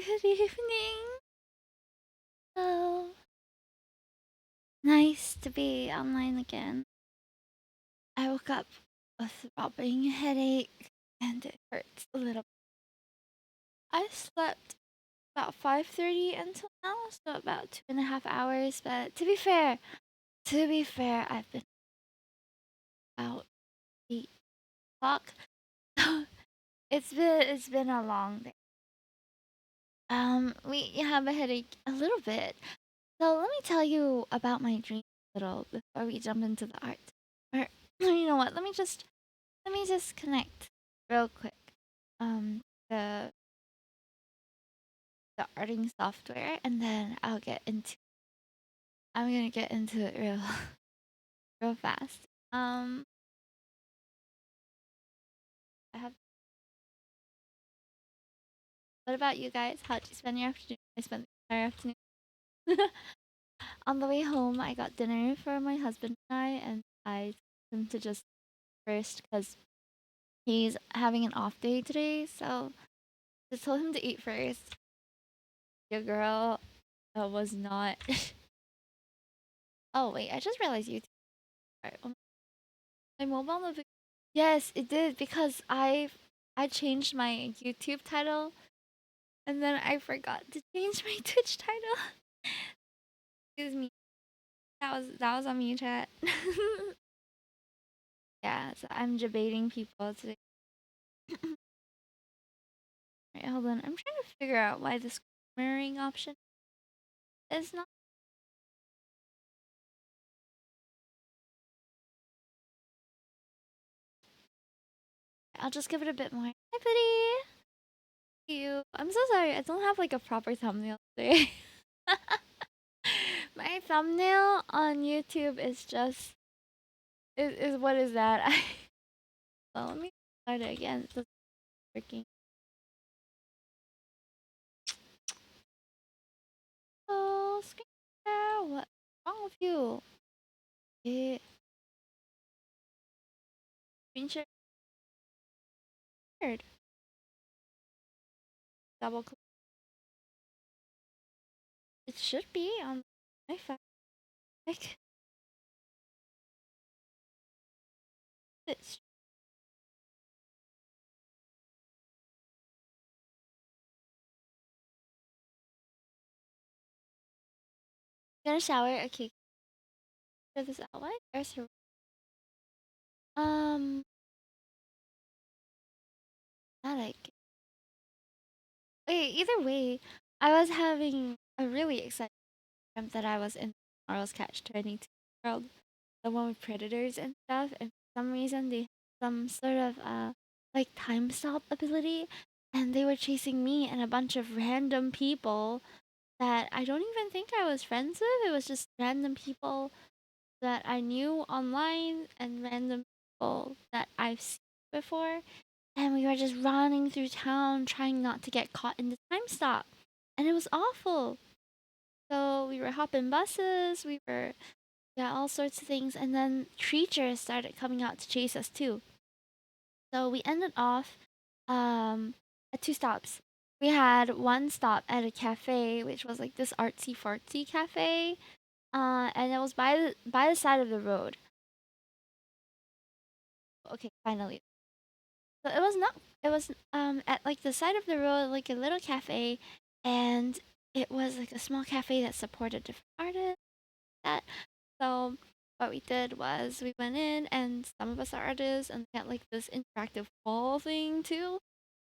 Good evening. Oh, nice to be online again. I woke up with a throbbing headache and it hurts a little. I slept about 5:30 until now, so about 2.5 hours. But to be fair, I've been about 8 o'clock. it's been a long day. We have a headache a little bit. So let me tell you about my dream a little before we jump into the art. Or you know what? Let me just connect real quick. Um, the the arting software, and then I'm gonna get into it real real fast. I have. What about you guys? How'd you spend your afternoon? I spent the entire afternoon. On the way home, I got dinner for my husband and and I told him to just first because he's having an off day today, so just told him to eat first. Your girl was not. Oh wait, I just realized you. My mobile notification. Yes, it did because I changed my YouTube title and then I forgot to change my Twitch title. Excuse me. That was on me, chat. Yeah, so I'm debating people today. Right, hold on. I'm trying to figure out why this mirroring option is not. I'll just give it a bit more. Hi, buddy. You. I'm so sorry. I don't have like a proper thumbnail today. My thumbnail on YouTube is just is what is that? Well, let me start it again. It's working. Oh, screen share. What's wrong with you? Screen share. Weird. Double click. It should be on my phone. Like it's gonna shower. Okay, figure this out. Why? There's her. Um, I like. Wait, either way, I was having a really exciting time that I was in Marvel's Catch 22 world, the one with predators and stuff, and for some reason they had some sort of like time stop ability, and they were chasing me and a bunch of random people that I don't even think I was friends with. It was just random people that I knew online and random people that I've seen before. And we were just running through town trying not to get caught in the time stop. And it was awful. So we were hopping buses, we were, yeah, all sorts of things. And then creatures started coming out to chase us too. So we ended off at two stops. We had one stop at a cafe, which was like this artsy fartsy cafe, and it was by the side of the road. Okay, finally. So it was not. It was at like the side of the road, like a little cafe, and it was like a small cafe that supported different artists. That so what we did was we went in, and some of us are artists, and they had like this interactive wall thing too.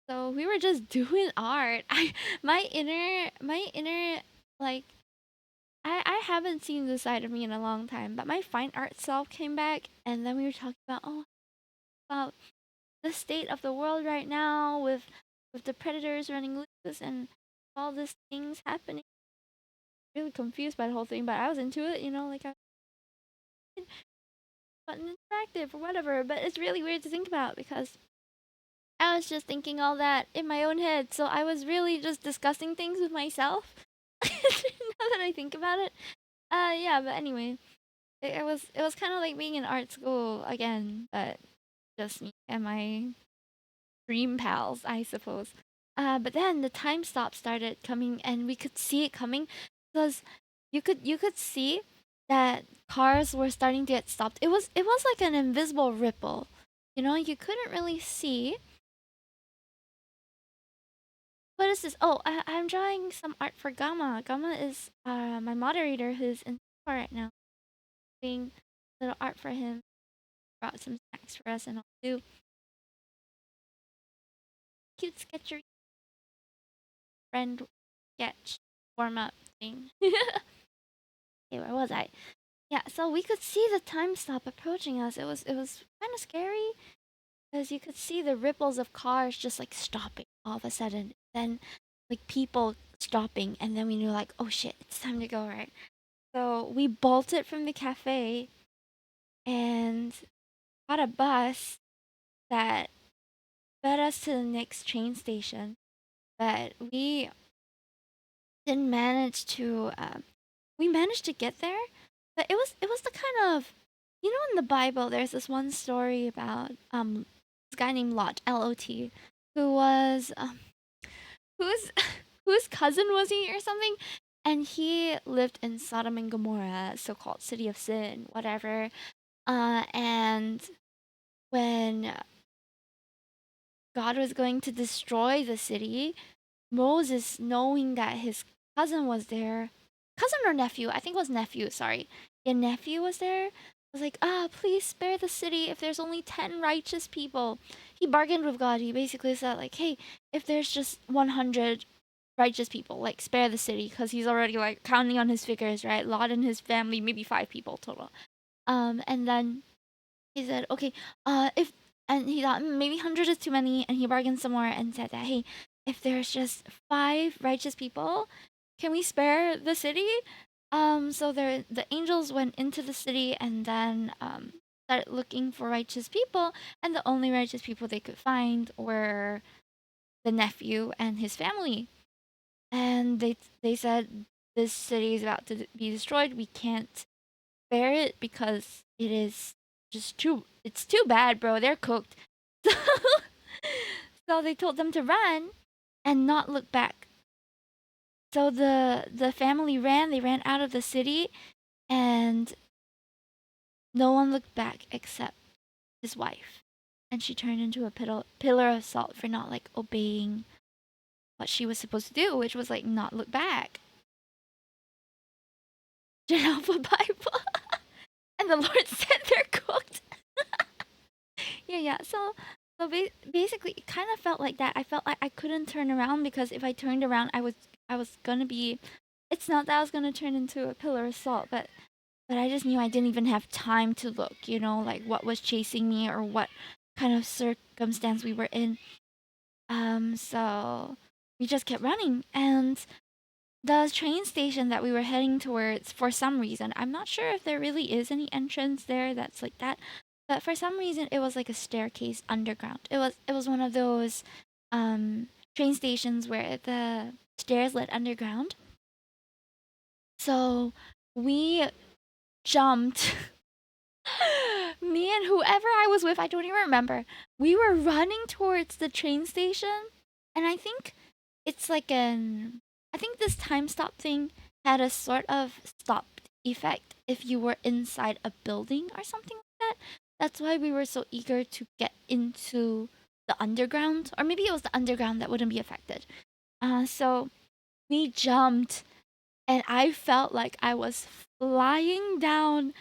So we were just doing art. My inner like I haven't seen this side of me in a long time, but my fine art self came back, and then we were talking about the state of the world right now with the predators running loose and all these things happening. Really confused by the whole thing, but I was into it, like I was fun and interactive or whatever. But it's really weird to think about because I was just thinking all that in my own head, so I was really just discussing things with myself. Now that I think about it, yeah. But anyway, it was kind of like being in art school again, but just me and my dream pals, I suppose. But then the time stop started coming, and we could see it coming because you could see that cars were starting to get stopped. It was like an invisible ripple, you couldn't really see. What is this? Oh, I'm drawing some art for Gamma. Gamma is my moderator who's in Singapore right now. Doing little art for him. Brought some snacks for us and all too. Cute sketcher friend sketch warm up thing. Okay, where was I? Yeah, so we could see the time stop approaching us. It was kind of scary because you could see the ripples of cars just like stopping all of a sudden. Then like people stopping, and then we knew like, oh shit, it's time to go, right? So we bolted from the cafe and got a bus that fed us to the next train station. But didn't manage to we managed to get there, but it was the kind of, in the Bible there's this one story about this guy named Lot, Lot, who was whose whose cousin was he or something, and he lived in Sodom and Gomorrah, so-called city of sin, whatever. And when God was going to destroy the city, Moses, knowing that his cousin was there, cousin or nephew, I think it was nephew, sorry. Yeah, nephew was there. Was like, please spare the city if there's only 10 righteous people. He bargained with God. He basically said, like, hey, if there's just 100 righteous people, like, spare the city, because he's already, like, counting on his figures, right? Lot and his family, maybe 5 people total. And then he said, okay, if and he thought maybe 100 is too many, and he bargained some more and said that, hey, if there's just 5 righteous people, can we spare the city? So the angels went into the city and then started looking for righteous people, and the only righteous people they could find were the nephew and his family. And they said this city is about to be destroyed. We can't spare it because it is just it's too bad, bro. They're cooked. So, so they told them to run and not look back. So the family ran, they ran out of the city, and no one looked back except his wife. And she turned into a pillar of salt for not like obeying what she was supposed to do, which was like not look back. Genova Bible. And the Lord said they're cooked. Yeah. So basically, it kind of felt like that. I felt like I couldn't turn around because if I turned around, I was gonna be. It's not that I was gonna turn into a pillar of salt, but I just knew I didn't even have time to look. Like what was chasing me or what kind of circumstance we were in. So we just kept running, and the train station that we were heading towards, for some reason, I'm not sure if there really is any entrance there that's like that, but for some reason it was like a staircase underground. It was one of those train stations where the stairs led underground. So we jumped. Me and whoever I was with, I don't even remember. We were running towards the train station, and it's like I think this time stop thing had a sort of stopped effect if you were inside a building or something like that. That's why we were so eager to get into the underground, or maybe it was the underground that wouldn't be affected. So we jumped, and I felt like I was flying down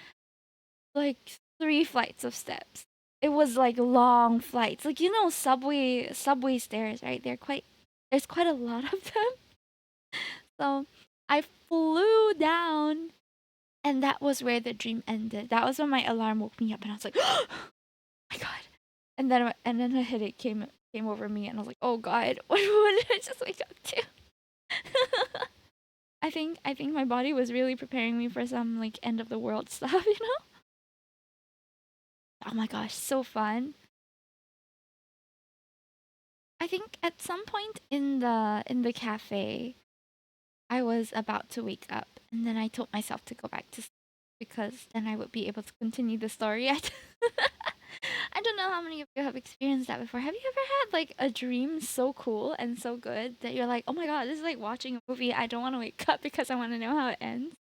like 3 flights of steps. It was like long flights, like subway stairs, right? There's quite a lot of them. So I flew down, and that was where the dream ended. That was when my alarm woke me up, and I was like, "Oh my god!" And then a headache came over me, and I was like, "Oh god, what did I just wake up to?" I think my body was really preparing me for some like end of the world stuff. Oh my gosh, so fun. I think at some point in the cafe, I was about to wake up, and then I told myself to go back to sleep because then I would be able to continue the story. I don't know know how many of you have experienced that before. Have you ever had like a dream so cool and so good that you're like, oh my god, this is like watching a movie. I don't want to wake up because I want to know how it ends.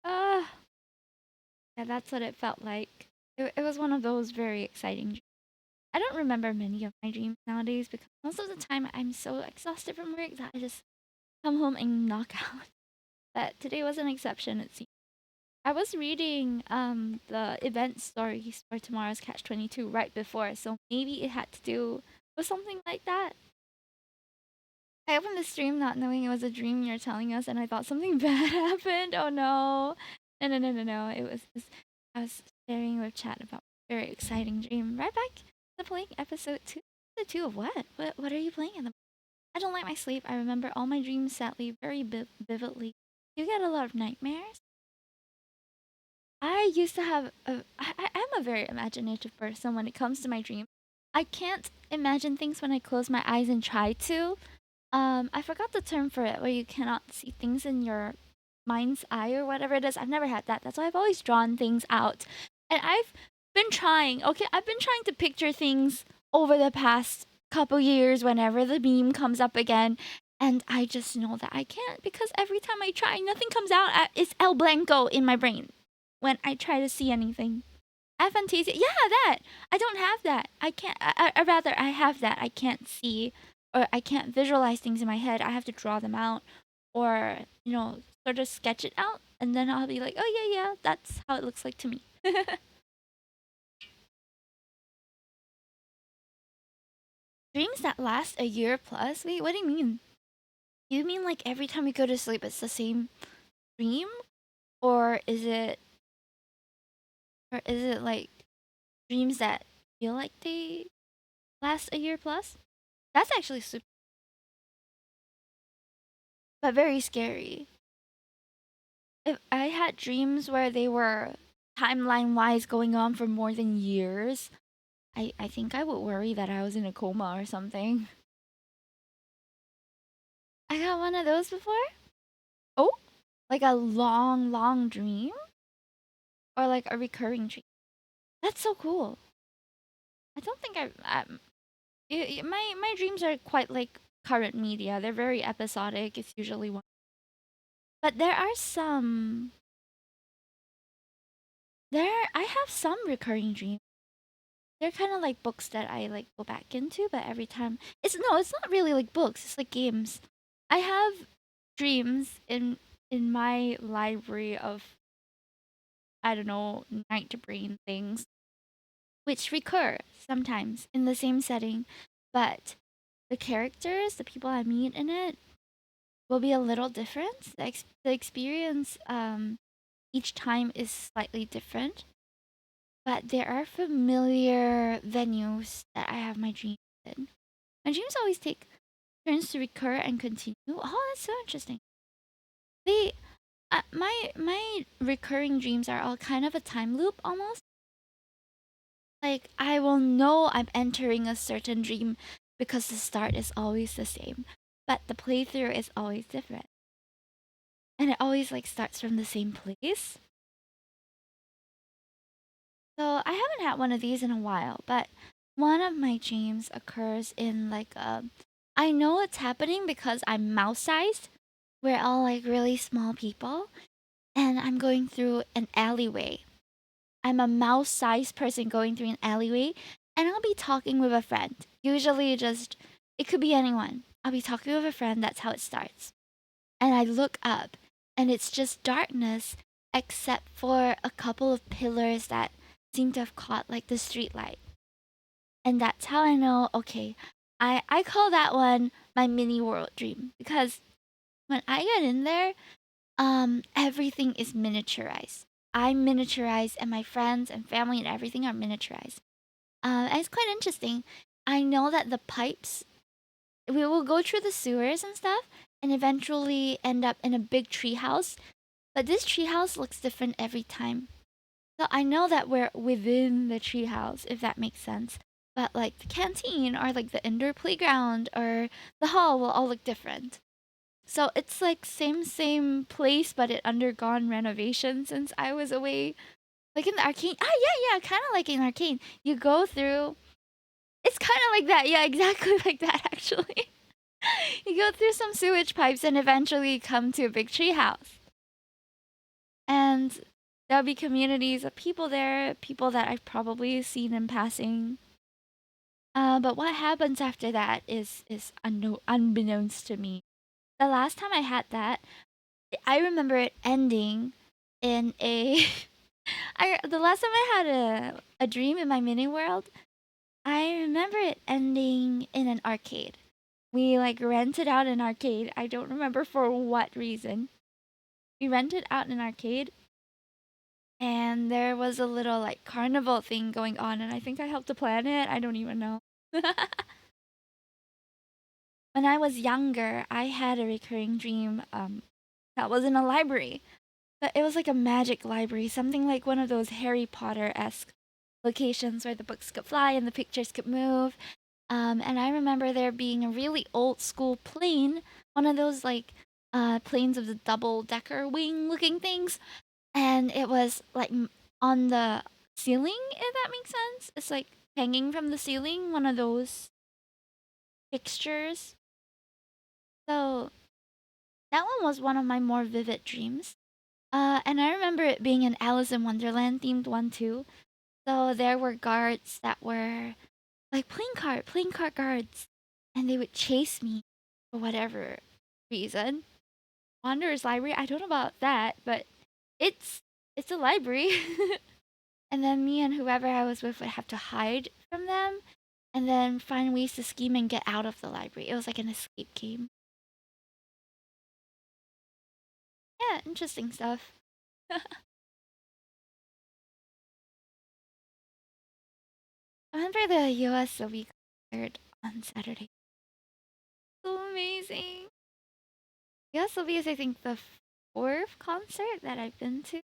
Uh, yeah, that's what it felt like. It was one of those very exciting dreams. I don't remember many of my dreams nowadays because most of the time I'm so exhausted from work that I just come home and knock out. But today was an exception, it seems. I was reading the event stories for tomorrow's Catch 22 right before, so maybe it had to do with something like that. I opened the stream not knowing it was a dream you're telling us, and I thought something bad happened. Oh no. No, no, no, no, no. It was just, I was sharing with chat about a very exciting dream. Right back to playing episode 2. Episode 2 of what? What are you playing in the I don't like my sleep. I remember all my dreams sadly very vividly. You get a lot of nightmares? I used to have I am a very imaginative person when it comes to my dream. I can't imagine things when I close my eyes and try to. I forgot the term for it where you cannot see things in your mind's eye or whatever it is. I've never had that. That's why I've always drawn things out. And I've been trying. Okay, I've been trying to picture things over the past couple years whenever the meme comes up again. And I just know that I can't because every time I try, nothing comes out. It's El Blanco in my brain when I try to see anything. Aphantasia. Yeah, that. I don't have that. I can't. Rather, I have that. I can't see or I can't visualize things in my head. I have to draw them out or, sort of sketch it out. And then I'll be like, oh, yeah, yeah, that's how it looks like to me. Dreams that last a year plus? Wait, what do you mean? You mean like every time you go to sleep, it's the same dream? Or is it. Or is it like dreams that feel like they last a year plus? That's actually super, but very scary. If I had dreams where they were timeline wise going on for more than years, I think I would worry that I was in a coma or something. I got one of those before. Oh, like a long, long dream? Or like a recurring dream? That's so cool. I don't think my dreams are quite like current media. They're very episodic. It's usually one. But there are some. I have some recurring dreams. They're kind of like books that I like go back into, but every time it's not really like books. It's like games. I have dreams in my library of I don't know night brain things, which recur sometimes in the same setting, but the characters, the people I meet in it, will be a little different. The experience each time is slightly different, but there are familiar venues that I have my dreams in. My dreams always take turns to recur and continue. Oh, that's so interesting. They, my recurring dreams are all kind of a time loop almost. Like I will know I'm entering a certain dream because the start is always the same, but the playthrough is always different, and it always like starts from the same place. So I haven't had one of these in a while, but one of my dreams occurs in like I know it's happening because I'm mouse sized. We're all like really small people, and I'm going through an alleyway. I'm a mouse sized person going through an alleyway, and I'll be talking with a friend. Usually, just it could be anyone. I'll be talking with a friend, that's how it starts. And I look up, and it's just darkness, except for a couple of pillars that seem to have caught like the street light. And that's how I know, okay, I call that one my mini world dream because when I get in there, everything is miniaturized. I'm miniaturized, and my friends and family and everything are miniaturized. And it's quite interesting. I know that the pipes, we will go through the sewers and stuff, and eventually end up in a big tree house. But this tree house looks different every time. So I know that we're within the tree house, if that makes sense. But like the canteen or like the indoor playground or the hall will all look different. So it's like same place, but it undergone renovation since I was away. Like in the arcade. Ah, yeah, yeah, kind of like in arcade. You go through. It's kind of like that. Yeah, exactly like that. Actually, you go through some sewage pipes and eventually come to a big tree house. And there'll be communities of people there, people that I've probably seen in passing. But what happens after that is unbeknownst to me. The last time I had that, I remember it ending in a. The last time I had a dream in my mini world, I remember it ending in an arcade. We like rented out an arcade. I don't remember for what reason. We rented out an arcade and there was a little like carnival thing going on and I think I helped to plan it. I don't even know. When I was younger, I had a recurring dream that was in a library. But it was like a magic library, something like one of those Harry Potter-esque locations where the books could fly and the pictures could move. And I remember there being a really old school plane, one of those like planes of the double decker wing looking things, and it was like on the ceiling, if that makes sense. It's like hanging from the ceiling, one of those fixtures. So that one was one of my more vivid dreams. And I remember it being an Alice in Wonderland themed one too. So there were guards that were like playing card guards, and they would chase me for whatever reason. Wanderer's Library, I don't know about that, but it's it's a library. And then me and whoever I was with would have to hide from them, and then find ways to scheme and get out of the library. It was like an escape game. Yeah, interesting stuff. I remember the YOASOBI concert on Saturday. So amazing. YOASOBI is, I think, the fourth concert that I've been to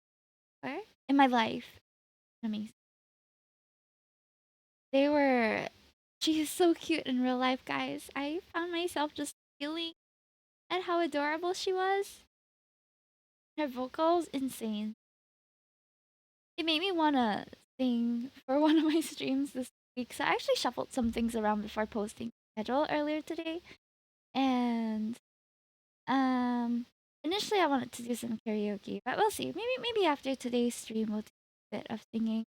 in my life. Amazing. They were. She is so cute in real life, guys. I found myself just feeling at how adorable she was. Her vocals, insane. It made me wanna sing for one of my streams this week. So I actually shuffled some things around before posting the schedule earlier today. And initially I wanted to do some karaoke, but we'll see. Maybe after today's stream we'll do a bit of singing.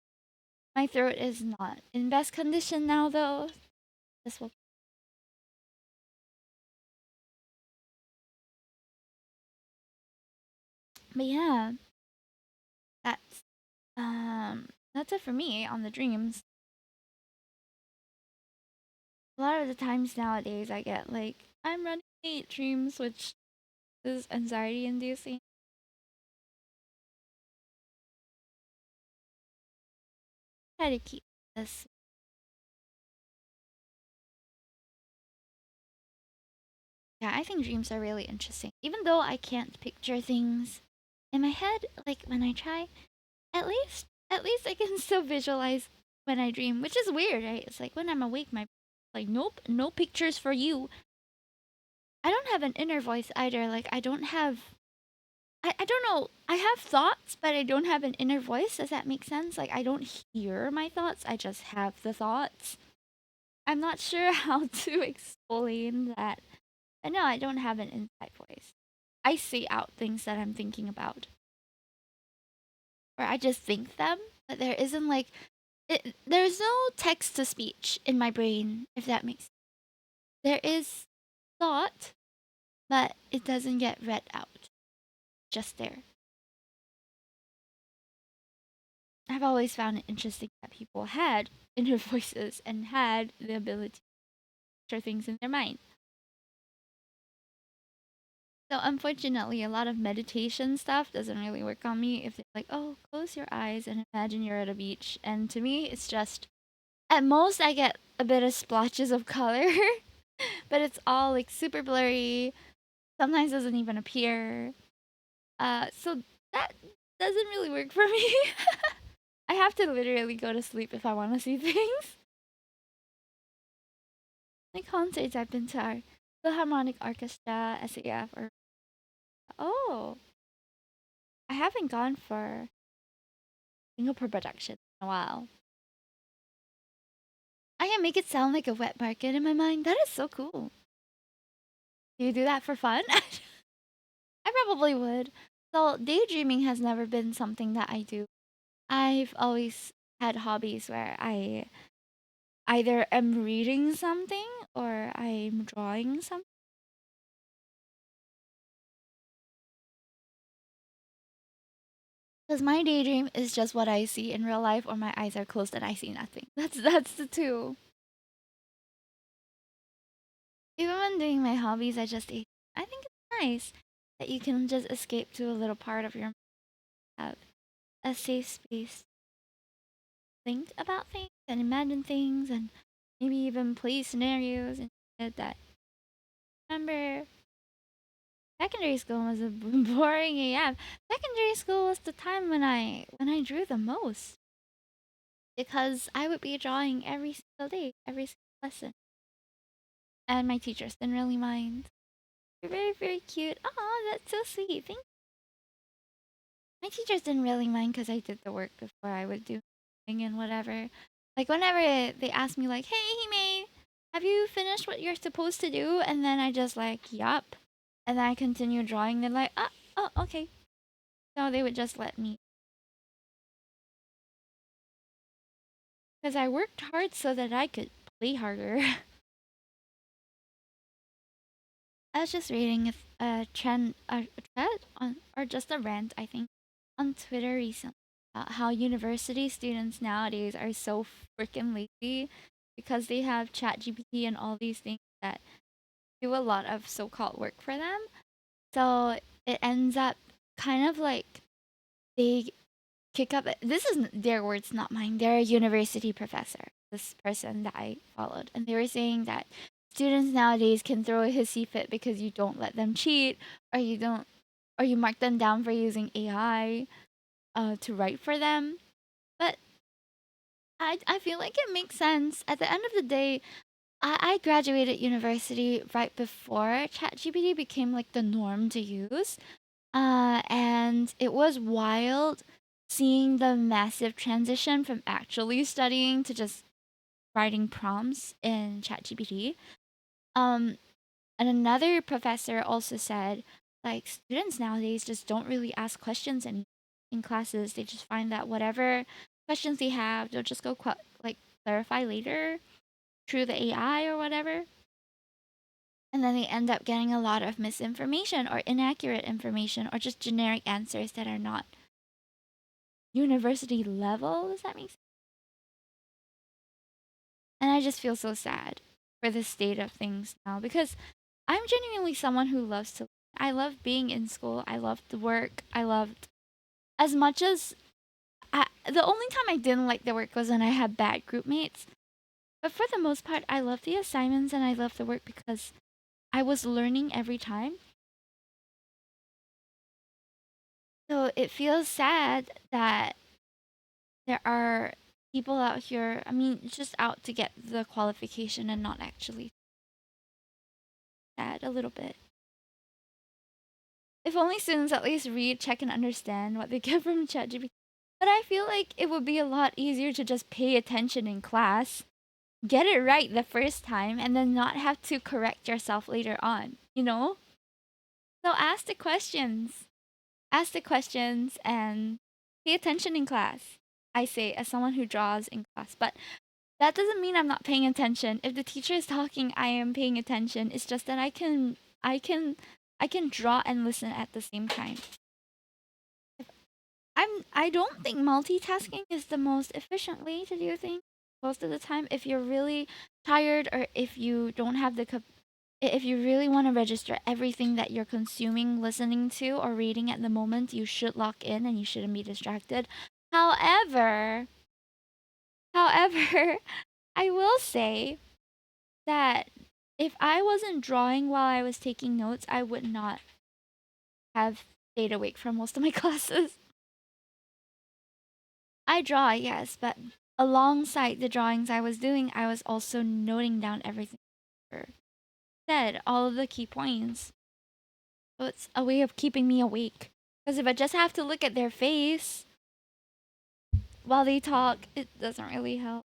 My throat is not in best condition now though. This will But yeah, that's that's it for me on the dreams. A lot of the times nowadays I get like I'm running late dreams, which is anxiety inducing. Try to keep this. Yeah, I think dreams are really interesting. Even though I can't picture things in my head, like when I try, at least I can still visualize when I dream, which is weird, right? It's like when I'm awake, my like nope, no pictures for you. I don't have an inner voice either. Like I don't have I don't know. I have thoughts, but I don't have an inner voice. Does that make sense? Like I don't hear my thoughts. I just have the thoughts. I'm not sure how to explain that. But no, I don't have an inside voice. I say out things that I'm thinking about. Or I just think them, but there isn't like there's no text to speech in my brain, if that makes sense. There is thought, but it doesn't get read out. Just there. I've always found it interesting that people had inner voices and had the ability to picture things in their mind. So unfortunately, a lot of meditation stuff doesn't really work on me. If they're like, "Oh, close your eyes and imagine you're at a beach," and to me, it's just at most I get a bit of splotches of color, but it's all like super blurry. Sometimes doesn't even appear. So that doesn't really work for me. I have to literally go to sleep if I want to see things. The concerts I've been to are Philharmonic Orchestra, SAF, or oh, I haven't gone for. Singapore production in a while. I can make it sound like a wet market in my mind. That is so cool. Do you do that for fun? I probably would. So, daydreaming has never been something that I do. I've always had hobbies where I either am reading something or I'm drawing something. Because my daydream is just what I see in real life, or my eyes are closed and I see nothing. That's the two. Even when doing my hobbies, I just I think it's nice that you can just escape to a little part of your have a safe space to think about things and imagine things and maybe even play scenarios and shit that remember secondary school was a boring AF. Secondary school was the time when I drew the most because I would be drawing every single day, every single lesson, and my teachers didn't really mind. You're very very cute. Oh, that's so sweet. Thank My teachers didn't really mind because I did the work before I would do and whatever. Like whenever they asked me like, "Hey, Hime, have you finished what you're supposed to do?" And then I just like, "Yup," and then I continue drawing. They're like, "Oh, okay." So they would just let me because I worked hard so that I could play harder. I was just reading a thread on, or just a rant, I think, on Twitter recently about how university students nowadays are so freaking lazy because they have ChatGPT and all these things that do a lot of so-called work for them. So it ends up kind of like they kick up. This is their words, not mine. They're a university professor, this person that I followed, and they were saying that students nowadays can throw a hissy fit because you don't let them cheat, or you don't, or you mark them down for using AI to write for them. But I feel like it makes sense. At the end of the day, I graduated university right before ChatGPT became like the norm to use. And it was wild seeing the massive transition from actually studying to just writing prompts in ChatGPT. Um, and another professor also said, like, students nowadays just don't really ask questions in classes. They just find that whatever questions they have, they'll just go like clarify later through the AI or whatever. And then they end up getting a lot of misinformation or inaccurate information or just generic answers that are not university level. Does that make sense? And I just feel so sad for the state of things now because I'm genuinely someone who loves to. I love being in school. I loved the work. I loved as much as the only time I didn't like the work was when I had bad group mates. But for the most part, I love the assignments and I love the work because I was learning every time. So it feels sad that there are people out here, I mean, just out to get the qualification and not actually sad a little bit. If only students at least read, check, and understand what they get from ChatGPT. But I feel like it would be a lot easier to just pay attention in class, get it right the first time, and then not have to correct yourself later on, you know? So ask the questions. Ask the questions and pay attention in class. I say, as someone who draws in class. But that doesn't mean I'm not paying attention. If the teacher is talking, I am paying attention. It's just that I can draw and listen at the same time. I don't think multitasking is the most efficient way to do things most of the time. If you're really tired or if you don't have if you really want to register everything that you're consuming, listening to, or reading at the moment, you should lock in and you shouldn't be distracted. However, however, I will say that if I wasn't drawing while I was taking notes, I would not have stayed awake for most of my classes. I draw, yes, but alongside the drawings I was doing, I was also noting down everything said, all of the key points. So it's a way of keeping me awake. Because if I just have to look at their face, while they talk, it doesn't really help.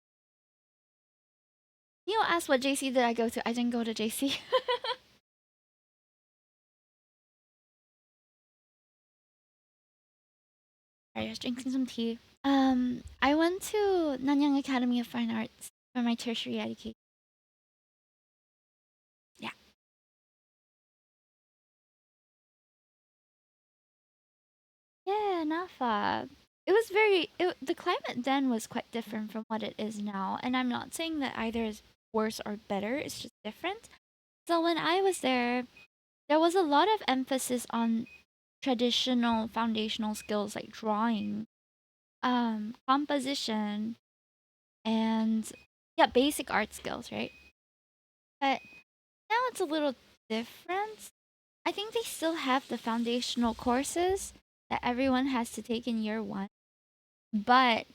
You know, ask what JC did I go to? I didn't go to JC. I was drinking some tea. I went to Nanyang Academy of Fine Arts for my tertiary education. Yeah. Yeah, NAFA. It was the climate then was quite different from what it is now. And I'm not saying that either is worse or better, it's just different. So when I was there was a lot of emphasis on traditional foundational skills like drawing, composition, and yeah, basic art skills, right? But now it's a little different. I think they still have the foundational courses that everyone has to take in year one, but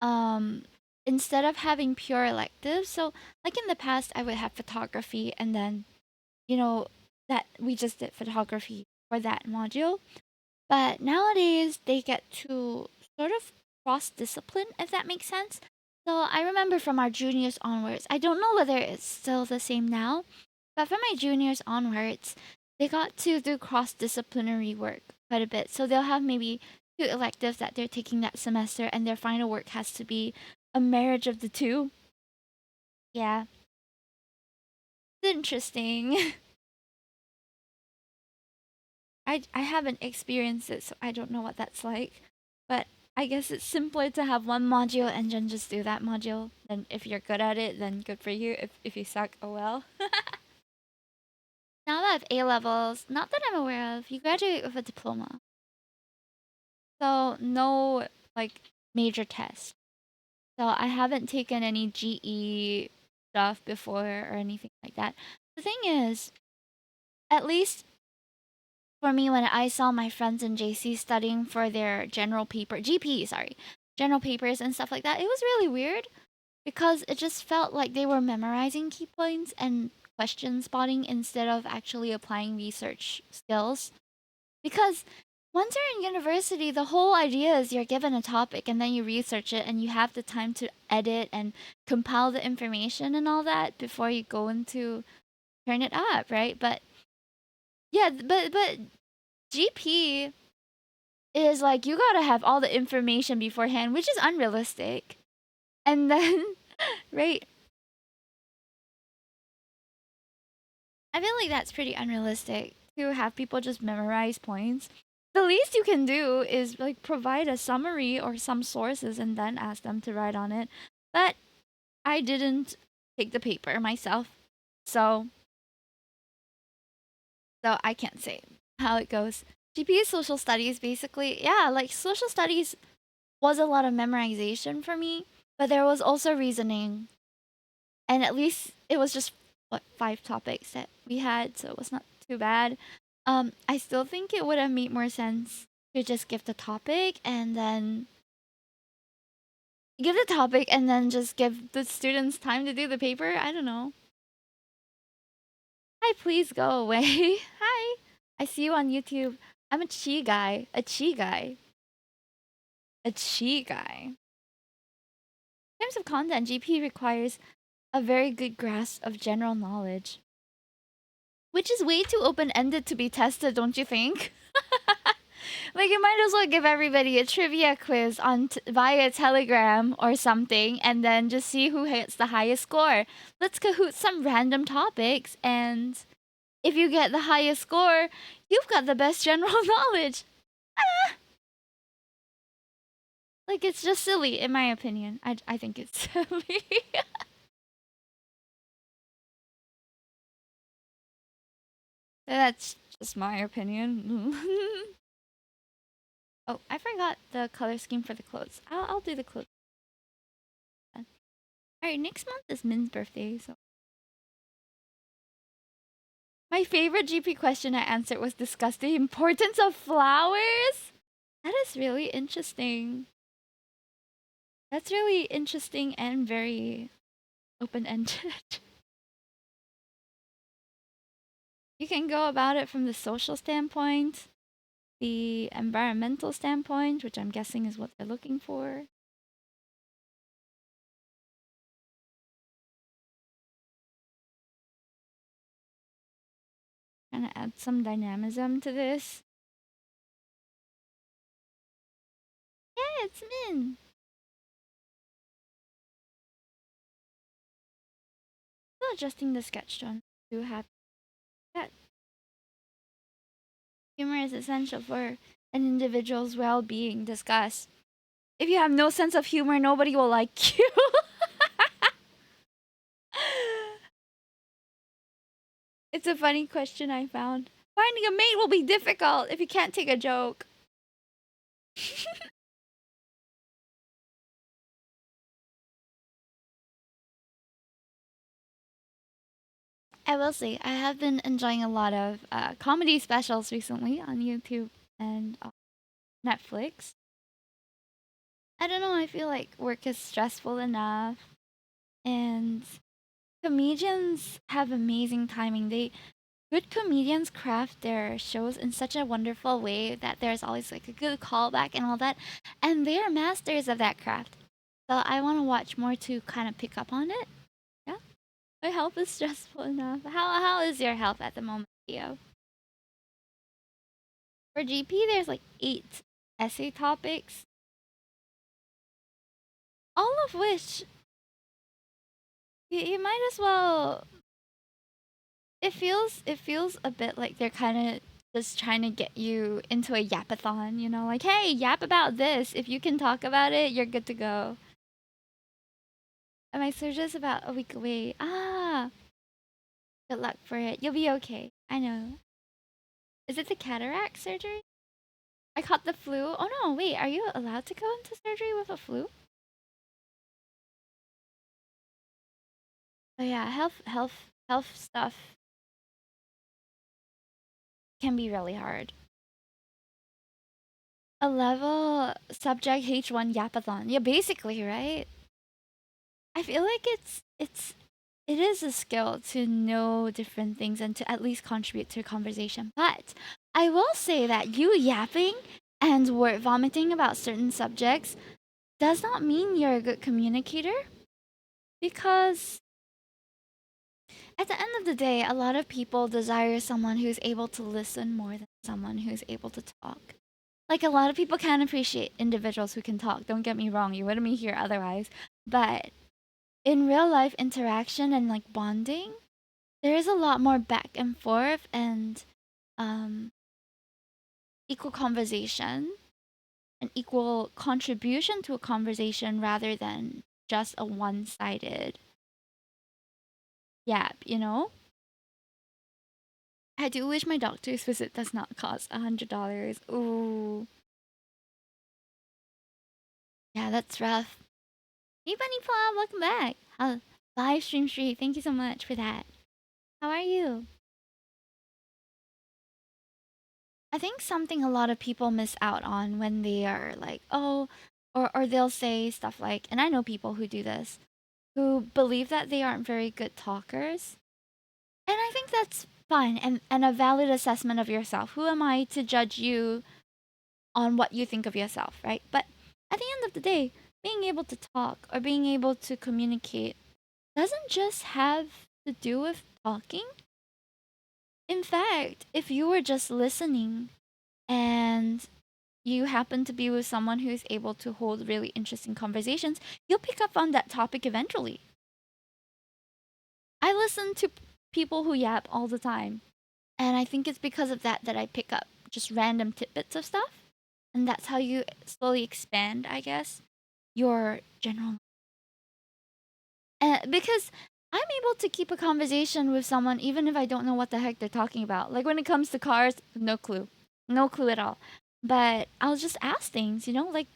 um instead of having pure electives, so like in the past I would have photography and then you know that we just did photography for that module, but nowadays they get to sort of cross discipline, if that makes sense. So I remember from our juniors onwards, I don't know whether it's still the same now, but from my juniors onwards, they got to do cross disciplinary work quite a bit. So they'll have maybe two electives that they're taking that semester, and their final work has to be a marriage of the two. Yeah, it's interesting. I haven't experienced it, so I don't know what that's like. But I guess it's simpler to have one module and then just do that module. Then if you're good at it, then good for you. If you suck, oh well. Now that I have A levels, not that I'm aware of, you graduate with a diploma. So no like major test. So I haven't taken any GE stuff before or anything like that. The thing is, at least for me, when I saw my friends in JC studying for their general paper, GP, sorry, general papers and stuff like that, it was really weird because it just felt like they were memorizing key points and question spotting instead of actually applying research skills. Because once you're in university, the whole idea is you're given a topic and then you research it and you have the time to edit and compile the information and all that before you go into turn it up, right? But yeah, but GP is like you gotta have all the information beforehand, which is unrealistic. And then, right, I feel like that's pretty unrealistic to have people just memorize points. The least you can do is like provide a summary or some sources and then ask them to write on it. But I didn't take the paper myself. So I can't say how it goes. GPA social studies basically, yeah, like social studies was a lot of memorization for me, but there was also reasoning. And at least it was just what 5 topics that we had, so it was not too bad. I still think it would have made more sense to just give the topic and then just give the students time to do the paper. I don't know. Hi, please go away. Hi. I see you on YouTube. I'm a chi guy. A chi guy. A chi guy. In terms of content, GP requires a very good grasp of general knowledge, which is way too open ended to be tested, don't you think? Like, you might as well give everybody a trivia quiz via Telegram or something, and then just see who hits the highest score. Let's Kahoot some random topics, and if you get the highest score, you've got the best general knowledge. Ah! Like, it's just silly, in my opinion. I think it's silly. That's just my opinion. Oh, I forgot the color scheme for the clothes. I'll do the clothes. Alright, next month is Min's birthday, so. My favorite GP question I answered was discuss the importance of flowers. That is really interesting. That's really interesting and very open ended. You can go about it from the social standpoint, the environmental standpoint, which I'm guessing is what they're looking for. Trying to add some dynamism to this. Yeah, it's Min. Still adjusting the sketch tone to have that. Humor is essential for an individual's well-being. Discuss. If you have no sense of humor, nobody will like you. It's a funny question I found. Finding a mate will be difficult if you can't take a joke. I will say, I have been enjoying a lot of comedy specials recently on YouTube and Netflix. I don't know, I feel like work is stressful enough, and comedians have amazing timing. Good comedians craft their shows in such a wonderful way that there's always like a good callback and all that, and they are masters of that craft. So I want to watch more to kind of pick up on it. Yeah, my health is stressful enough. How is your health at the moment, Theo? For GP, there's like 8 essay topics, all of which you might as well. It feels a bit like they're kind of just trying to get you into a yapathon, you know, like, hey, yap about this. If you can talk about it, you're good to go. And my surgery's about a week away. Ah, good luck for it. You'll be okay. I know. Is it the cataract surgery? I caught the flu. Oh no, wait, are you allowed to go into surgery with a flu? Oh yeah, health stuff can be really hard. A level subject H1 yapathon. Yeah, basically, right? I feel like it is a skill to know different things and to at least contribute to a conversation. But I will say that you yapping and word vomiting about certain subjects does not mean you're a good communicator, because at the end of the day, a lot of people desire someone who's able to listen more than someone who's able to talk. Like, a lot of people can appreciate individuals who can talk. Don't get me wrong, you wouldn't be here otherwise. But in real life interaction and like bonding, there is a lot more back and forth and um, equal conversation and equal contribution to a conversation rather than just a one-sided yap, you know? I do wish my doctor's visit does not cost $100. Ooh, yeah, that's rough. Hey, Bunny Plum, welcome back. Live stream street, thank you so much for that. How are you? I think something a lot of people miss out on when they are like, oh, or they'll say stuff like, and I know people who do this, who believe that they aren't very good talkers. And I think that's fine and a valid assessment of yourself. Who am I to judge you on what you think of yourself, right? But at the end of the day, being able to talk or being able to communicate doesn't just have to do with talking. In fact, if you were just listening and you happen to be with someone who is able to hold really interesting conversations, you'll pick up on that topic eventually. I listen to people who yap all the time, and I think it's because of that that I pick up just random tidbits of stuff, and that's how you slowly expand, I guess, your general. Because I'm able to keep a conversation with someone even if I don't know what the heck they're talking about. Like when it comes to cars, no clue at all. But I'll just ask things, you know, like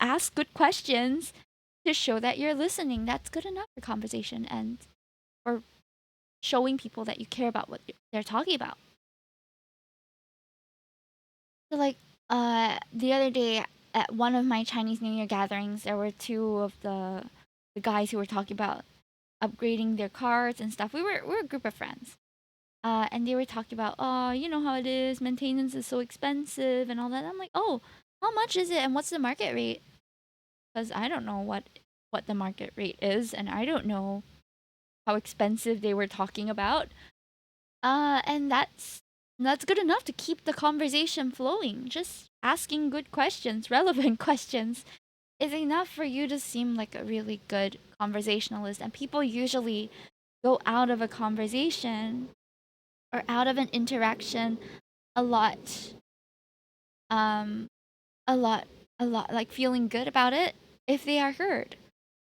ask good questions to show that you're listening. That's good enough for conversation and for showing people that you care about what they're talking about. So like the other day at one of my Chinese New Year gatherings, there were two of the guys who were talking about upgrading their cars and stuff. We're a group of friends. And they were talking about, oh, you know how it is, maintenance is so expensive and all that. I'm like, oh, how much is it and what's the market rate? Because I don't know what the market rate is, and I don't know how expensive they were talking about. And that's good enough to keep the conversation flowing. Just asking good questions, relevant questions, is enough for you to seem like a really good conversationalist. And people usually go out of a conversation or out of an interaction a lot, um, a lot, a lot, like feeling good about it if they are heard.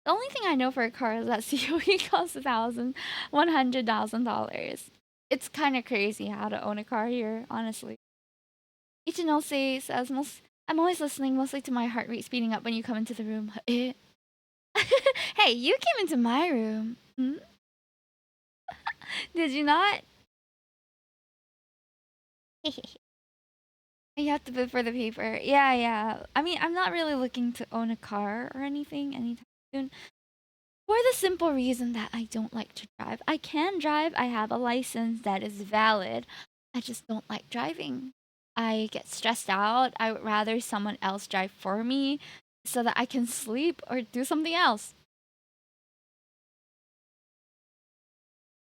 The only thing I know for a car is that COE costs $100,000. It's kind of crazy how to own a car here, honestly. Ichinose says, I'm always listening mostly to my heart rate speeding up when you come into the room. Hey, you came into my room. Hmm? Did you not? You have to bid for the paper. Yeah, yeah. I mean, I'm not really looking to own a car or anything anytime soon. For the simple reason that I don't like to drive. I can drive, I have a license that is valid. I just don't like driving. I get stressed out. I would rather someone else drive for me so that I can sleep or do something else.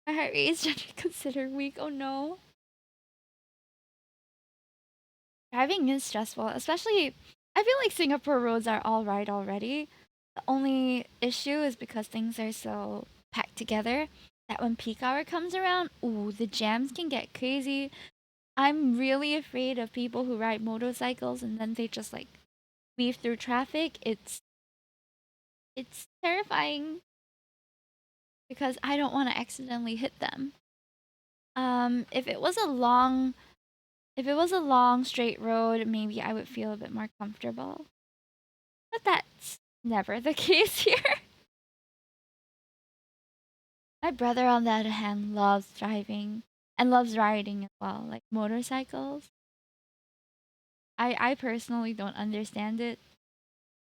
My heart rate is generally considered weak. Oh no. Driving is stressful, especially I feel like Singapore roads are all right already. The only issue is because things are so packed together that when peak hour comes around, ooh, the jams can get crazy. I'm really afraid of people who ride motorcycles and then they just like weave through traffic. It's terrifying because I don't want to accidentally hit them. If it was a long straight road, maybe I would feel a bit more comfortable. But that's never the case here. My brother, on the other hand, loves driving and loves riding as well, like motorcycles. I personally don't understand it.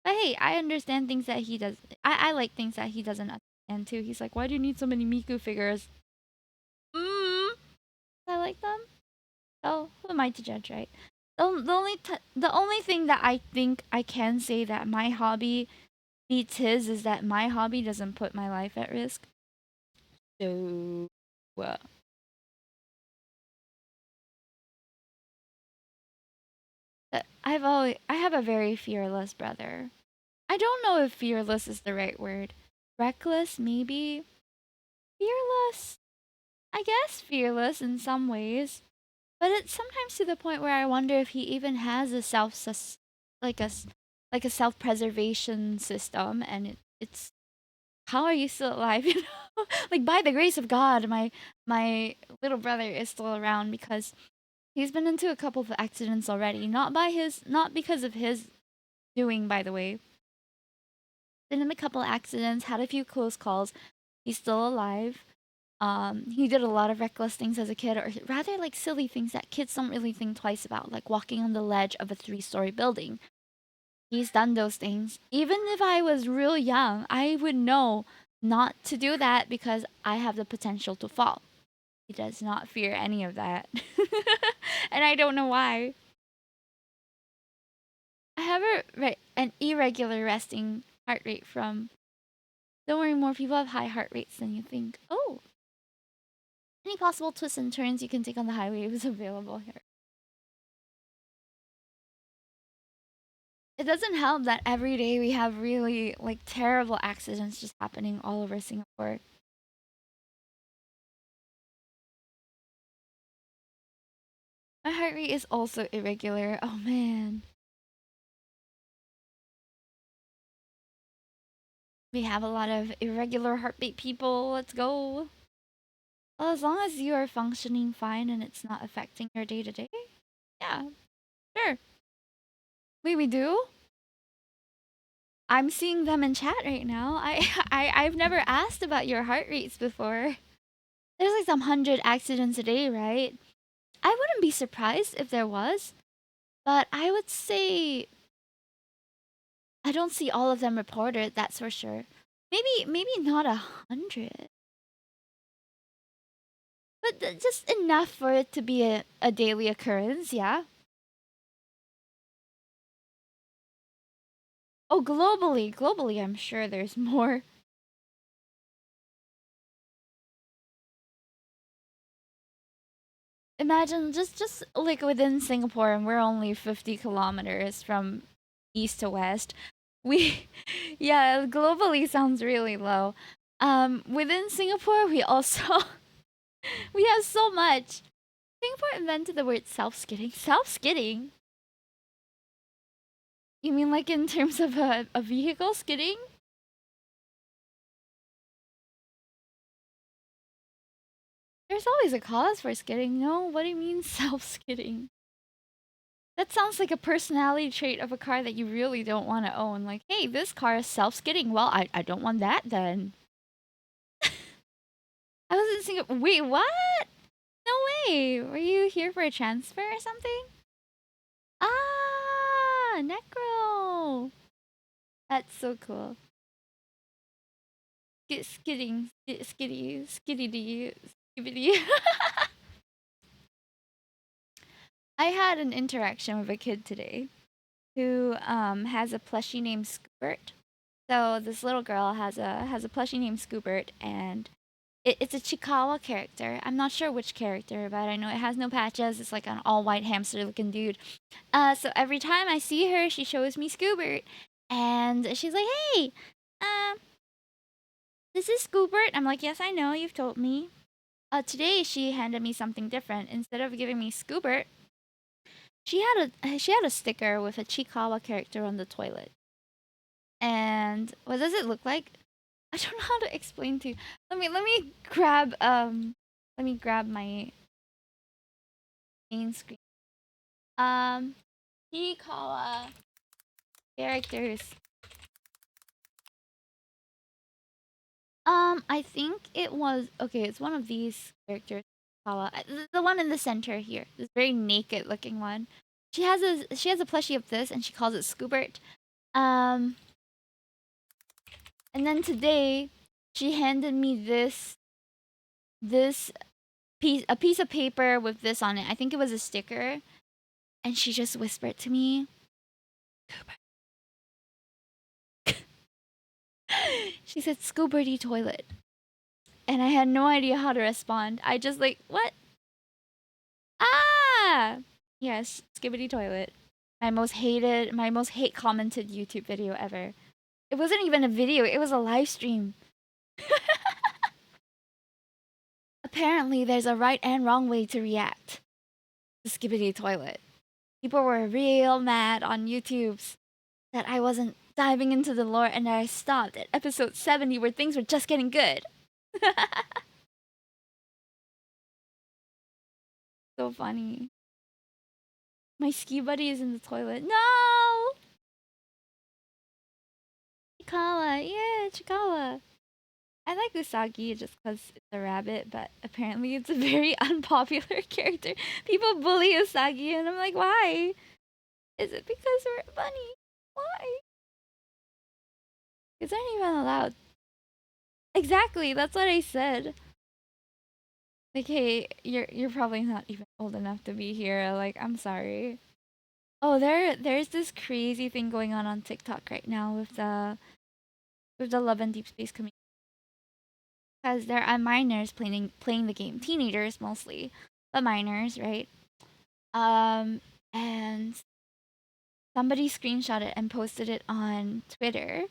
But hey, I understand things that he does. I like things that he doesn't understand too. He's like, why do you need so many Miku figures? Mm, I like them. So who am I to judge, right? The only thing that I think I can say that my hobby beats his is that my hobby doesn't put my life at risk. So, well, I have a very fearless brother. I don't know if fearless is the right word. Reckless, maybe. Fearless, I guess fearless in some ways. But it's sometimes to the point where I wonder if he even has a like a like a self-preservation system, and it's how are you still alive? You know, like by the grace of God, my little brother is still around because he's been into a couple of accidents already. Not because of his doing, by the way. Been in a couple accidents, had a few close calls. He's still alive. He did a lot of reckless things as a kid, or rather like silly things that kids don't really think twice about, like walking on the ledge of a 3-story building. He's done those things. Even if I was real young, I would know not to do that because I have the potential to fall. He does not fear any of that. And I don't know why. I have an irregular resting heart rate from. Don't worry, more people have high heart rates than you think. Oh, any possible twists and turns you can take on the highway is available here. It doesn't help that every day we have really like terrible accidents just happening all over Singapore. My heart rate is also irregular. Oh man. We have a lot of irregular heartbeat people. Let's go. Well, as long as you are functioning fine and it's not affecting your day to day, yeah, sure. Wait, we do? I'm seeing them in chat right now. I've never asked about your heart rates before. There's like some 100 accidents a day, right? I wouldn't be surprised if there was, but I would say I don't see all of them reported, that's for sure. Maybe not 100. But just enough for it to be a daily occurrence, yeah? Oh, globally, I'm sure there's more. Imagine just like within Singapore, and we're only 50 kilometers from east to west. We, yeah, globally sounds really low. Within Singapore, we also we have so much. Singapore invented the word self-skidding. Self-skidding? You mean like in terms of a vehicle skidding? There's always a cause for skidding. No, what do you mean self-skidding? That sounds like a personality trait of a car that you really don't want to own. Like, hey, this car is self-skidding. Well, I don't want that then. I was in Singapore. Wait, what? No way. Were you here for a transfer or something? Ah, Necro. That's so cool. Skidding, skiddy, skiddity, skibbity. I had an interaction with a kid today who has a plushie named Scoobert. So this little girl has a plushie named Scoobert, and it's a Chikawa character. I'm not sure which character, but I know it has no patches. It's like an all white hamster looking dude. So every time I see her, she shows me Scoobert, and she's like, "Hey, um, this is Scoobert." I'm like, "Yes, I know. You've told me." Today she handed me something different. Instead of giving me Scoobert, she had a sticker with a Chikawa character on the toilet. And what does it look like? I don't know how to explain to you. Let me grab my main screen. Um Chikawa characters. I think it was okay, it's one of these characters. Chikawa. The one in the center here. This very naked looking one. She has a plushie of this and she calls it Scoobert. Um and then today she handed me this a piece of paper with this on it. I think it was a sticker, and she just whispered to me, she said, "Scooberty toilet," and I had no idea how to respond. I just like, what? Ah, yes, skibbity toilet. My most hate commented YouTube video ever. It wasn't even a video; it was a live stream. Apparently, there's a right and wrong way to react to skibbity toilet. People were real mad on YouTube's that I wasn't diving into the lore and that I stopped at episode 70 where things were just getting good. So funny. My ski buddy is in the toilet. No! Chikawa. Yeah, Chikawa. I like Usagi just because it's a rabbit, but apparently it's a very unpopular character. People bully Usagi, and I'm like, why? Is it because we're a bunny? Why? It's not even allowed. Exactly, that's what I said. Like, hey, you're probably not even old enough to be here. Like, I'm sorry. Oh, there's this crazy thing going on TikTok right now with the Love and Deep Space community because there are minors playing the game, teenagers mostly, but minors, right? And somebody screenshot it and posted it on Twitter.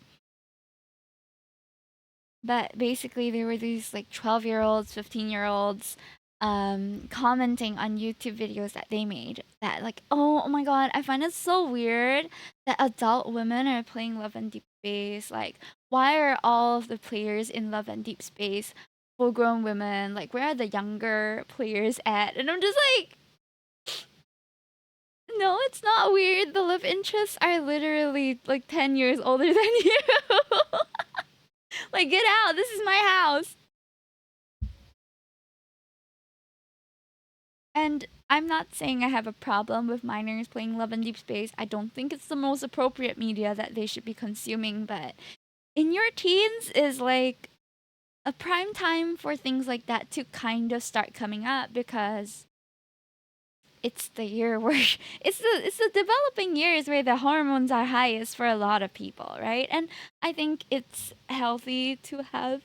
But basically, there were these like 12-year-olds, 15-year-olds commenting on YouTube videos that they made that like, oh my god, I find it so weird that adult women are playing Love and Deep Space. Like, why are all of the players in Love and Deep Space full-grown women? Like, where are the younger players at? And I'm just like, no, it's not weird. The love interests are literally like 10 years older than you. Like, get out. This is my house. And I'm not saying I have a problem with minors playing Love and Deep Space. I don't think it's the most appropriate media that they should be consuming, but in your teens is like a prime time for things like that to kind of start coming up because it's the year where it's the developing years where the hormones are highest for a lot of people, right? And I think it's healthy to have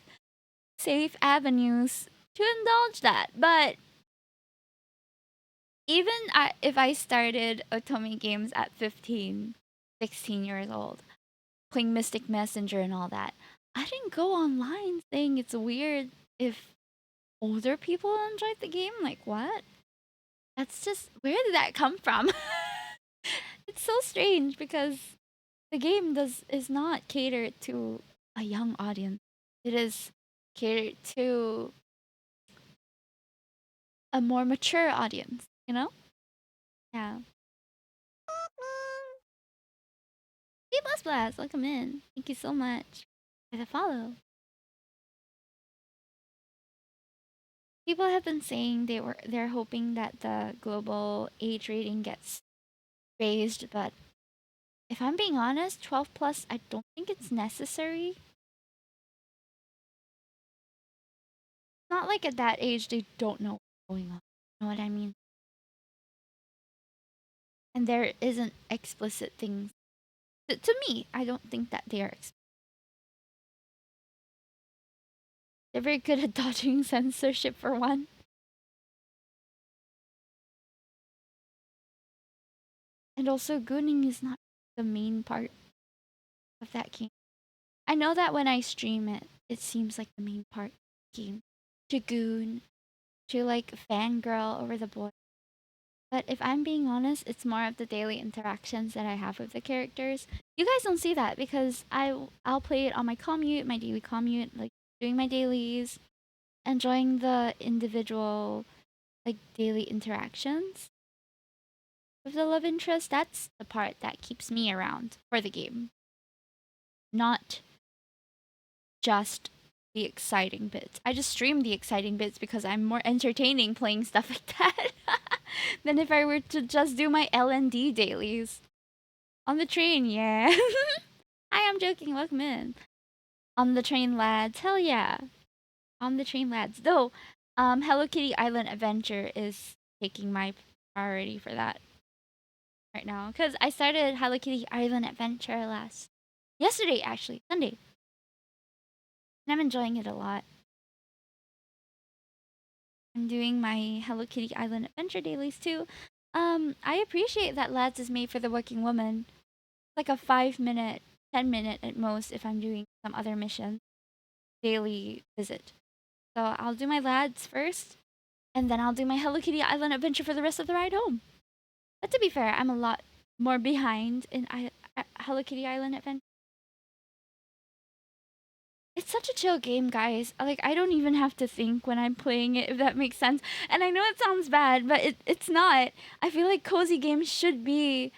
safe avenues to indulge that. But Even if I started Otome games at 15, 16 years old, playing Mystic Messenger and all that, I didn't go online saying it's weird if older people enjoyed the game. Like, what? That's just, where did that come from? It's so strange because the game is not catered to a young audience. It is catered to a more mature audience, you know? Yeah. Hey, Blast Blast, welcome in. Thank you so much for the follow. People have been saying they're hoping that the global age rating gets raised, but if I'm being honest, 12 plus, I don't think it's necessary. Not like at that age they don't know what's going on. You know what I mean? And there isn't explicit things. To me, I don't think that they are. They're very good at dodging censorship for one. And also, gooning is not the main part of that game. I know that when I stream it, it seems like the main part of the game. To goon, to like fangirl over the boy. But if I'm being honest, it's more of the daily interactions that I have with the characters. You guys don't see that because I'll play it on my commute, my daily commute, like doing my dailies, enjoying the individual like daily interactions with the love interest. That's the part that keeps me around for the game, not just the exciting bits. I just stream the exciting bits because I'm more entertaining playing stuff like that than if I were to just do my LND dailies. On the train, yeah. Hi, I'm joking. Welcome in. On the train, lads. Hell yeah. On the train, lads. Though, Hello Kitty Island Adventure is taking my priority for that right now because I started Hello Kitty Island Adventure yesterday, actually, Sunday, and I'm enjoying it a lot. I'm doing my Hello Kitty Island Adventure dailies too. I appreciate that Lads is made for the working woman. Like a 5 minute, 10 minute at most if I'm doing some other mission daily visit. So I'll do my Lads first, and then I'll do my Hello Kitty Island Adventure for the rest of the ride home. But to be fair, I'm a lot more behind in Hello Kitty Island Adventure. It's such a chill game, guys. Like, I don't even have to think when I'm playing it, if that makes sense. And I know it sounds bad, but it's not. I feel like cozy games should be,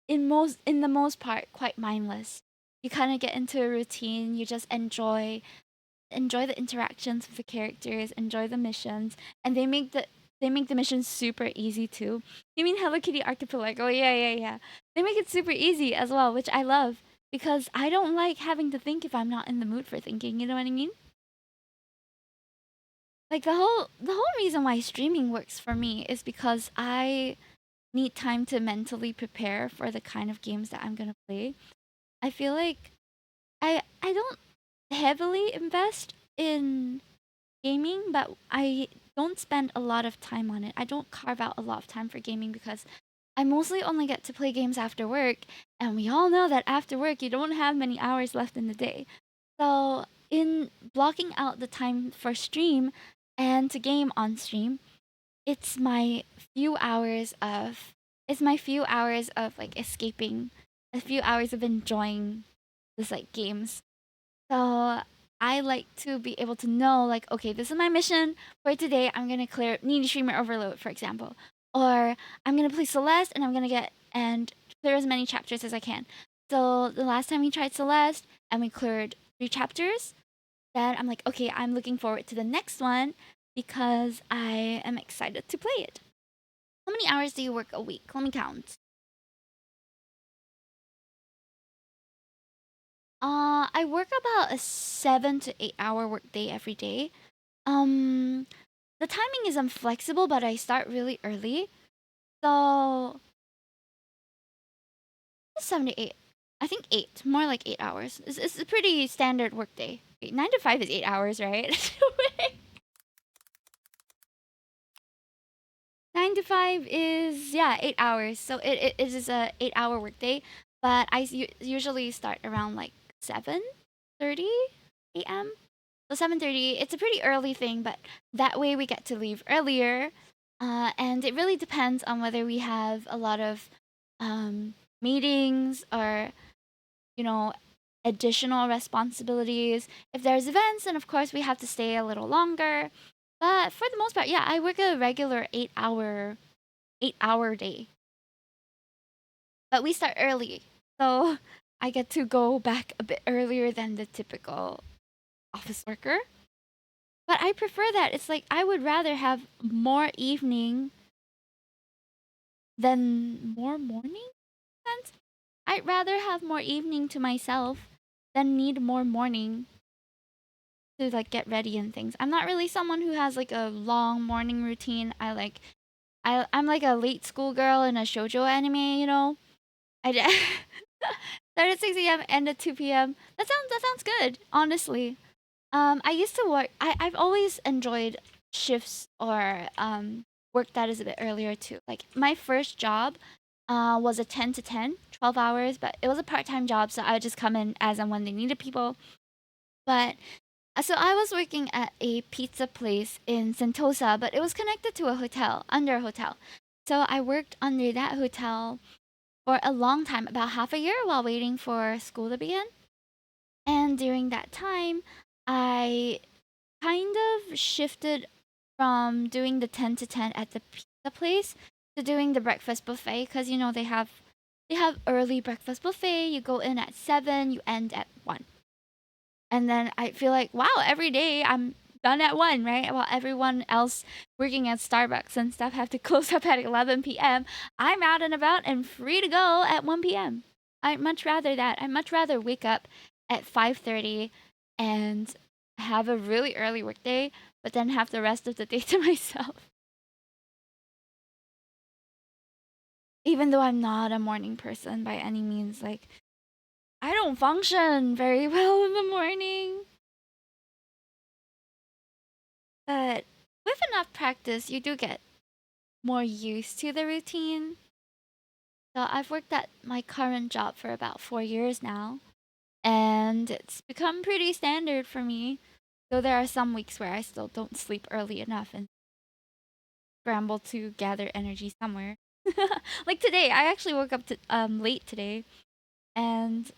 in the most part, quite mindless. You kind of get into a routine. You just enjoy the interactions with the characters, enjoy the missions, and they make the missions super easy too. You mean Hello Kitty Archipelago? Yeah, yeah, yeah. They make it super easy as well, which I love because I don't like having to think if I'm not in the mood for thinking. You know what I mean? Like the whole reason why streaming works for me is because I need time to mentally prepare for the kind of games that I'm gonna play. I feel like I don't heavily invest in gaming, but I don't spend a lot of time on it. I don't carve out a lot of time for gaming because I mostly only get to play games after work, and we all know that after work you don't have many hours left in the day. So, in blocking out the time for stream and to game on stream, it's my few hours of like escaping, a few hours of enjoying this like games. So I like to be able to know, like, okay, this is my mission for today. I'm gonna clear Needy Streamer Overload, for example, or I'm gonna play Celeste and I'm gonna get and clear as many chapters as I can. So the last time we tried Celeste and we cleared 3 chapters, then I'm like, okay, I'm looking forward to the next one because I am excited to play it. How many hours do you work a week? Let me count. I work about a 7 to 8 hour workday every day. Um, the timing is inflexible, but I start really early. So 7 to 8. I think 8, more like 8 hours. It's a pretty standard workday. 9 to 5 is 8 hours, right? to 5 is, yeah, 8 hours. So it is a 8 hour workday. But usually start around like 7:30 a.m. So 7:30, it's a pretty early thing, but that way we get to leave earlier. And it really depends on whether we have a lot of meetings or, you know, additional responsibilities. If there's events, then of course we have to stay a little longer. But for the most part, yeah, I work a regular 8 hour day. But we start early. So I get to go back a bit earlier than the typical office worker. But I prefer that. It's like I would rather have more evening than more morning. Sense? I'd rather have more evening to myself than need more morning to like get ready and things. I'm not really someone who has like a long morning routine. I'm like a late school girl in a shoujo anime, you know. Start at 6 a.m. end at 2 p.m. That sounds good, honestly. I used to work. I've always enjoyed shifts or work that is a bit earlier too. Like my first job, was a 10 to 10, 12 hours, but it was a part-time job, so I would just come in as and when they needed people. But so I was working at a pizza place in Sentosa, but it was connected to a hotel, under a hotel. So I worked under that hotel for a long time, about half a year, while waiting for school to begin. And during that time, I kind of shifted from doing the 10 to 10 at the pizza place to doing the breakfast buffet, because you know they have early breakfast buffet. You go in at 7, you end at 1. And then I feel like, wow, every day I'm done at 1, right? While everyone else working at Starbucks and stuff have to close up at 11 p.m., I'm out and about and free to go at 1 p.m. I'd much rather that. I'd much rather wake up at 5:30 and have a really early workday, but then have the rest of the day to myself. Even though I'm not a morning person by any means, like I don't function very well in the morning. But with enough practice, you do get more used to the routine. So I've worked at my current job for about 4 years now, and it's become pretty standard for me. Though there are some weeks where I still don't sleep early enough and scramble to gather energy somewhere. Like today, I actually woke up late today, and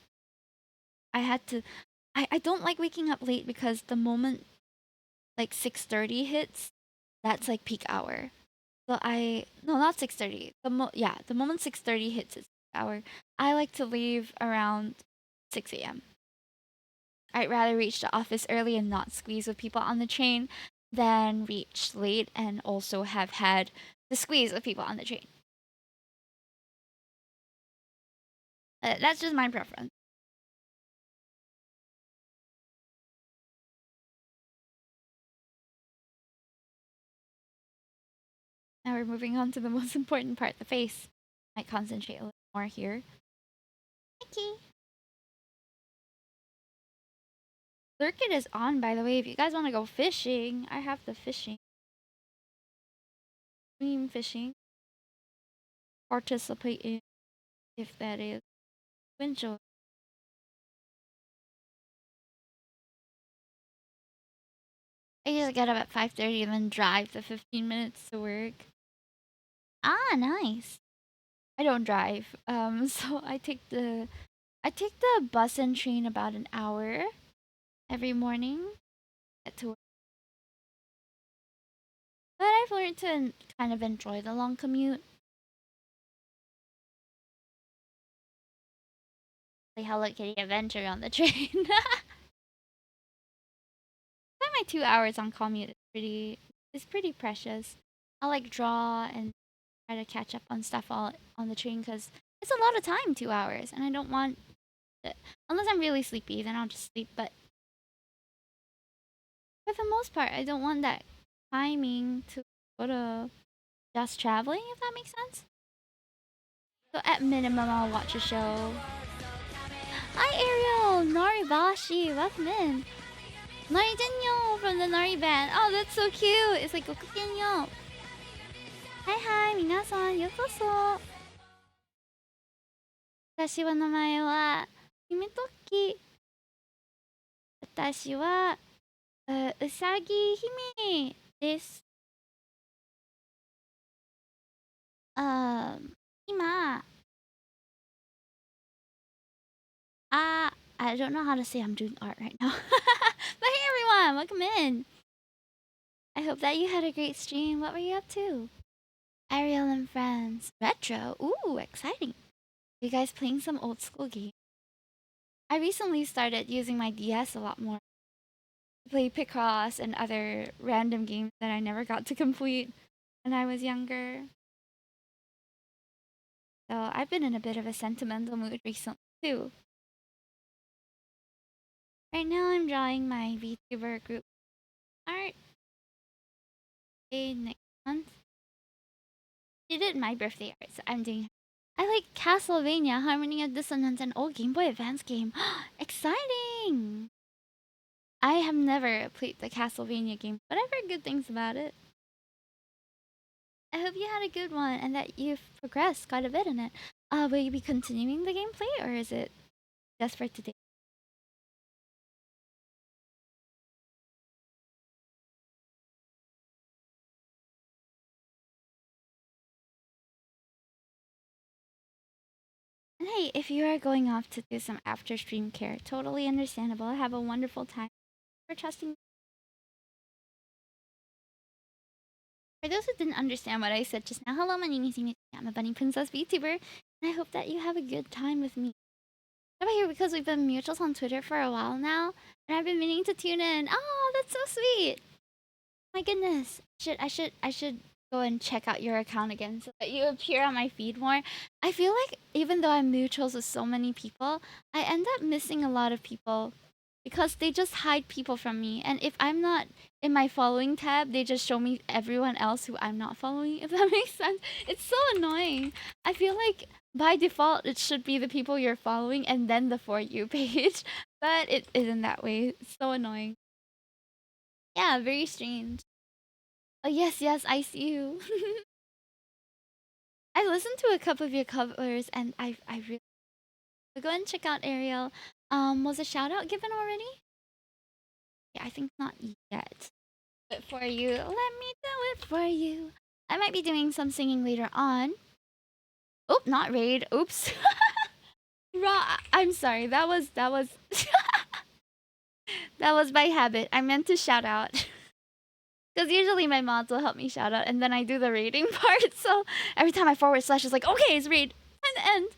I had to. I don't like waking up late because the moment like 6:30 hits, that's like peak hour. So I no, not 6:30. The moment 6:30 hits is peak hour. I like to leave around 6 a.m. I'd rather reach the office early and not squeeze with people on the train than reach late and also have had the squeeze with people on the train. That's just my preference. Now we're moving on to the most important part, the face. Might concentrate a little more here. Okay. Circuit is on, by the way. If you guys want to go fishing, I have the fishing. Stream fishing. Participate in, if that is. Enjoy. I just get up at 5:30 and then drive the 15 minutes to work. Ah, nice. I don't drive. So I take the bus and train about an hour every morning. Get to work. But I've learned to kind of enjoy the long commute. Like Hello Kitty adventure on the train. But my 2 hours on commute is pretty precious. I like draw and try to catch up on stuff all on the train because it's a lot of time, 2 hours, and I don't want it. Unless I'm really sleepy, then I'll just sleep. But for the most part, I don't want that timing to go to just traveling, if that makes sense. So at minimum, I'll watch a show. Hi Ariel, Naribashi, welcome in. Naridenyo from the Nari band. Oh, that's so cute. It's like Gokukenyo. はいはい、皆さんようこそ。私は名前は、姫とき。私は、うさぎ姫です。今、I don't know how to say I'm doing art right now. But hey everyone, welcome in. I hope that you had a great stream. What were you up to? Ariel and Friends. Retro? Ooh, exciting. You guys playing some old school games? I recently started using my DS a lot more to play Picross and other random games that I never got to complete when I was younger. So I've been in a bit of a sentimental mood recently too. Right now I'm drawing my VTuber group art next month. She did my birthday art, so I'm doing. I like Castlevania, Harmony of Dissonance, and old Game Boy Advance game. Exciting! I have never played the Castlevania game, but I've heard good things about it. I hope you had a good one and that you've progressed quite a bit in it. Will you be continuing the gameplay or is it just for today? And hey, if you are going off to do some after stream care, totally understandable. Have a wonderful time for trusting. For those who didn't understand what I said just now, hello, my name is Yumi. I'm a bunny princess VTuber, and I hope that you have a good time with me. I'm here because we've been mutuals on Twitter for a while now, and I've been meaning to tune in. Oh, that's so sweet. My goodness. I should go and check out your account again so that you appear on my feed more. I feel like even though I'm mutuals with so many people, I end up missing a lot of people because they just hide people from me. And if I'm not in my following tab, they just show me everyone else who I'm not following, if that makes sense. It's so annoying. I feel like by default it should be the people you're following and then the For You page, but it isn't that way. It's so annoying. Yeah, very strange. Oh yes, yes, I see you. I listened to a couple of your covers and I really so go and check out Ariel. Was a shout out given already? Yeah, I think not yet. But for you, let me do it for you. I might be doing some singing later on. Oh, not raid. Oops. Raw. I'm sorry. That was that was by habit. I meant to shout out. Because usually my mods will help me shout out, and then I do the rating part. So every time I forward slash, it's like, okay, it's raid. Time to end.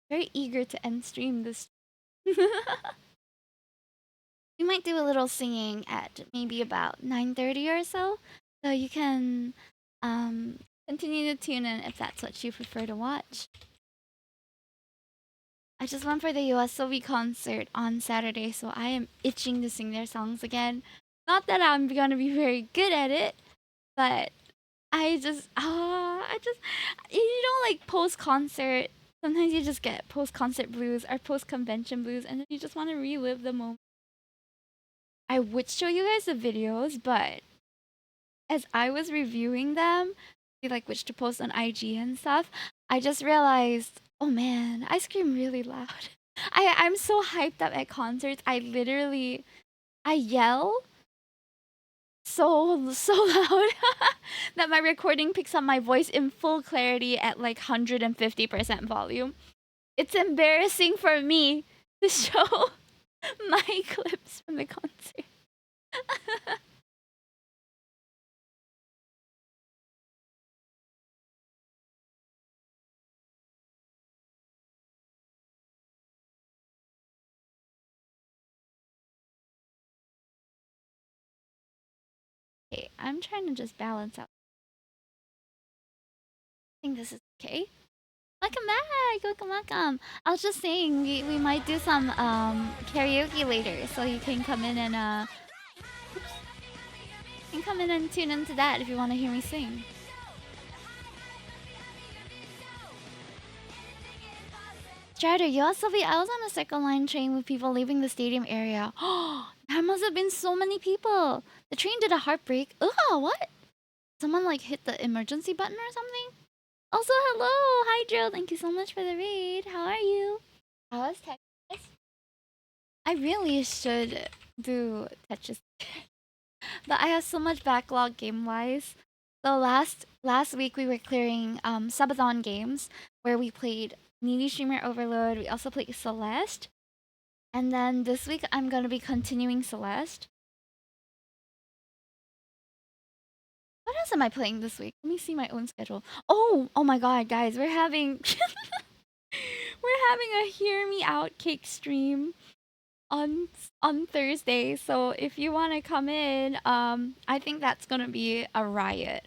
Very eager to end stream this. We might do a little singing at maybe about 9:30 or so, so you can continue to tune in if that's what you prefer to watch. I just went for the YOASOBI concert on Saturday, so I am itching to sing their songs again. Not that I'm gonna be very good at it, but I just you know, like post concert. Sometimes you just get post concert blues or post convention blues, and then you just want to relive the moment. I would show you guys the videos, but as I was reviewing them, like which to post on IG and stuff, I just realized, oh man, I scream really loud. I'm so hyped up at concerts. I yell so loud that my recording picks up my voice in full clarity at like 150% volume. It's embarrassing for me to show my clips from the concert. Okay, I'm trying to just balance out. I think this is okay. Welcome back! Welcome. I was just saying we might do some karaoke later, so you can come in and tune into that if you want to hear me sing. Strider, YOASOBI, I was on a Circle Line train with people leaving the stadium area. Oh, there must have been so many people. The train did a heartbreak. Ugh, what? Someone like hit the emergency button or something? Also, hello! Hi, Drill. Thank you so much for the raid. How are you? How is Texas? I really should do Tetris. But I have so much backlog game-wise. So last week we were clearing subathon games where we played Needy Streamer Overload. We also played Celeste. And then this week I'm gonna be continuing Celeste. What else am I playing this week? Let me see my own schedule. Oh my god, guys, we're having we're having a Hear Me Out cake stream on Thursday. So if you want to come in, I think that's gonna be a riot.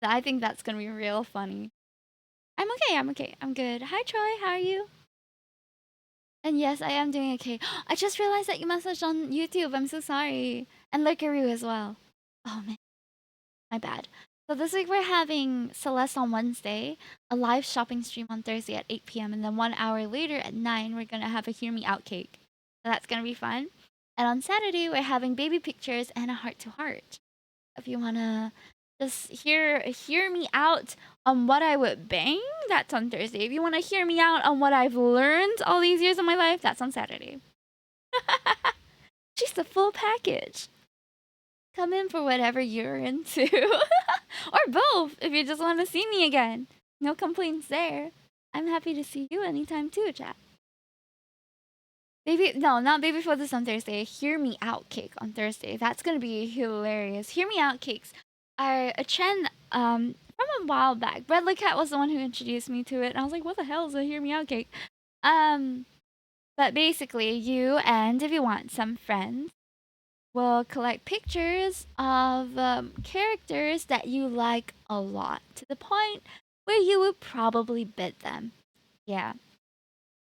I think that's gonna be real funny. I'm okay. I'm okay. I'm good. Hi Troy, how are you? And yes, I am doing okay. I just realized that you messaged on YouTube. I'm so sorry. And Lurkaroo as well. Oh man. My bad. So this week we're having Celeste on Wednesday, a live shopping stream on Thursday at 8 p.m. And then 1 hour later at 9, we're going to have a Hear Me Out cake. So that's going to be fun. And on Saturday, we're having baby pictures and a heart to heart. If you want to just hear me out on what I would bang, that's on Thursday. If you want to hear me out on what I've learned all these years of my life, that's on Saturday. She's the full package. Come in for whatever you're into. Or both, if you just want to see me again. No complaints there. I'm happy to see you anytime too, chat. Not baby photos on Thursday. Hear Me Out cake on Thursday. That's gonna be hilarious. Hear Me Out cakes are a trend from a while back. Breadly Cat was the one who introduced me to it, and I was like, what the hell is a Hear Me Out cake? But basically, you and if you want some friends will collect pictures of characters that you like a lot to the point where you would probably bid them. Yeah.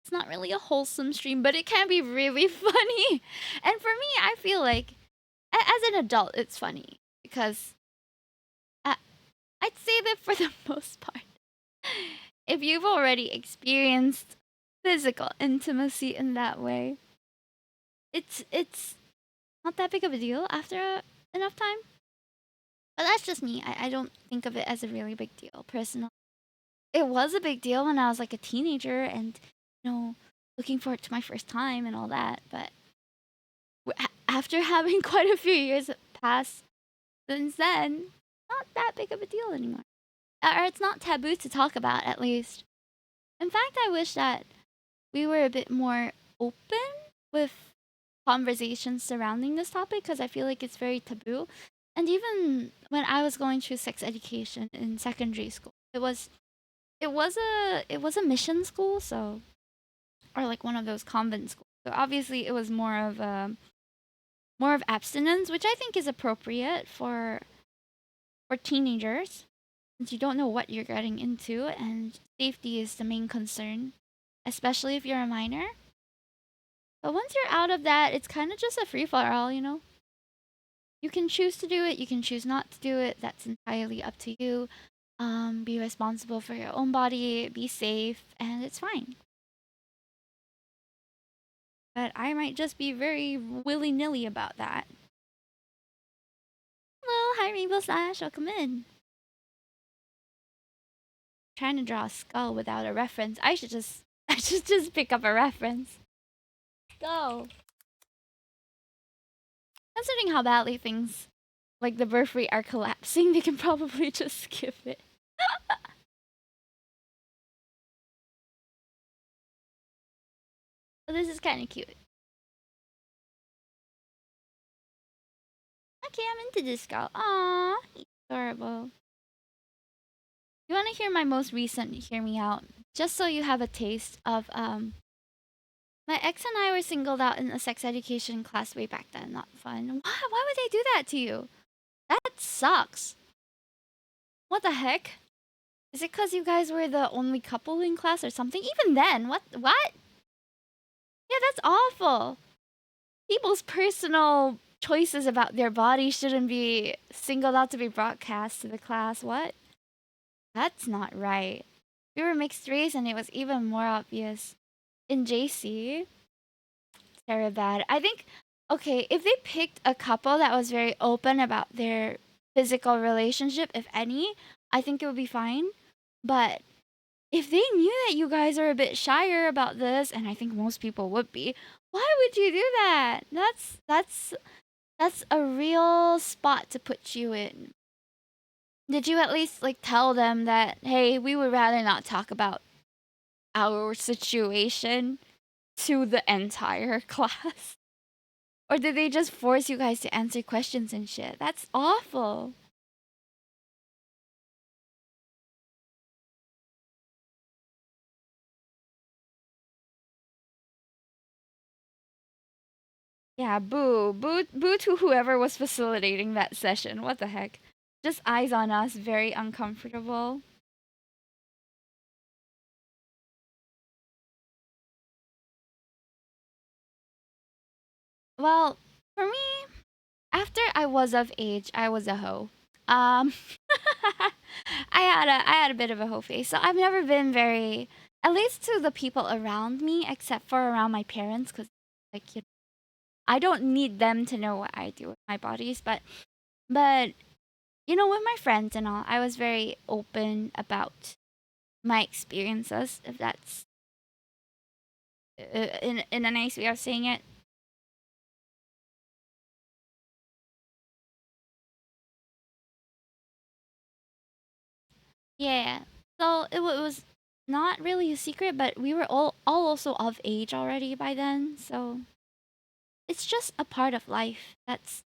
It's not really a wholesome stream, but it can be really funny. And for me, I feel like as an adult, it's funny because I'd say that for the most part, if you've already experienced physical intimacy in that way, it's not that big of a deal after enough time. But that's just me. I don't think of it as a really big deal, personally. It was a big deal when I was like a teenager and, looking forward to my first time and all that. But after having quite a few years pass since then, not that big of a deal anymore. Or it's not taboo to talk about, at least. In fact, I wish that we were a bit more open with conversations surrounding this topic because I feel like it's very taboo. And even when I was going through sex education in secondary school, it was a mission school, so, or like one of those convent schools. So obviously it was more of abstinence, which I think is appropriate for teenagers, since you don't know what you're getting into, and safety is the main concern, especially if you're a minor. But once you're out of that, it's kind of just a free for all, You can choose to do it, you can choose not to do it. That's entirely up to you. Be responsible for your own body, be safe, and it's fine. But I might just be very willy-nilly about that. Hello, hi Rainbow Slash, welcome in. Trying to draw a skull without a reference. I should just pick up a reference. Go. Considering how badly things like the birth rate are collapsing, they can probably just skip it. So this is kind of cute. Okay, I'm into this girl. Aww, he's adorable. You want to hear my most recent Hear Me Out? Just so you have a taste of, my ex and I were singled out in a sex education class way back then. Not fun. Why would they do that to you? That sucks. What the heck? Is it because you guys were the only couple in class or something? Even then, what? Yeah, that's awful. People's personal choices about their body shouldn't be singled out to be broadcast to the class. What? That's not right. We were mixed race and it was even more obvious. In JC, very bad. I think, okay, if they picked a couple that was very open about their physical relationship, if any, I think it would be fine. But if they knew that you guys are a bit shyer about this, and I think most people would be, why would you do that? That's a real spot to put you in. Did you at least like tell them that, hey, we would rather not talk about our situation to the entire class? Or did they just force you guys to answer questions and shit? That's awful. Yeah, boo. Boo to whoever was facilitating that session. What the heck? Just eyes on us, very uncomfortable. Well, for me, after I was of age, I was a hoe. Um I had a bit of a hoe face. So I've never been very, at least to the people around me, except for around my parents, cuz like I don't need them to know what I do with my bodies, but with my friends and all, I was very open about my experiences, if that's in a nice way of saying it. Yeah. So it was not really a secret, but we were all also of age already by then. So it's just a part of life. That's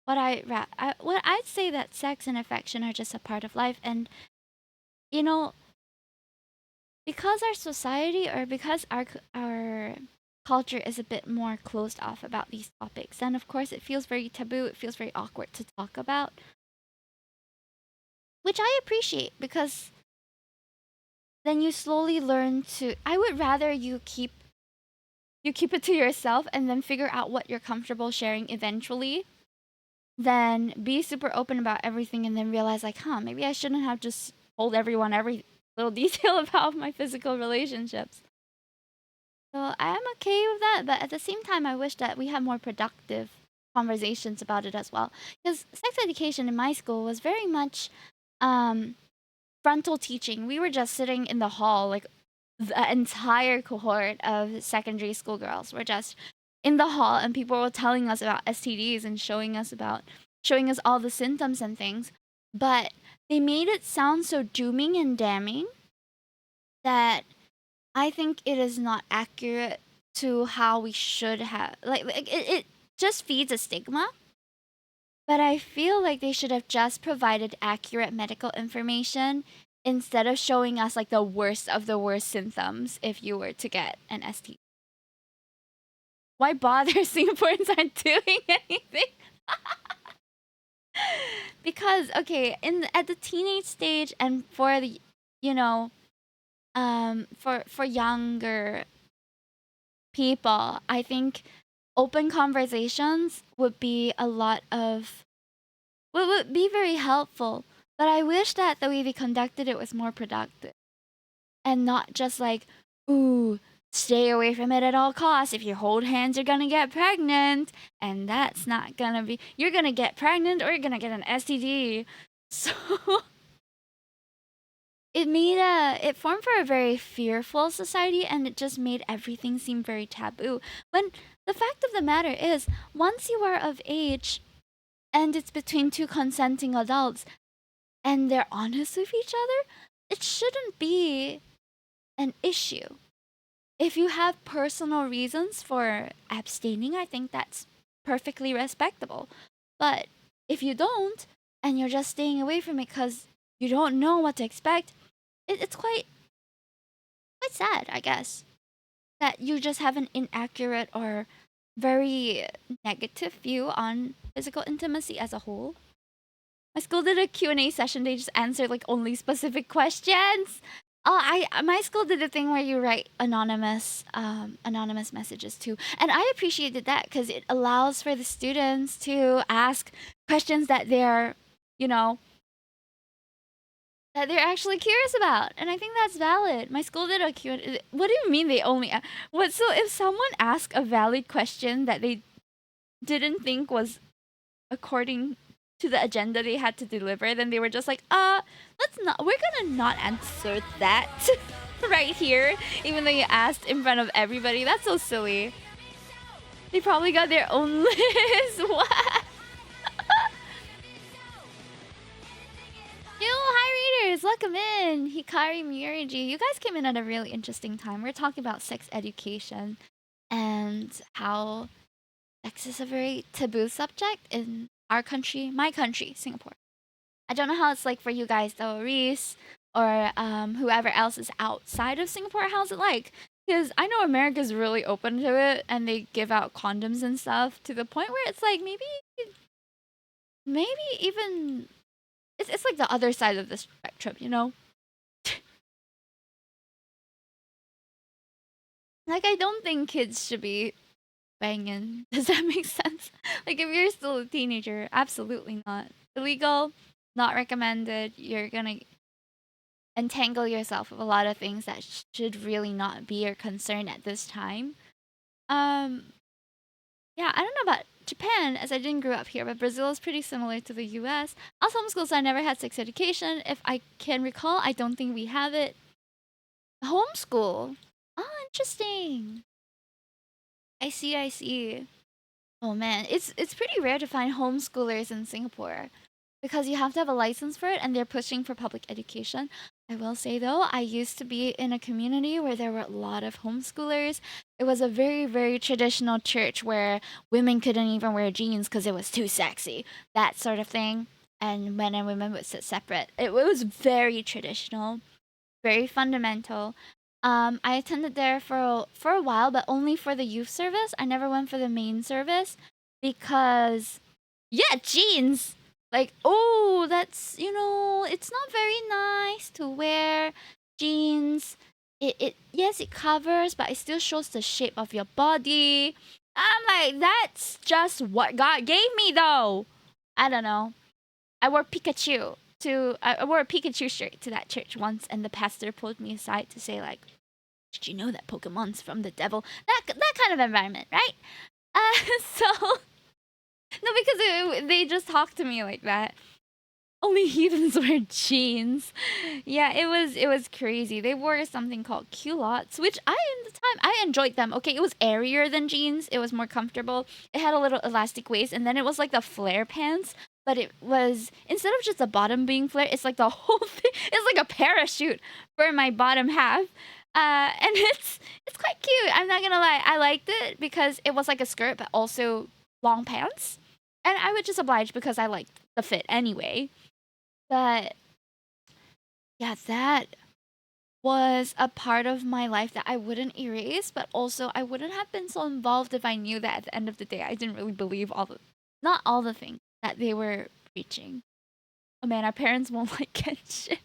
what I'd say, that sex and affection are just a part of life. And you know, because our society, or because our culture is a bit more closed off about these topics, then of course it feels very taboo. It feels very awkward to talk about, which I appreciate, because then you slowly learn to. I would rather you keep it to yourself and then figure out what you're comfortable sharing eventually, than be super open about everything and then realize, like, maybe I shouldn't have just told everyone every little detail about my physical relationships. So I am okay with that, but at the same time, I wish that we had more productive conversations about it as well. Because sex education in my school was very much um, frontal teaching. We were just sitting in the hall, like the entire cohort of secondary school girls were just in the hall, and people were telling us about STDs and showing us all the symptoms and things. But they made it sound so dooming and damning that I think it is not accurate to how we should have, it just feeds a stigma. But I feel like they should have just provided accurate medical information instead of showing us like the worst of the worst symptoms if you were to get an STD. Why bother? Singaporeans aren't doing anything. Because okay, in at the teenage stage, and for the you know for younger people, I think open conversations would be a lot of would be very helpful. But I wish that the way they conducted it was more productive, and not just like, ooh, stay away from it at all costs. If you hold hands, you're gonna get pregnant, and that's not gonna be. You're gonna get pregnant, or you're gonna get an STD. So it formed for a very fearful society, and it just made everything seem very taboo. When the fact of the matter is, once you are of age and it's between two consenting adults and they're honest with each other, it shouldn't be an issue. If you have personal reasons for abstaining, I think that's perfectly respectable. But if you don't, and you're just staying away from it because you don't know what to expect, it's quite sad, I guess, that you just have an inaccurate or very negative view on physical intimacy as a whole. My school did a Q&A session. They just answered like only specific questions. Oh, I my school did a thing where you write anonymous messages too, and I appreciated that because it allows for the students to ask questions that you know, they're actually curious about, and I think that's valid. My school did a Q&A. What do you mean they only? What? So if someone asked a valid question that they didn't think was according to the agenda they had to deliver, then they were just like, we're gonna not answer that right here, even though you asked in front of everybody. That's so silly. They probably got their own list. What? Yo, hi readers, welcome in. Hikari Miyuriji. You guys came in at a really interesting time. We're talking about sex education and how sex is a very taboo subject in our country, my country, Singapore. I don't know how it's like for you guys though, Reese, or whoever else is outside of Singapore. How's it like? Because I know America's really open to it, and they give out condoms and stuff to the point where it's like maybe even it's like the other side of the spectrum, you know? Like, I don't think kids should be banging. Does that make sense? Like, if you're still a teenager, absolutely not. Illegal, not recommended. You're gonna entangle yourself with a lot of things that should really not be your concern at this time. Yeah, I don't know about Japan, as I didn't grow up here, but Brazil is pretty similar to the US. Us homeschools, I never had sex education. If I can recall, I don't think we have it. Homeschool? Oh, interesting. I see, I see. Oh man, it's pretty rare to find homeschoolers in Singapore because you have to have a license for it and they're pushing for public education. I will say though, I used to be in a community where there were a lot of homeschoolers. It was a very, very traditional church where women couldn't even wear jeans because it was too sexy, that sort of thing. And men and women would sit separate. It was very traditional, very fundamental. I attended there for a while, but only for the youth service. I never went for the main service because, yeah, jeans. Like, oh, that's it's not very nice to wear jeans. It yes, it covers, but it still shows the shape of your body. I'm like, that's just what God gave me, though. I don't know. I wore Pikachu I wore a Pikachu shirt to that church once, and the pastor pulled me aside to say like, "Did you know that Pokemon's from the devil?" That kind of environment, right? So no, because they just talked to me like that. Only heathens wear jeans. Yeah, it was crazy. They wore something called culottes, which I at the time I enjoyed them. Okay, it was airier than jeans. It was more comfortable. It had a little elastic waist, and then it was like the flare pants. But it was instead of just the bottom being flared, it's like the whole thing. It's like a parachute for my bottom half. And it's quite cute. I'm not gonna lie. I liked it because it was like a skirt, but also long pants. And I would just oblige because I liked the fit anyway. But yeah, that was a part of my life that I wouldn't erase, but also I wouldn't have been so involved if I knew that at the end of the day I didn't really believe not all the things that they were preaching. Oh man, our parents won't like Genshin.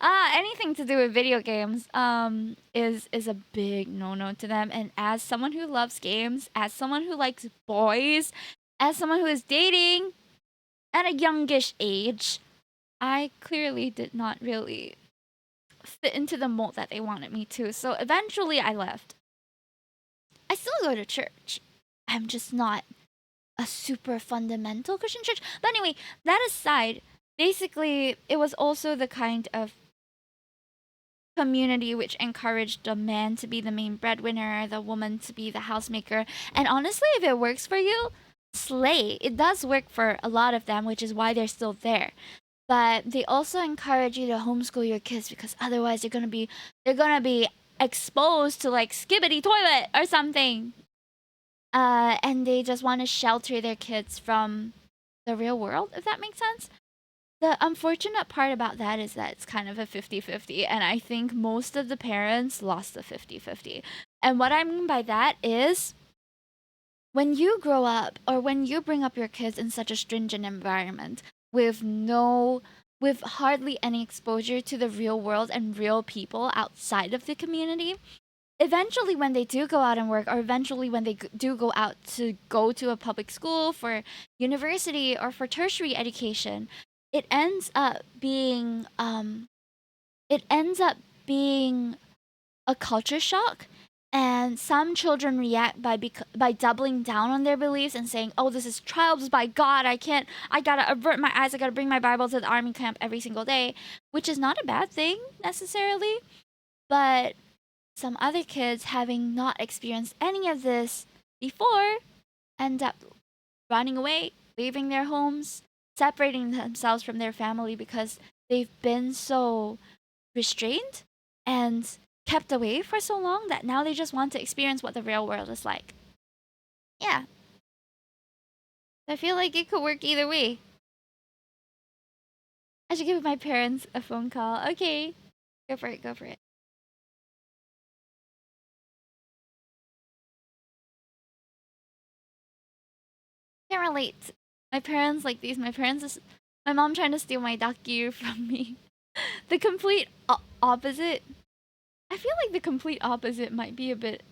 Anything to do with video games is a big no-no to them. And as someone who loves games, as someone who likes boys, as someone who is dating at a youngish age, I clearly did not really fit into the mold that they wanted me to. So eventually I left. I still go to church. I'm just not a super fundamental Christian church. But anyway, that aside, basically it was also the kind of community which encouraged the man to be the main breadwinner, the woman to be the housemaker. And honestly, if it works for you, slay. It does work for a lot of them, which is why they're still there. But they also encourage you to homeschool your kids because otherwise they're gonna be exposed to like skibbity toilet or something. And they just want to shelter their kids from the real world, if that makes sense. The unfortunate part about that is that it's kind of a 50-50, and I think most of the parents lost the 50-50. And what I mean by that is when you grow up or when you bring up your kids in such a stringent environment with hardly any exposure to the real world and real people outside of the community, eventually when they do go out and work, or eventually when they do go out to go to a public school for university or for tertiary education, it ends up being a culture shock, And some children react by doubling down on their beliefs and saying, "Oh, this is trials by God. I can't. I gotta avert my eyes. I gotta bring my Bible to the army camp every single day," which is not a bad thing necessarily. But some other kids, having not experienced any of this before, end up running away, leaving their homes, separating themselves from their family because they've been so restrained and kept away for so long that now they just want to experience what the real world is like. Yeah, I feel like it could work either way. I should give my parents a phone call. Okay, go for it, go for it. Can't relate. My parents like these. My mom trying to steal my duck gear from me. The complete opposite. I feel like the complete opposite might be a bit.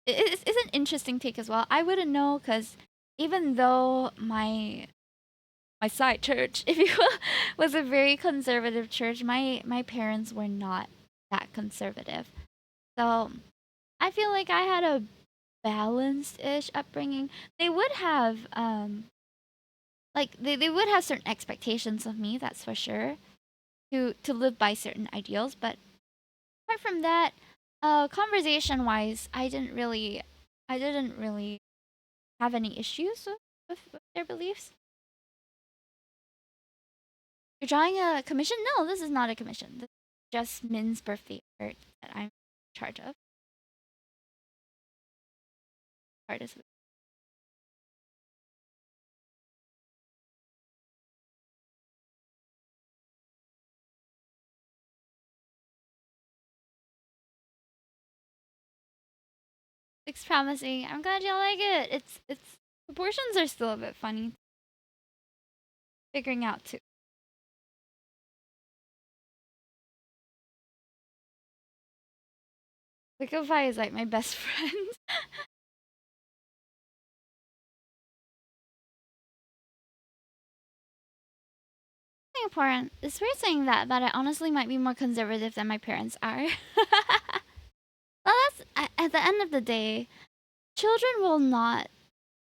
It's an interesting take as well. I wouldn't know because even though my side church, if you will, was a very conservative church, my parents were not that conservative. So I feel like I had a balanced ish upbringing. They would have they would have certain expectations of me, that's for sure, to live by certain ideals, but apart from that, conversation wise, I didn't really have any issues with their beliefs. You're drawing a commission? No, this is not a commission. This is just Min's birthday art that I'm in charge of. Artist. It's promising. I'm glad y'all like it. It's proportions are still a bit funny figuring out too. Liquify is like my best friend. Important. It's weird saying that, but I honestly might be more conservative than my parents are. Well, that's at the end of the day, children will not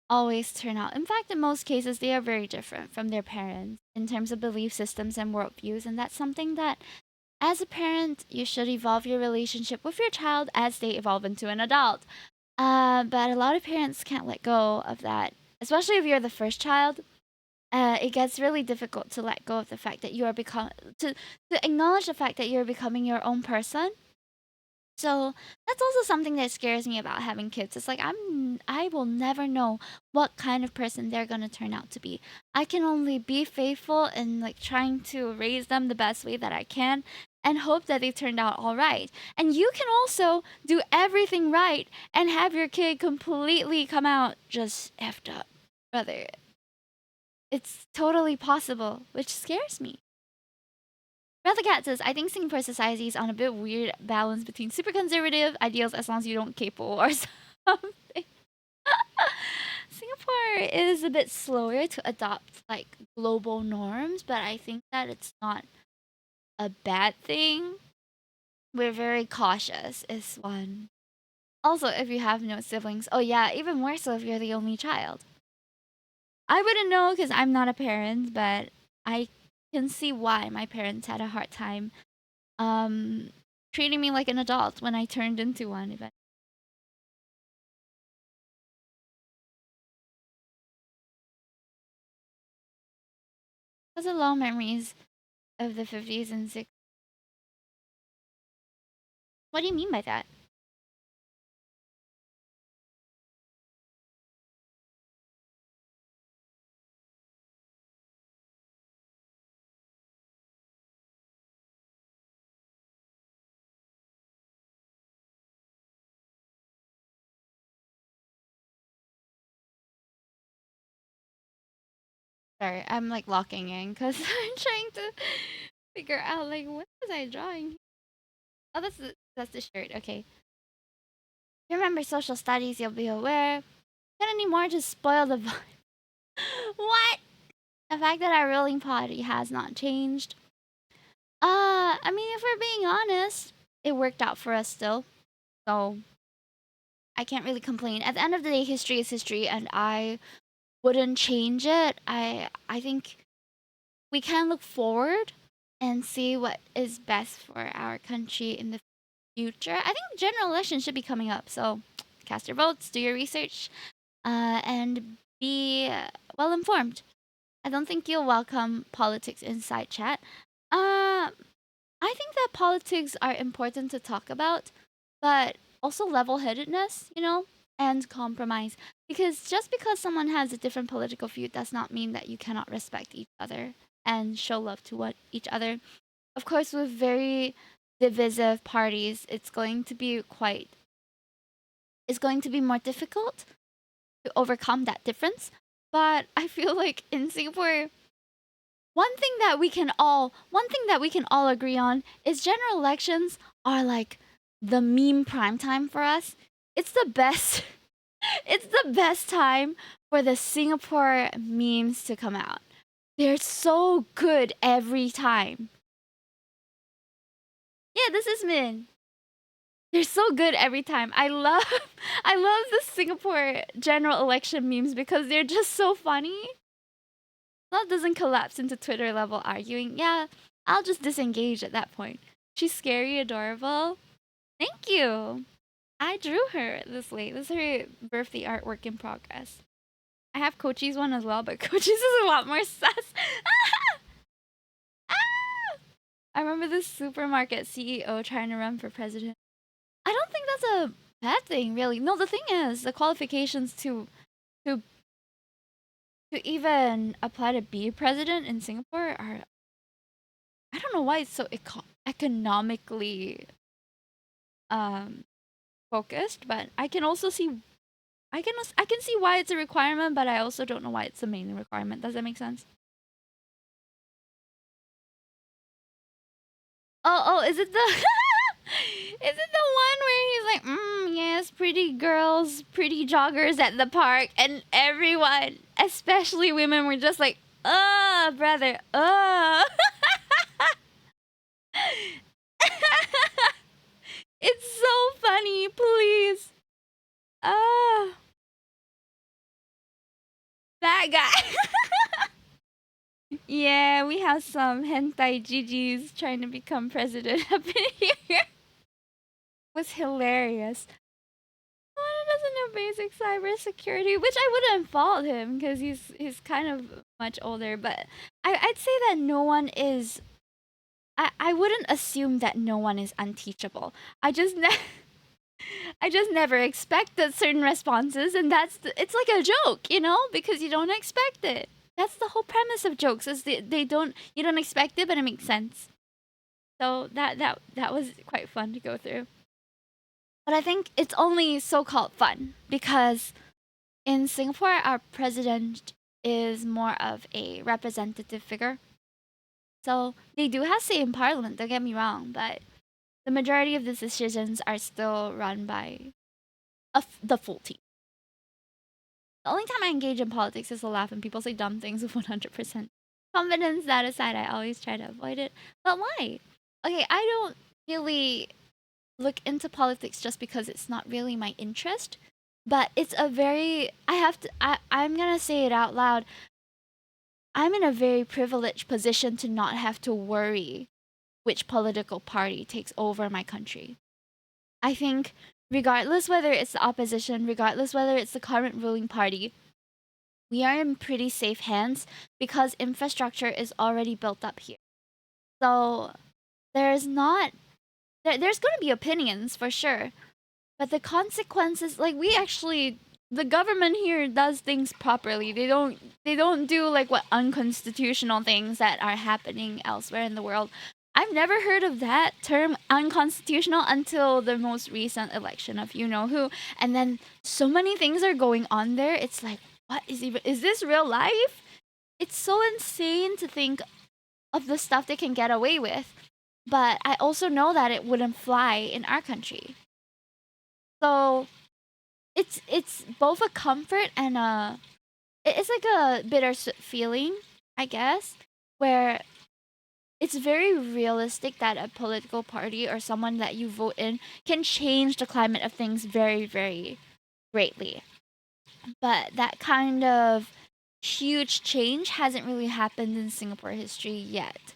always turn out. In fact, in most cases, they are very different from their parents in terms of belief systems and worldviews, and that's something that, as a parent, you should evolve your relationship with your child as they evolve into an adult. But a lot of parents can't let go of that, especially if you're the first child. It gets really difficult to let go of the fact that you are to acknowledge the fact that you're becoming your own person. So that's also something that scares me about having kids. It's like I will never know what kind of person they're gonna turn out to be. I can only be faithful and like trying to raise them the best way that I can and hope that they turned out all right. And you can also do everything right and have your kid completely come out just effed up. Brother, it's totally possible, which scares me. Brother Cat says, I think Singapore society is on a bit weird balance between super conservative ideals as long as you don't capo or something. Singapore is a bit slower to adopt like global norms, but I think that it's not a bad thing. We're very cautious, is one. Also, if you have no siblings, oh yeah, even more so if you're the only child. I wouldn't know because I'm not a parent, but I can see why my parents had a hard time um treating me like an adult when I turned into one. It was a long memories of the 50s and 60s. What do you mean by that? Sorry, I'm like locking in because I'm trying to figure out like what was I drawing? Oh, that's the shirt. Okay. If you remember social studies, you'll be aware. Can anymore just spoil the vibe? What? The fact that our ruling party has not changed. I mean, if we're being honest, it worked out for us still. So I can't really complain. At the end of the day, history is history, and I wouldn't change it. I think we can look forward and see what is best for our country in the future. I think the general election should be coming up, so cast your votes, do your research, and be well informed. I don't think you'll welcome politics inside chat. Uh, I think that politics are important to talk about, but also level headedness, and compromise. Because just because someone has a different political view does not mean that you cannot respect each other and show love to each other. Of course, with very divisive parties, it's going to be more difficult to overcome that difference. But I feel like in Singapore, one thing that we can all agree on is general elections are like the meme prime time for us. It's the best. It's the best time for the Singapore memes to come out. They're so good every time. Yeah, this is Min. They're so good every time. I love the Singapore general election memes because they're just so funny. Love doesn't collapse into Twitter level arguing. Yeah, I'll just disengage at that point. She's scary, adorable. Thank you. I drew her this late. This is her birthday artwork in progress. I have Kochi's one as well, but Kochi's is a lot more sus. I remember this supermarket CEO trying to run for president. I don't think that's a bad thing, really. No, the thing is, the qualifications to to even apply to be president in Singapore are, I don't know why it's so economically um focused, but I can see why it's a requirement, but I also don't know why it's the main requirement. Does that make sense? Oh, is it the is it the one where he's like, yes, pretty girls, pretty joggers at the park, and everyone, especially women, were just like, brother, It's so funny, please. That guy. Yeah, we have some hentai GGs trying to become president up in here. Was hilarious. One doesn't know basic cybersecurity, which I wouldn't fault him because he's kind of much older. But I'd say that no one is. I wouldn't assume that no one is unteachable. I just never expected certain responses, and it's like a joke, because you don't expect it. That's the whole premise of jokes is they don't you don't expect it, but it makes sense. So that was quite fun to go through. But I think it's only so-called fun because in Singapore, our president is more of a representative figure. So they do have say in parliament, don't get me wrong, but the majority of the decisions are still run by the full team. The only time I engage in politics is to laugh and people say dumb things with 100% confidence. That aside, I always try to avoid it. But why? Okay, I don't really look into politics just because it's not really my interest. But it's a very, I'm gonna say it out loud. I'm in a very privileged position to not have to worry which political party takes over my country. I think regardless whether it's the opposition, regardless whether it's the current ruling party, we are in pretty safe hands because infrastructure is already built up here. So there's not there's going to be opinions for sure, but the consequences, like the government here does things properly. They don't do like what unconstitutional things that are happening elsewhere in the world. I've never heard of that term unconstitutional until the most recent election of you know who, and then so many things are going on there. It's like, what is this real life? It's so insane to think of the stuff they can get away with. But I also know that it wouldn't fly in our country. So it's both a comfort and it's like a bittersweet feeling, I guess, where it's very realistic that a political party or someone that you vote in can change the climate of things very, very greatly. But that kind of huge change hasn't really happened in Singapore history yet.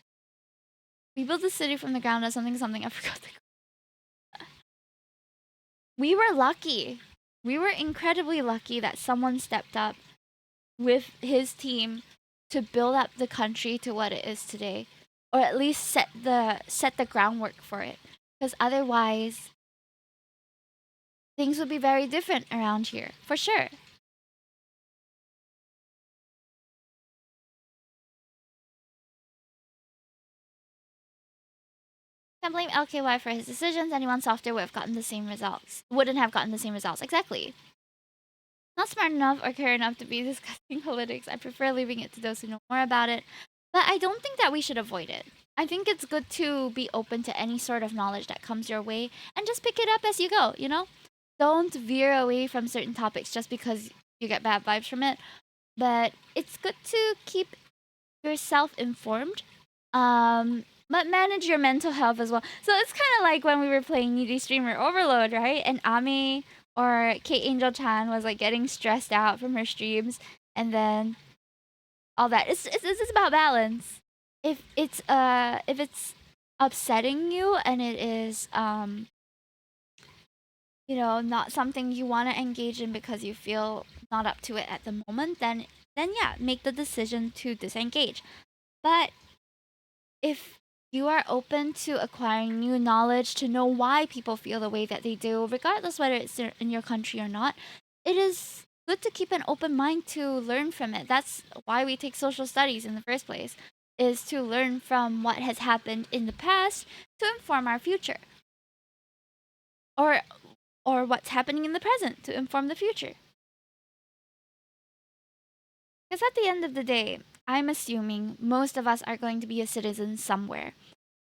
We built the city from the ground up, something, something. I forgot the. We were lucky. We were incredibly lucky that someone stepped up with his team to build up the country to what it is today, or at least set the groundwork for it. Because otherwise, things would be very different around here, for sure. Can't blame LKY for his decisions. Anyone softer would have gotten the same results. Wouldn't have gotten the same results. Exactly. Not smart enough or care enough to be discussing politics. I prefer leaving it to those who know more about it. But I don't think that we should avoid it. I think it's good to be open to any sort of knowledge that comes your way and just pick it up as you go, you know? Don't veer away from certain topics just because you get bad vibes from it. But it's good to keep yourself informed. But manage your mental health as well. So it's kind of like when we were playing Needy Streamer Overload, right? And Ami or Kate Angel Chan was like getting stressed out from her streams, and then all that. It's about balance. If it's upsetting you and it is not something you want to engage in because you feel not up to it at the moment, then yeah, make the decision to disengage. But if you are open to acquiring new knowledge to know why people feel the way that they do, regardless whether it's in your country or not, it is good to keep an open mind to learn from it. That's why we take social studies in the first place, is to learn from what has happened in the past to inform our future. Or what's happening in the present to inform the future. Because at the end of the day, I'm assuming most of us are going to be a citizen somewhere.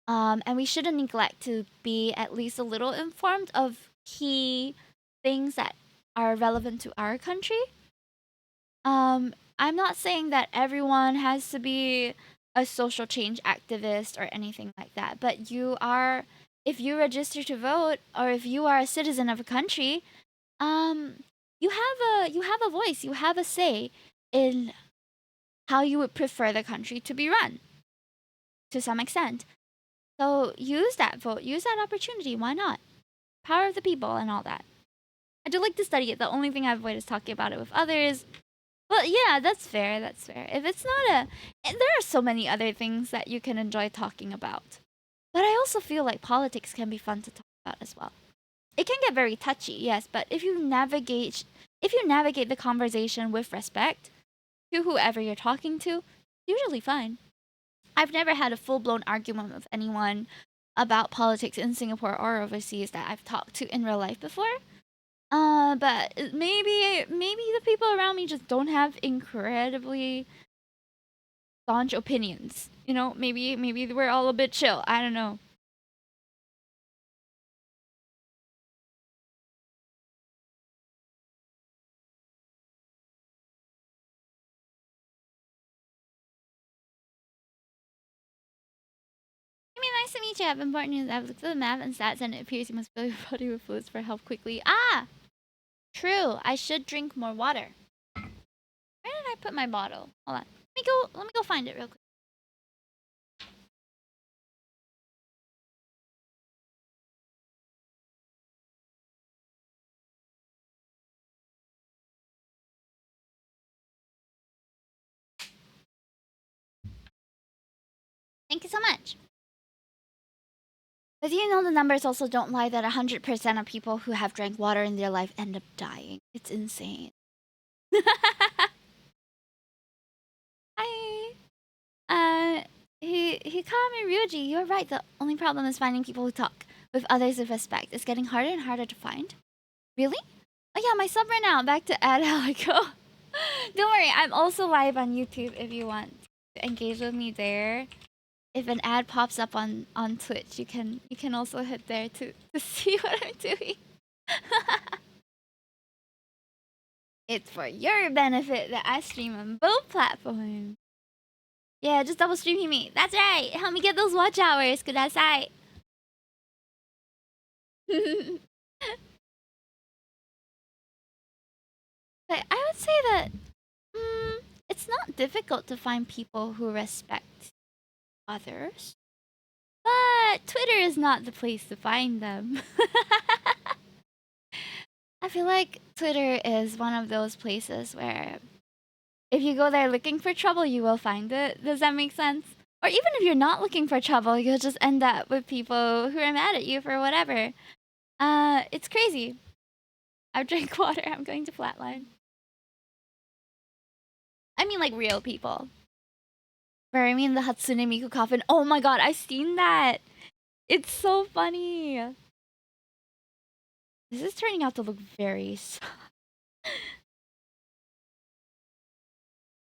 And we shouldn't neglect to be at least a little informed of key things that are relevant to our country. I'm not saying that everyone has to be a social change activist or anything like that, but if you register to vote or if you are a citizen of a country, you have a voice, you have a say in how you would prefer the country to be run to some extent. So use that vote, use that opportunity. Why not? Power of the people and all that. I do like to study it. The only thing I avoid is talking about it with others. But yeah, that's fair. That's fair. If it's not there are so many other things that you can enjoy talking about. But I also feel like politics can be fun to talk about as well. It can get very touchy, yes, but if you navigate the conversation with respect to whoever you're talking to, it's usually fine. I've never had a full blown argument with anyone about politics in Singapore or overseas that I've talked to in real life before. But maybe the people around me just don't have incredibly staunch opinions. You know, maybe we're all a bit chill. I don't know. I mean, nice to meet you. I've been important news. I've looked at the map and stats, and it appears you must fill your body with fluids for help quickly. Ah, true. I should drink more water. Where did I put my bottle? Hold on. Let me go find it real quick. Thank you so much. But you know the numbers also don't lie that 100% of people who have drank water in their life end up dying. It's insane. Hi. Hikami Ryuji, you're right. The only problem is finding people who talk with others with respect. It's getting harder and harder to find. Really? Oh yeah, my sub right now. Back to Ad Halico. Don't worry, I'm also live on YouTube if you want to engage with me there. If an ad pops up on Twitch, you can also hit there to see what I'm doing. It's for your benefit that I stream on both platforms. Yeah, just double stream me. That's right. Help me get those watch hours. Kudasai. But I would say that it's not difficult to find people who respect others, but Twitter is not the place to find them. I feel like Twitter is one of those places where if you go there looking for trouble, you will find it. Does that make sense? Or even if you're not looking for trouble, you'll just end up with people who are mad at you for whatever. It's crazy. I've drank water. I'm going to flatline. I mean, like real people. Where I mean the Hatsune Miku coffin. Oh my god, I've seen that. It's so funny. This is turning out to look very.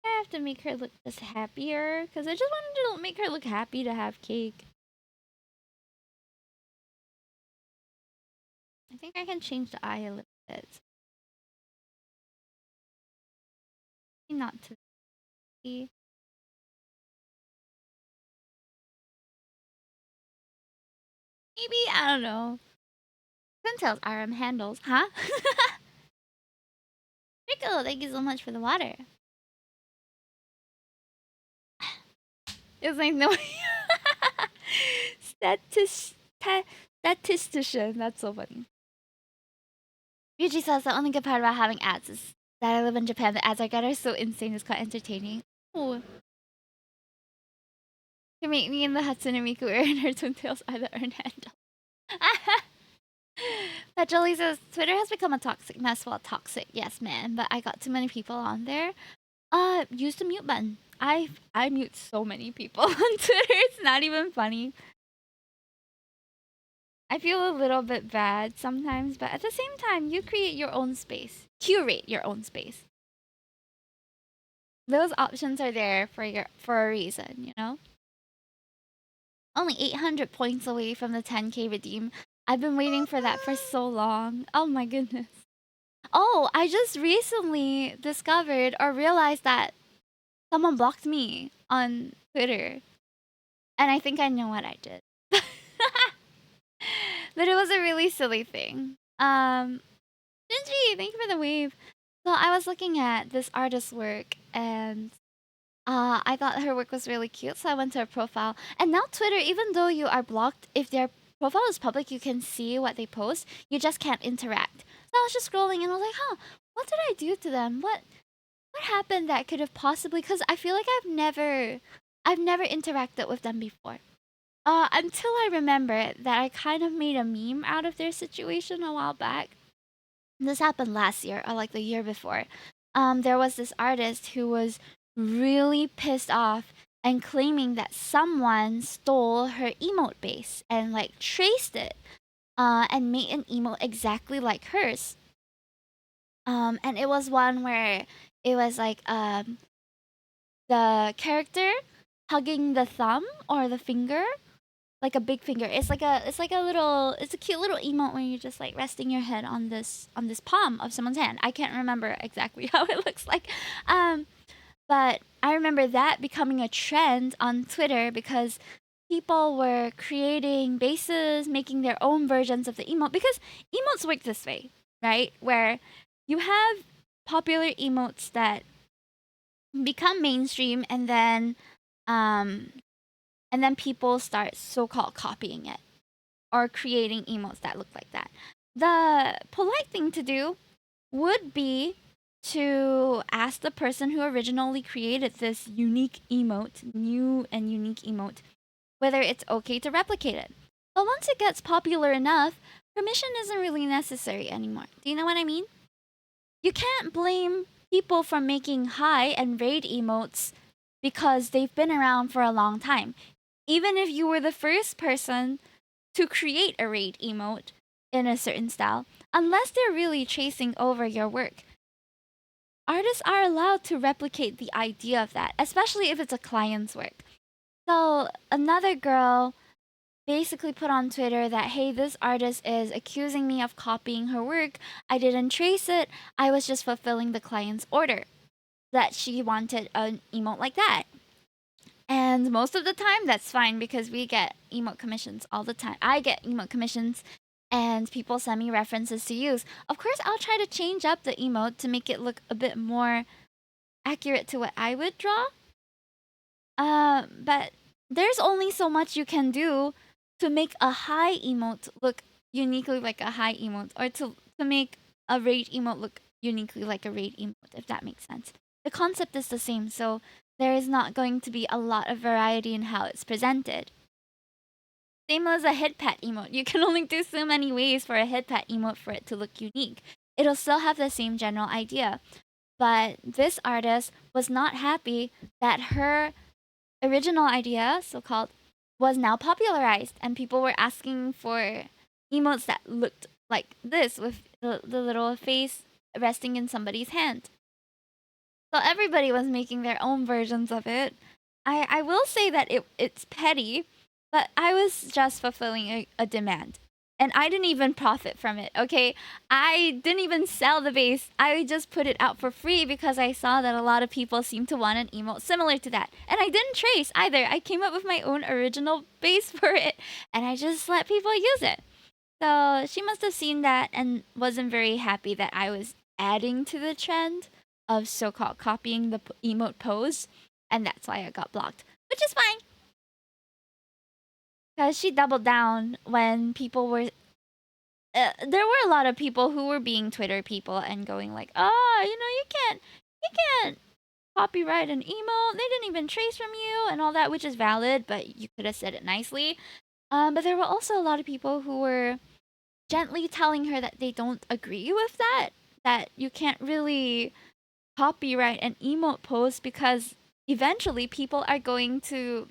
I have to make her look just happier because I just wanted to make her look happy to have cake. I think I can change the eye a little bit. Not to see. Maybe, I don't know. Pintail's RM handles, huh? Rico, thank you so much for the water. It's like no statistician. That's so funny. Ryuji says the only good part about having ads is that I live in Japan. The ads I get are so insane. It's quite entertaining. Ooh. To make me and the Hatsune Miku earn her twin tails are the earn handle. Petroli says Twitter has become a toxic mess. Well, toxic, yes, man. But I got too many people on there. Use the mute button. I mute so many people on Twitter. It's not even funny. I feel a little bit bad sometimes, but at the same time, you create your own space. Curate your own space. Those options are there for a reason, you know? Only 800 points away from the 10k redeem. I've been waiting for that for so long. Oh my goodness. Oh, I just recently discovered or realized that someone blocked me on Twitter. And I think I know what I did. But it was a really silly thing. Shinji, thank you for the wave. So I was looking at this artist's work and I thought her work was really cute, so I went to her profile. And now Twitter, even though you are blocked, if their profile is public, you can see what they post. You just can't interact. So I was just scrolling and I was like, huh, what did I do to them? What happened that could have possibly? Because I feel like I've never interacted with them before. Until I remember that I kind of made a meme out of their situation a while back. This happened last year or like the year before. There was this artist who was really pissed off and claiming that someone stole her emote base and like traced it and made an emote exactly like hers. And it was one where it was like the character hugging the thumb or the finger, like a big finger. It's like a cute little emote where you're just like resting your head on this palm of someone's hand. I can't remember exactly how it looks like. But I remember that becoming a trend on Twitter because people were creating bases, making their own versions of the emote. Because emotes work this way, right? Where you have popular emotes that become mainstream and then people start so-called copying it or creating emotes that look like that. The polite thing to do would be to ask the person who originally created this unique emote, new and unique emote, whether it's okay to replicate it. But once it gets popular enough, permission isn't really necessary anymore. Do you know what I mean? You can't blame people for making high and raid emotes because they've been around for a long time. Even if you were the first person to create a raid emote in a certain style, unless they're really chasing over your work, artists are allowed to replicate the idea of that, especially if it's a client's work. So another girl basically put on Twitter that, hey, this artist is accusing me of copying her work. I didn't trace it. I was just fulfilling the client's order that she wanted an emote like that. And most of the time, that's fine because we get emote commissions all the time. I get emote commissions and people send me references to use. Of course, I'll try to change up the emote to make it look a bit more accurate to what I would draw. But there's only so much you can do to make a high emote look uniquely like a high emote, or to make a rage emote look uniquely like a rage emote, if that makes sense. The concept is the same, so there is not going to be a lot of variety in how it's presented. Same as a head pat emote. You can only do so many ways for a head pat emote for it to look unique. It'll still have the same general idea. But this artist was not happy that her original idea, so called, was now popularized, and people were asking for emotes that looked like this with the little face resting in somebody's hand. So everybody was making their own versions of it. I will say that it's petty, but I was just fulfilling a demand. And I didn't even profit from it, okay? I didn't even sell the base. I just put it out for free because I saw that a lot of people seemed to want an emote similar to that. And I didn't trace either. I came up with my own original base for it, and I just let people use it. So she must have seen that and wasn't very happy that I was adding to the trend of so-called copying the emote pose, and that's why I got blocked, which is fine. Because she doubled down when people were. There were a lot of people who were being Twitter people and going like, "Oh, you can't copyright an emote. They didn't even trace from you and all that," which is valid, but you could have said it nicely. But there were also a lot of people who were gently telling her that they don't agree with that you can't really copyright an emote post because eventually people are going to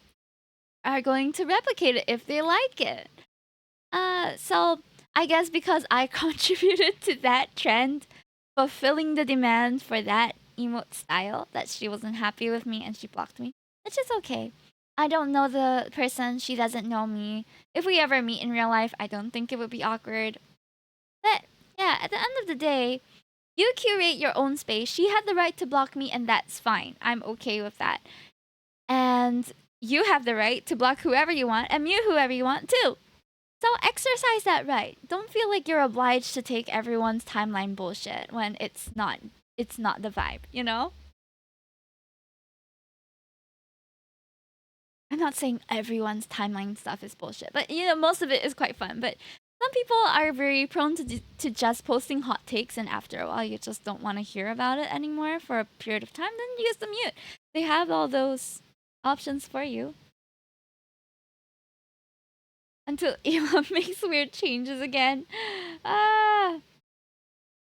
replicate it if they like it. So I guess because I contributed to that trend, fulfilling the demand for that emote style, that she wasn't happy with me and she blocked me, which is okay. I don't know the person, she doesn't know me. If we ever meet in real life, I don't think it would be awkward. But yeah, at the end of the day, you curate your own space. She had the right to block me, and that's fine. I'm okay with that. And you have the right to block whoever you want and mute whoever you want too. So exercise that right. Don't feel like you're obliged to take everyone's timeline bullshit when it's not the vibe, you know? I'm not saying everyone's timeline stuff is bullshit, but most of it is quite fun. But some people are very prone to just posting hot takes, and after a while, you just don't want to hear about it anymore for a period of time. Then use the mute. They have all those options for you until Elon makes weird changes again. Ah,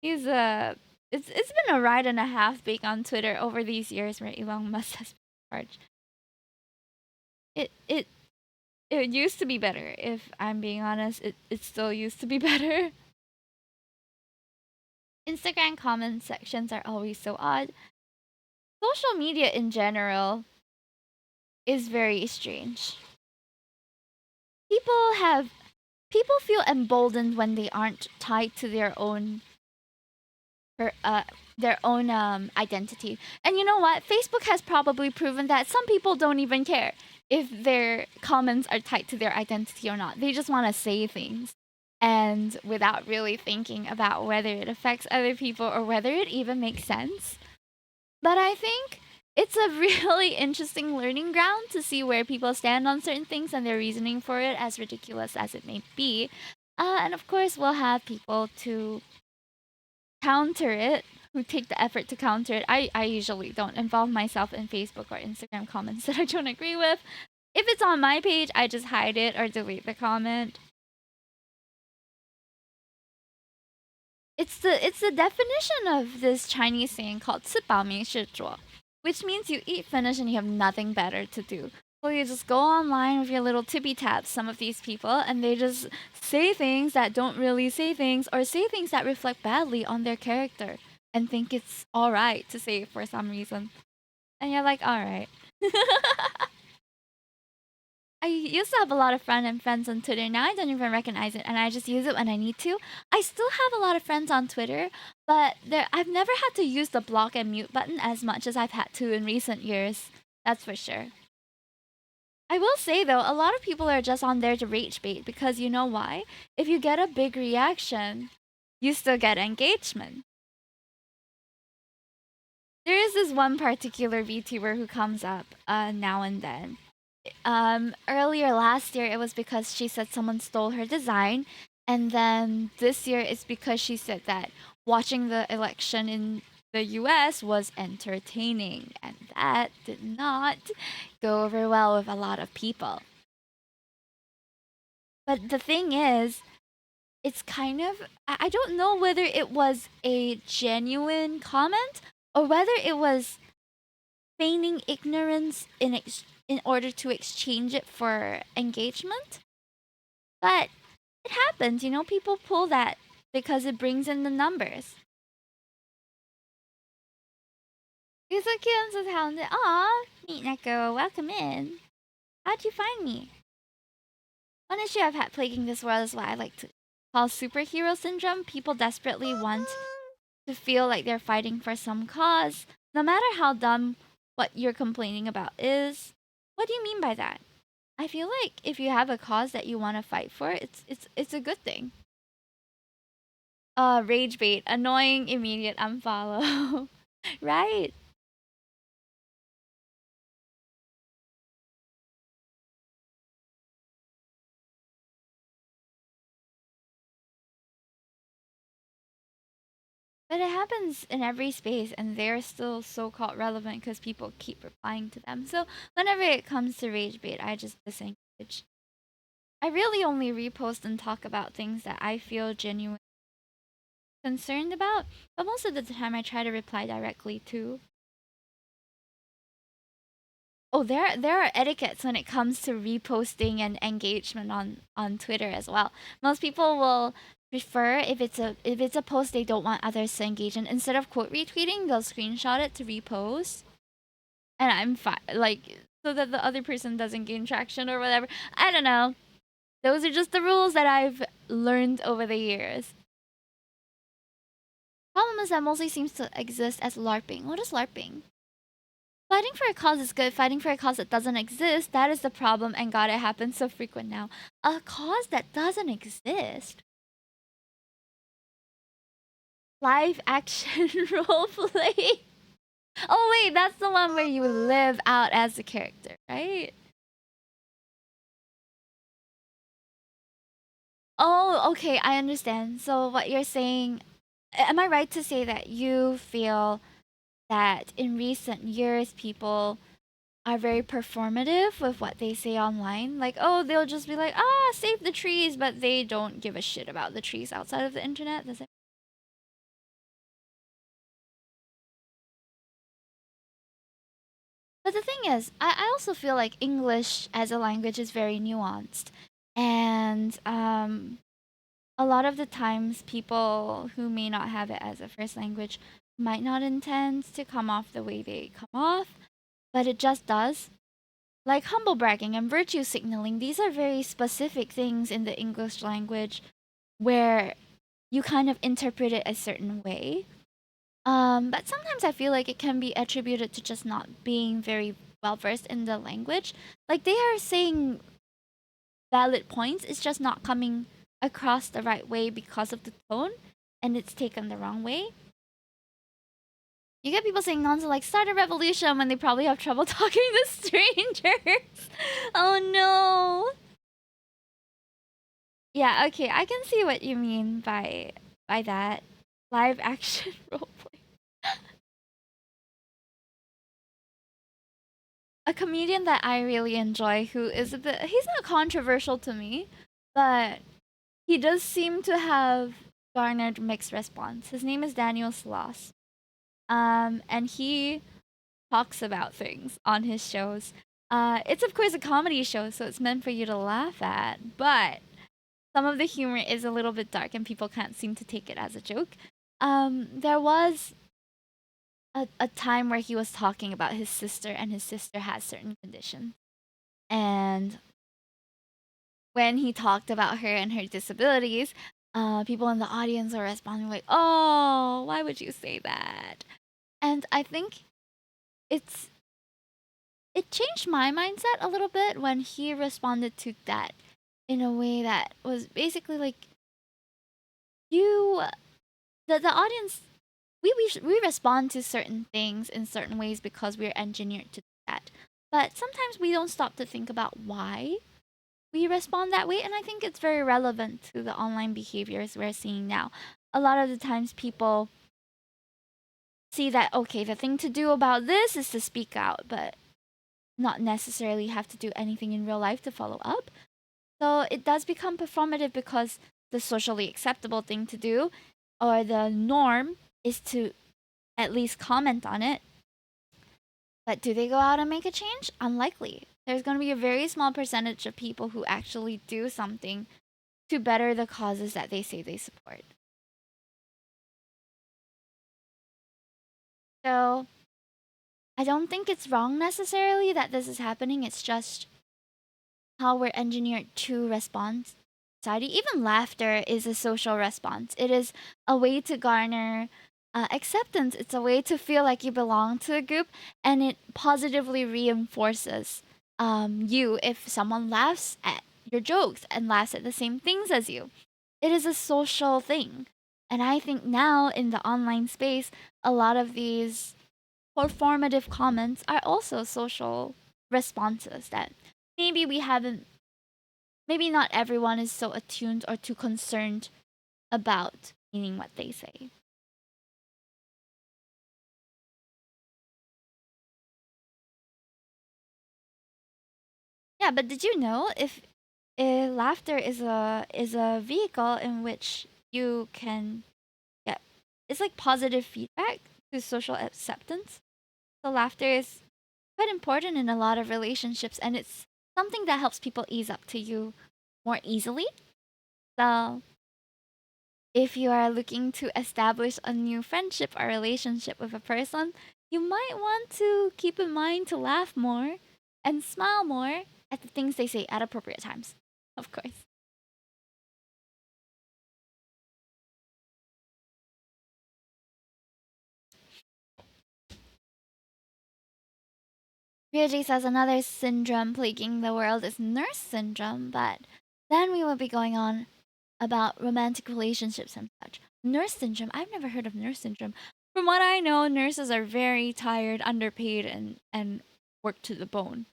he's It's been a ride and a half back on Twitter over these years where Elon Musk has been in charge. It used to be better, if I'm being honest. It still used to be better. Instagram comment sections are always so odd. Social media in general is very strange. People have people feel emboldened when they aren't tied to her their own identity. And you know what? Facebook has probably proven that some people don't even care if their comments are tied to their identity or not. They just want to say things and without really thinking about whether it affects other people or whether it even makes sense. But I think it's a really interesting learning ground to see where people stand on certain things and their reasoning for it, as ridiculous as it may be. And of course, we'll have people to counter it, who take the effort to counter it. I usually don't involve myself in Facebook or Instagram comments that I don't agree with. If it's on my page, I just hide it or delete the comment. It's the definition of this Chinese saying called 吃饱没事做, which means you eat, finish, and you have nothing better to do. So you just go online with your little tippy taps, some of these people, and they just say things that don't really say things, or say things that reflect badly on their character, and think it's alright to say it for some reason. And you're like, alright. I used to have a lot of friends on Twitter. Now I don't even recognize it, and I just use it when I need to. I still have a lot of friends on Twitter, but I've never had to use the block and mute button as much as I've had to in recent years. That's for sure. I will say though, a lot of people are just on there to rage bait because you know why? If you get a big reaction, you still get engagement. There is this one particular VTuber who comes up now and then. Earlier last year, it was because she said someone stole her design, and then this year it's because she said that watching the election in the US was entertaining, and that did not go over well with a lot of people. But the thing is, it's kind of, I don't know whether it was a genuine comment or whether it was feigning ignorance in order to exchange it for engagement. But it happens, you know, people pull that because it brings in the numbers. Yuzuki says, "Aw, meet Neko, welcome in. How'd you find me?" One issue I've had plaguing this world is what I like to call superhero syndrome. People desperately want to feel like they're fighting for some cause, no matter how dumb what you're complaining about is. What do you mean by that? I feel like if you have a cause that you want to fight for, it's a good thing. Rage bait, annoying, immediate unfollow. Right. But it happens in every space, and they're still so called relevant because people keep replying to them. So whenever it comes to rage bait, I just disengage. I really only repost and talk about things that I feel genuinely concerned about, but most of the time I try to reply directly too. Oh, there are etiquettes when it comes to reposting and engagement on Twitter as well. Most people will prefer if it's a post they don't want others to engage in, instead of quote retweeting, they'll screenshot it to repost. And I'm fine, like, so that the other person doesn't gain traction or whatever. I don't know. Those are just the rules that I've learned over the years. Problem is that mostly seems to exist as LARPing. What is LARPing? Fighting for a cause is good. Fighting for a cause that doesn't exist, that is the problem, and God, it happens so frequent now. A cause that doesn't exist? Live action roleplay? Oh wait, that's the one where you live out as the character, right? Oh, okay, I understand. So what you're saying, am I right to say that you feel that in recent years people are very performative with what they say online? Like, oh, they'll just be like, ah, save the trees, but they don't give a shit about the trees outside of the internet. Does it? But the thing is, I also feel like English as a language is very nuanced. And a lot of the times, people who may not have it as a first language might not intend to come off the way they come off, but it just does. Like humble bragging and virtue signaling, these are very specific things in the English language where you kind of interpret it a certain way. But sometimes I feel like it can be attributed to just not being very well versed in the language. Like they are saying valid points, it's just not coming across the right way because of the tone, and it's taken the wrong way. You get people saying nonsense like start a revolution when they probably have trouble talking to strangers. Oh no. Yeah, okay, I can see what you mean by that. Live action roleplay. A comedian that I really enjoy who is a bit, he's not controversial to me, but he does seem to have garnered mixed response. His name is Daniel Sloss. And he talks about things on his shows. It's of course a comedy show, so it's meant for you to laugh at, but some of the humor is a little bit dark and people can't seem to take it as a joke. There was a time where he was talking about his sister, and his sister has certain conditions. And when he talked about her and her disabilities, people in the audience are responding like, "Oh, why would you say that?" And I think it's it changed my mindset a little bit when he responded to that in a way that was basically like, you the audience, we respond to certain things in certain ways because we're engineered to do that. But sometimes we don't stop to think about why we respond that way, and I think it's very relevant to the online behaviors we're seeing now. A lot of the times people see that, okay, the thing to do about this is to speak out, but not necessarily have to do anything in real life to follow up. So it does become performative because the socially acceptable thing to do, or the norm, is to at least comment on it. But do they go out and make a change? Unlikely. There's going to be a very small percentage of people who actually do something to better the causes that they say they support. So I don't think it's wrong necessarily that this is happening. It's just how we're engineered to respond to society. Even laughter is a social response. It is a way to garner acceptance. It's a way to feel like you belong to a group, and it positively reinforces you if someone laughs at your jokes and laughs at the same things as you. It is a social thing. And I think now in the online space, a lot of these performative comments are also social responses that maybe we haven't, maybe not everyone is so attuned or too concerned about meaning what they say. Yeah, but did you know if laughter is a vehicle in which you can get, it's like positive feedback to social acceptance. So laughter is quite important in a lot of relationships, and it's something that helps people ease up to you more easily. So if you are looking to establish a new friendship or relationship with a person, you might want to keep in mind to laugh more and smile more at the things they say at appropriate times, of course. Ryuji says another syndrome plaguing the world is nurse syndrome, but then we will be going on about romantic relationships and such. Nurse syndrome? I've never heard of nurse syndrome. From what I know, nurses are very tired, underpaid, and work to the bone.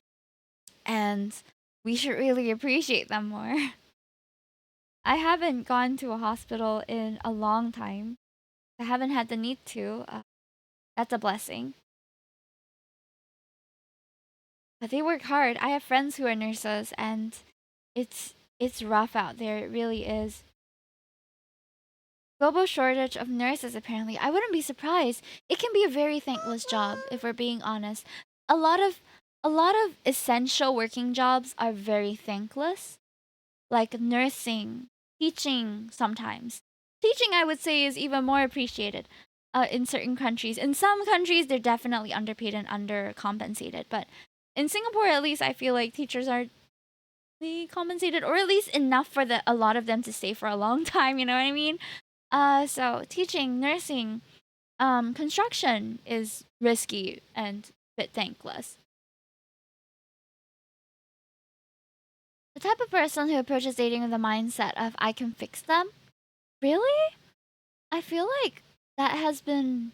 And we should really appreciate them more. I haven't gone to a hospital in a long time. I haven't had the need to. That's a blessing. But they work hard. I have friends who are nurses, and it's rough out there. It really is. Global shortage of nurses, apparently. I wouldn't be surprised. It can be a very thankless job, if we're being honest. A lot of a lot of essential working jobs are very thankless, like nursing, teaching sometimes. Teaching, I would say, is even more appreciated in certain countries. In some countries, they're definitely underpaid and undercompensated. But in Singapore, at least, I feel like teachers are compensated, or at least enough for a lot of them to stay for a long time. You know what I mean? So teaching, nursing, construction is risky and a bit thankless. The type of person who approaches dating with the mindset of I can fix them, really? I feel like that has been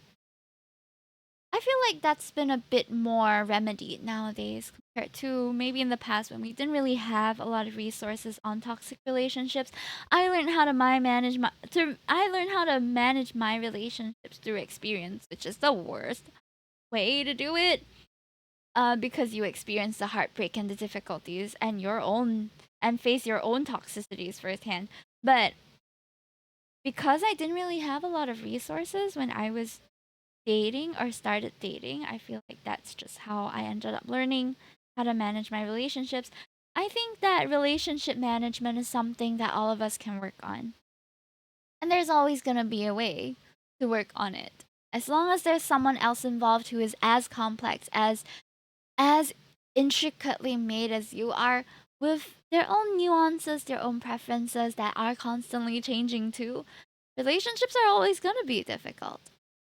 I feel like that's been a bit more remedied nowadays compared to maybe in the past when we didn't really have a lot of resources on toxic relationships. I learned how to manage my relationships through experience, which is the worst way to do it. Because you experience the heartbreak and the difficulties and face your own toxicities firsthand. But because I didn't really have a lot of resources when I was dating or started dating, I feel like that's just how I ended up learning how to manage my relationships. I think that relationship management is something that all of us can work on. And there's always going to be a way to work on it. As long as there's someone else involved who is as complex, as intricately made as you are, with their own nuances, their own preferences that are constantly changing too. Relationships are always going to be difficult.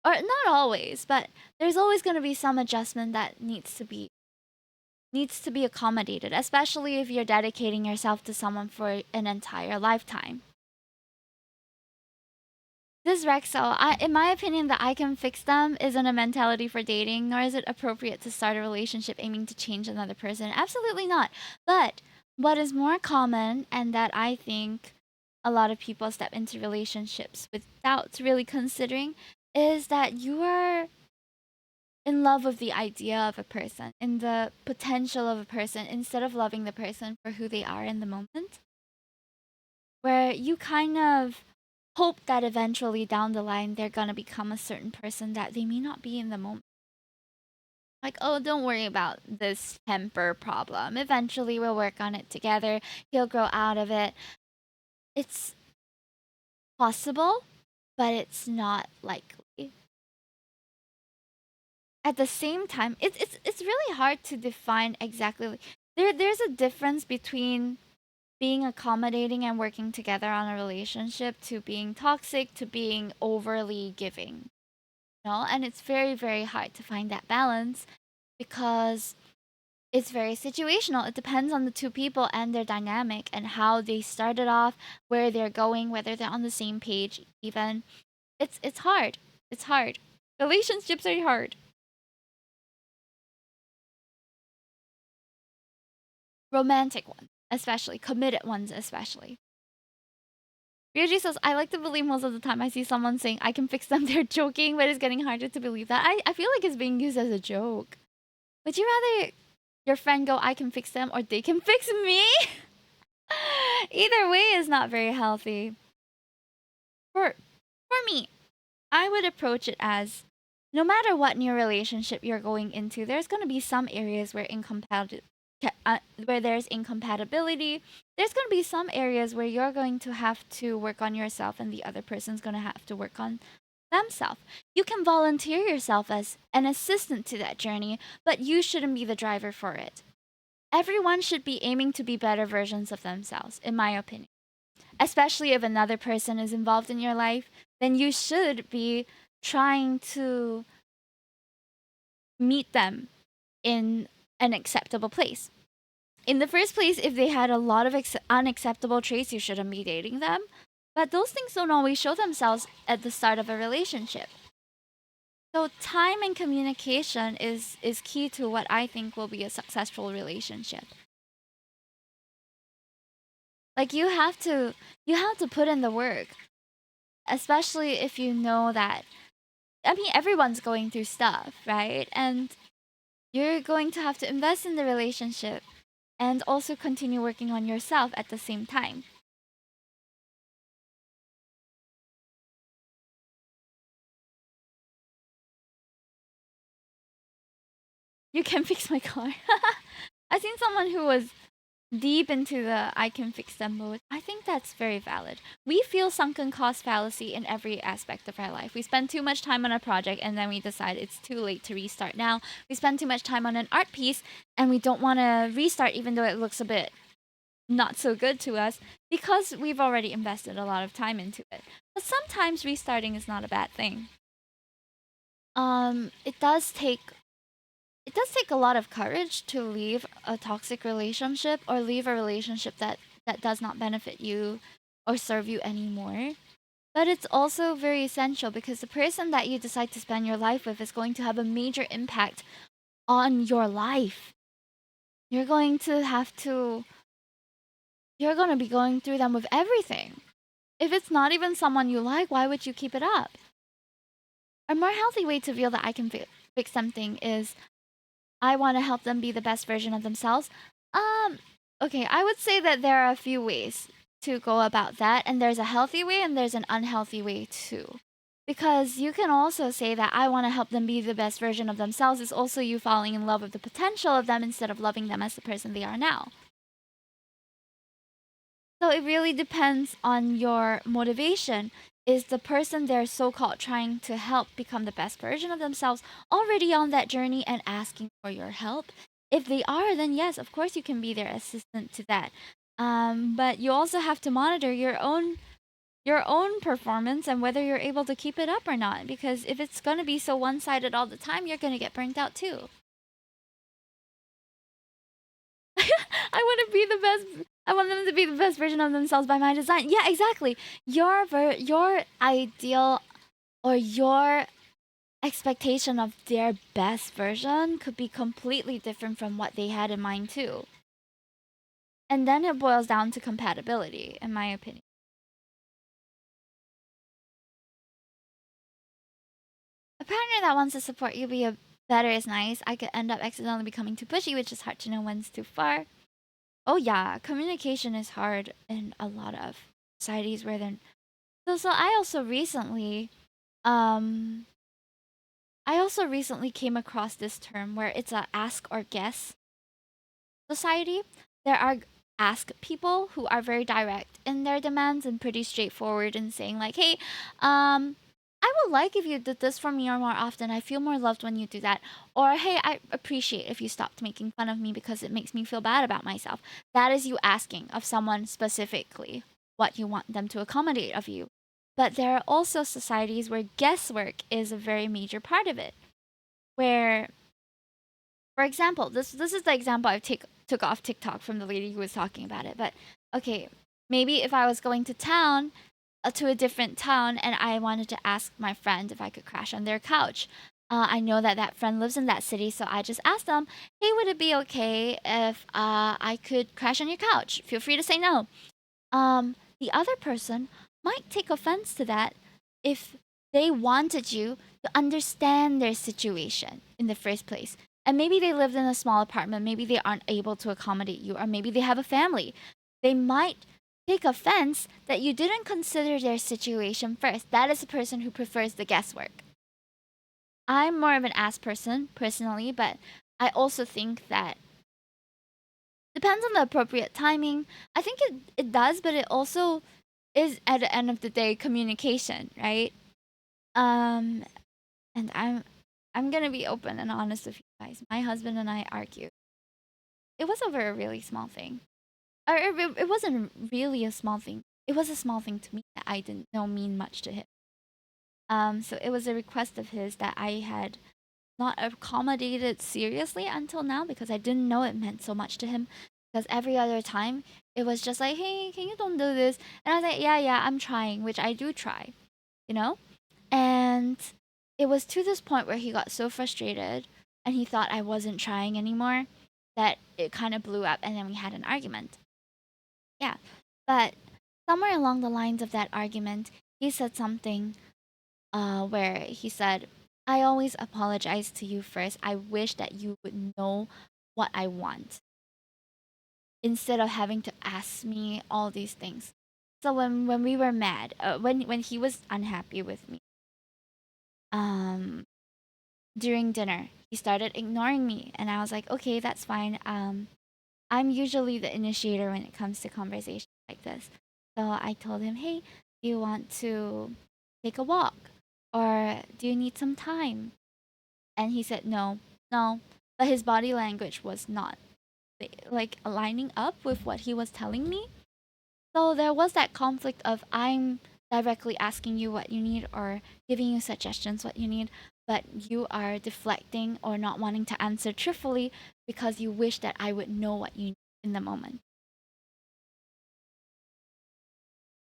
Or not always, but there's always going to be some adjustment that needs to be needs to be accommodated, especially if you're dedicating yourself to someone for an entire lifetime. This Rexel, in my opinion, that I can fix them isn't a mentality for dating, nor is it appropriate to start a relationship aiming to change another person. Absolutely not. But what is more common, and that I think a lot of people step into relationships without really considering, is that you are in love with the idea of a person, in the potential of a person, instead of loving the person for who they are in the moment. Where you kind of hope that eventually down the line they're gonna become a certain person that they may not be in the moment. Like, oh, don't worry about this temper problem. Eventually we'll work on it together. He'll grow out of it. It's possible, but it's not likely. At the same time, it's really hard to define exactly. There's a difference between being accommodating and working together on a relationship to being toxic to being overly giving. No, and it's very, very hard to find that balance because it's very situational. It depends on the two people and their dynamic and how they started off, where they're going, whether they're on the same page even. It's hard. It's hard. Relationships are hard. Romantic ones, especially committed ones, especially. Ryuji says, I like to believe most of the time I see someone saying I can fix them, they're joking, but it's getting harder to believe that. I feel like it's being used as a joke. Would you rather your friend go, I can fix them, or they can fix me? Either way is not very healthy. For me, I would approach it as no matter what new relationship you're going into, there's going to be some areas where where there's incompatibility. There's going to be some areas where you're going to have to work on yourself and the other person's going to have to work on themselves. You can volunteer yourself as an assistant to that journey, but you shouldn't be the driver for it. Everyone should be aiming to be better versions of themselves, in my opinion. Especially if another person is involved in your life, then you should be trying to meet them in an acceptable place. In the first place, if they had a lot of unacceptable traits, you shouldn't be dating them. But those things don't always show themselves at the start of a relationship. So time and communication is key to what I think will be a successful relationship. Like you have to put in the work, especially if you know that, I mean, everyone's going through stuff, right? And you're going to have to invest in the relationship and also continue working on yourself at the same time. You can fix my car. I seen someone who was deep into the I can fix them mode. I think that's very valid. We feel sunken cost fallacy in every aspect of our life. We spend too much time on a project and then we decide it's too late to restart now. We spend too much time on an art piece and we don't want to restart even though it looks a bit not so good to us because we've already invested a lot of time into it. But sometimes restarting is not a bad thing. It does take a lot of courage to leave a toxic relationship or leave a relationship that does not benefit you or serve you anymore. But it's also very essential because the person that you decide to spend your life with is going to have a major impact on your life. You're going to have to you're going to be going through them with everything. If it's not even someone you like, why would you keep it up? A more healthy way to feel that I can fix something is I want to help them be the best version of themselves. Okay, I would say that there are a few ways to go about that, and there's a healthy way and there's an unhealthy way too. Because you can also say that I want to help them be the best version of themselves is also you falling in love with the potential of them instead of loving them as the person they are now. So it really depends on your motivation. Is the person they're so called trying to help become the best version of themselves already on that journey and asking for your help? If they are, then yes, of course you can be their assistant to that. But you also have to monitor your own performance and whether you're able to keep it up or not. Because if it's gonna be so one sided all the time, you're gonna get burnt out too. be the best. I want them to be the best version of themselves by my design. Yeah, exactly. Your ideal or your expectation of their best version could be completely different from what they had in mind too. And then it boils down to compatibility, in my opinion. A partner that wants to support you be a better is nice. I could end up accidentally becoming too pushy, which is hard to know when's too far. Oh yeah, communication is hard in a lot of societies where they're so um I also recently came across this term where it's a ask or guess society. There are ask people who are very direct in their demands and pretty straightforward in saying like, "Hey, I would like if you did this for me or more often. I feel more loved when you do that." Or, "Hey, I appreciate if you stopped making fun of me because it makes me feel bad about myself." That is you asking of someone specifically what you want them to accommodate of you. But there are also societies where guesswork is a very major part of it, where for example, this is the example took off TikTok from the lady who was talking about it. But okay, maybe if I was going to town, to a different town, and I wanted to ask my friend if I could crash on their couch. I know that that friend lives in that city, so I just asked them, "Hey, would it be okay if I could crash on your couch? Feel free to say no." The other person might take offense to that if they wanted you to understand their situation in the first place. And maybe they lived in a small apartment, maybe they aren't able to accommodate you, or maybe they have a family. They might take offense that you didn't consider their situation first. That is a person who prefers the guesswork. I'm more of an ass person, personally, but I also think that depends on the appropriate timing. I think it does, but it also is at the end of the day communication, right? Um and I'm gonna be open and honest with you guys. My husband and I argued. It was over a really small thing. Or it wasn't really a small thing. It was a small thing to me that I didn't know mean much to him. So it was a request of his that I had not accommodated seriously until now because I didn't know it meant so much to him. Because every other time it was just like, "Hey, can you don't do this?" And I was like, "Yeah, yeah, I'm trying," which I do try, you know. And it was to this point where he got so frustrated and he thought I wasn't trying anymore that it kind of blew up, and then we had an argument. Yeah, but somewhere along the lines of that argument, he said something where he said, "I always apologize to you first. I wish that you would know what I want instead of having to ask me all these things." So when we were mad, when he was unhappy with me, um, during dinner, he started ignoring me, and I was like, "Okay, that's fine. I'm usually the initiator when it comes to conversations like this." So I told him, "Hey, do you want to take a walk? Or do you need some time?" And he said, "No, no." But his body language was not like aligning up with what he was telling me. So there was that conflict of I'm directly asking you what you need or giving you suggestions what you need, but you are deflecting or not wanting to answer truthfully because you wish that I would know what you need in the moment.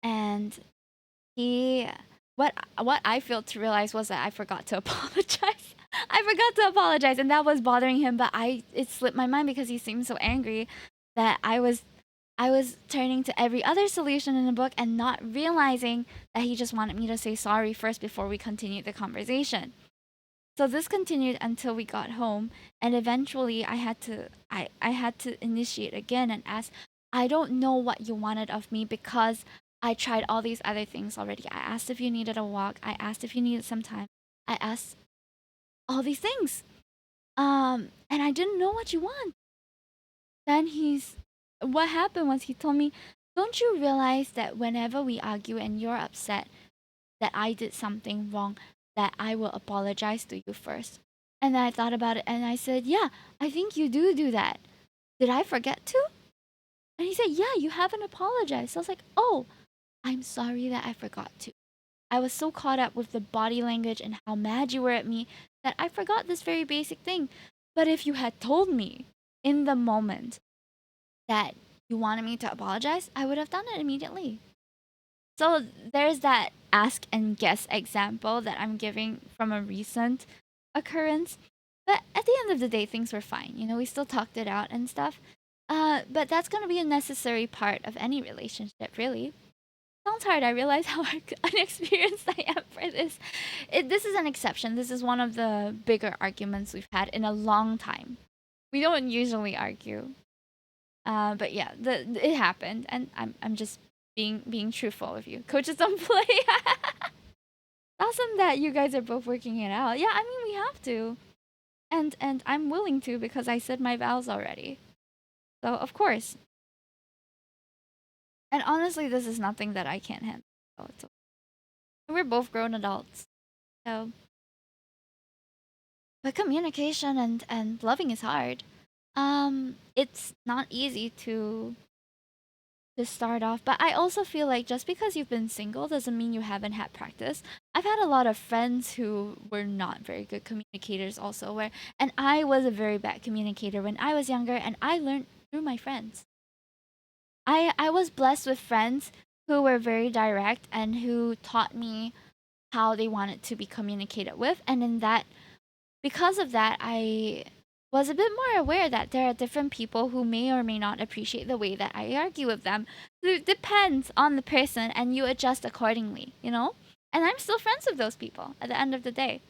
And he what I failed to realize was that I forgot to apologize. I forgot to apologize, and that was bothering him, but it slipped my mind because he seemed so angry that I was turning to every other solution in the book and not realizing that he just wanted me to say sorry first before we continued the conversation. So this continued until we got home, and eventually I had to initiate again and ask, "I don't know what you wanted of me because I tried all these other things already. I asked if you needed a walk, I asked if you needed some time. I asked all these things. And I didn't know what you want." Then what happened was he told me, "Don't you realize that whenever we argue and you're upset that I did something wrong, that I will apologize to you first?" And then I thought about it and I said, "Yeah, I think you do that. Did I forget to?" And he said, "Yeah, you haven't apologized." So I was like, "Oh, I'm sorry that I forgot to." I was so caught up with the body language and how mad you were at me that I forgot this very basic thing. But if you had told me in the moment that you wanted me to apologize, I would have done it immediately. So there's that ask and guess example that I'm giving from a recent occurrence. But at the end of the day, things were fine. You know, we still talked it out and stuff. But that's going to be a necessary part of any relationship, really. Sounds hard. I realize how unexperienced I am for this. This is an exception. This is one of the bigger arguments we've had in a long time. We don't usually argue. But yeah, it happened, and I'm just being truthful with you. Coaches don't play. Awesome that you guys are both working it out. Yeah, I mean we have to, and I'm willing to because I said my vows already. So of course. And honestly, this is nothing that I can't handle. So it's okay. We're both grown adults. So, but communication and loving is hard. It's not easy to start off, but I also feel like just because you've been single doesn't mean you haven't had practice. I've had a lot of friends who were not very good communicators also, where and I was a very bad communicator when I was younger, and I learned through my friends. I was blessed with friends who were very direct and who taught me how they wanted to be communicated with, and in that, because of that, I was a bit more aware that there are different people who may or may not appreciate the way that I argue with them. It depends on the person, and you adjust accordingly, you know? And I'm still friends with those people at the end of the day.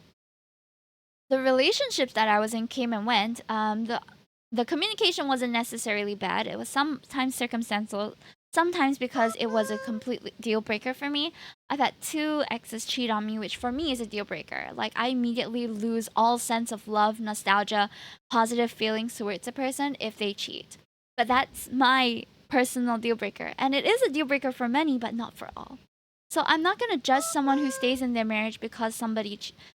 The relationships that I was in came and went. The communication wasn't necessarily bad. It was sometimes circumstantial, sometimes because it was a complete deal breaker for me. I've had 2 exes cheat on me, which for me is a deal breaker. Like, I immediately lose all sense of love, nostalgia, positive feelings towards a person if they cheat. But that's my personal deal breaker. And it is a deal breaker for many, but not for all. So I'm not going to judge someone who stays in their marriage because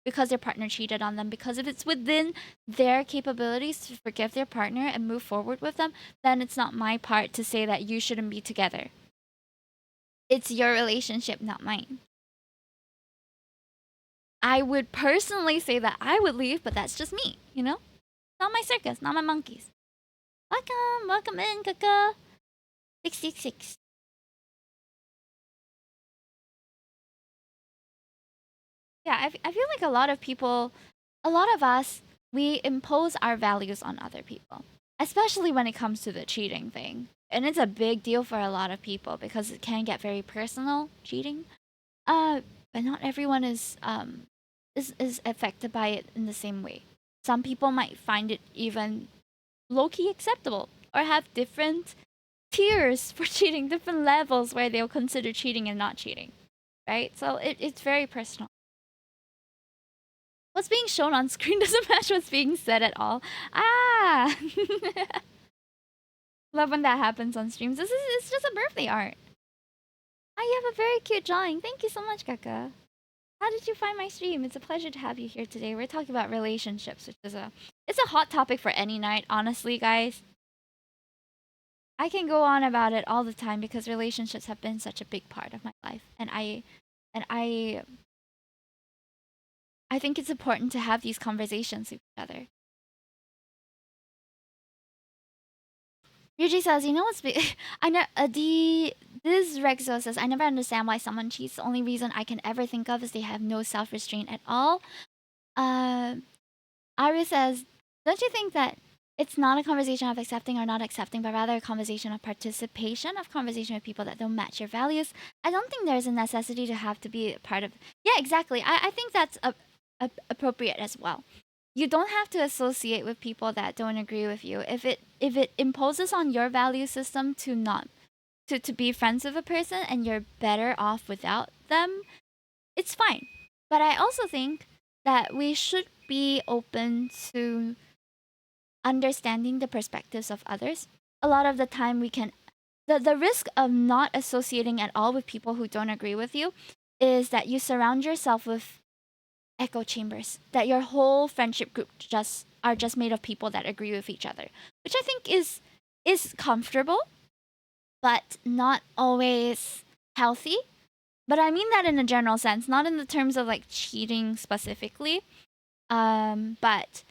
because their partner cheated on them, because if it's within their capabilities to forgive their partner and move forward with them, then it's not my part to say that you shouldn't be together. It's your relationship, not mine. I would personally say that I would leave, but that's just me, you know? Not my circus, not my monkeys. Welcome in, Kaka. 666. Yeah, I feel like a lot of people, a lot of us, we impose our values on other people, especially when it comes to the cheating thing. And it's a big deal for a lot of people because it can get very personal, cheating. Uh, but not everyone is affected by it in the same way. Some people might find it even low key acceptable or have different tiers for cheating, different levels where they'll consider cheating and not cheating, right? So it's very personal. What's being shown on screen doesn't match what's being said at all. Ah! Love when that happens on streams. It's just a birthday art. Ah, you have a very cute drawing. Thank you so much, Kaka. How did you find my stream? It's a pleasure to have you here today. We're talking about relationships, which is it's a hot topic for any night, honestly, guys. I can go on about it all the time because relationships have been such a big part of my life, and I think it's important to have these conversations with each other. Yuji says, you know what's I know this Rexo says, I never understand why someone cheats. The only reason I can ever think of is they have no self restraint at all. Ari says, don't you think that it's not a conversation of accepting or not accepting, but rather a conversation of participation, of conversation with people that don't match your values? I don't think there's a necessity to have to be a part of. Yeah, exactly. I think that's appropriate as well. You don't have to associate with people that don't agree with you. If it imposes on your value system to not to be friends with a person and you're better off without them, it's fine. But I also think that we should be open to understanding the perspectives of others. A lot of the time we can the risk of not associating at all with people who don't agree with you is that you surround yourself with echo chambers, that your whole friendship group are just made of people that agree with each other, which I think is comfortable but not always healthy. But I mean that in a general sense, not in the terms of like cheating specifically. But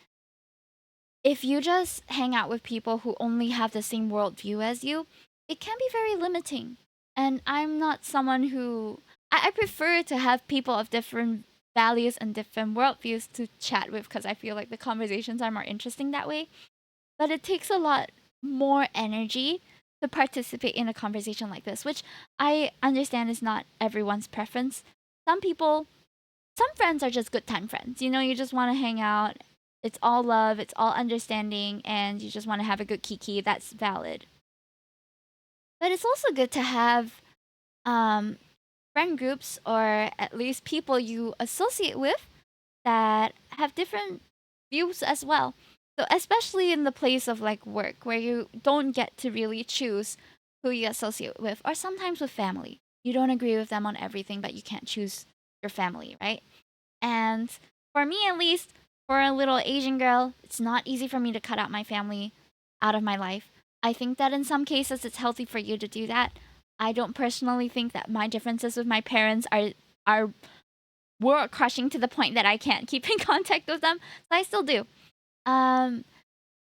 if you just hang out with people who only have the same worldview as you, it can be very limiting. And I'm not someone who I prefer to have people of different values and different worldviews to chat with because I feel like the conversations are more interesting that way. But it takes a lot more energy to participate in a conversation like this, which I understand is not everyone's preference. Some people, some friends are just good time friends. You know, you just want to hang out. It's all love, it's all understanding, and you just want to have a good kiki. That's valid. But it's also good to have um, friend groups or at least people you associate with that have different views as well. So, especially in the place of like work where you don't get to really choose who you associate with, or sometimes with family. You don't agree with them on everything, but you can't choose your family, right? And for me, at least, for a little Asian girl, it's not easy for me to cut out my family out of my life. I think that in some cases it's healthy for you to do that. I don't personally think that my differences with my parents are world crushing to the point that I can't keep in contact with them. So I still do. Um,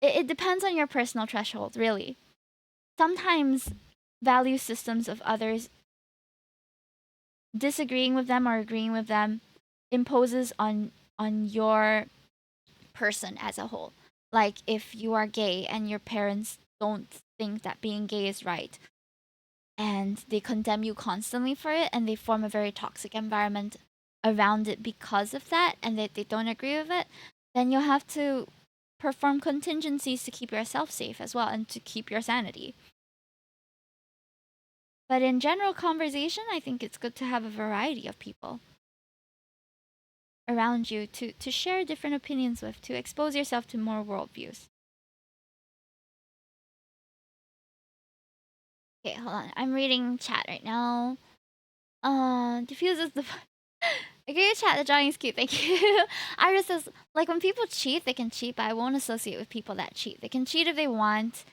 it depends on your personal threshold, really. Sometimes value systems of others, disagreeing with them or agreeing with them, imposes on your person as a whole. Like if you are gay and your parents don't think that being gay is right and they condemn you constantly for it and they form a very toxic environment around it because of that and that they don't agree with it, then you'll have to perform contingencies to keep yourself safe as well and to keep your sanity. But in general conversation, I think it's good to have a variety of people around you to share different opinions with, to expose yourself to more worldviews. Okay, hold on. I'm reading chat right now. Diffuses the. Okay, chat. The drawing is cute. Thank you. Iris says, like when people cheat, they can cheat, but I won't associate with people that cheat. They can cheat if they want,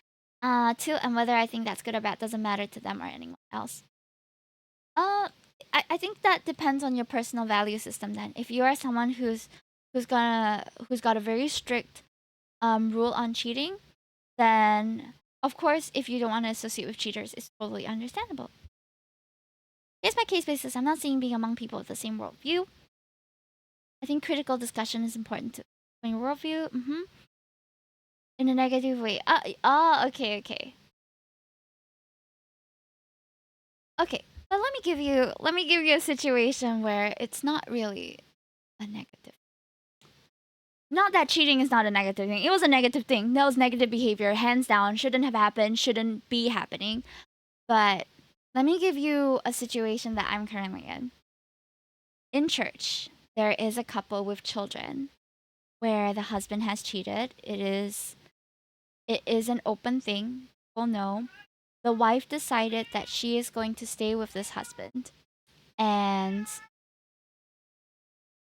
to, and whether I think that's good or bad doesn't matter to them or anyone else. Uh, I think that depends on your personal value system. Then, if you are someone who's got a very strict rule on cheating, then of course, if you don't want to associate with cheaters, it's totally understandable. Case by case basis, I'm not saying being among people with the same worldview. I think critical discussion is important to explain worldview. In a negative way. Okay, okay. Okay. But let me give you a situation where it's not really a negative. Not that cheating is not a negative thing. It was a negative thing. That was negative behavior, hands down. Shouldn't have happened, shouldn't be happening. But let me give you a situation that I'm currently in. In church, there is a couple with children where the husband has cheated. It is an open thing. People know. The wife decided that she is going to stay with this husband and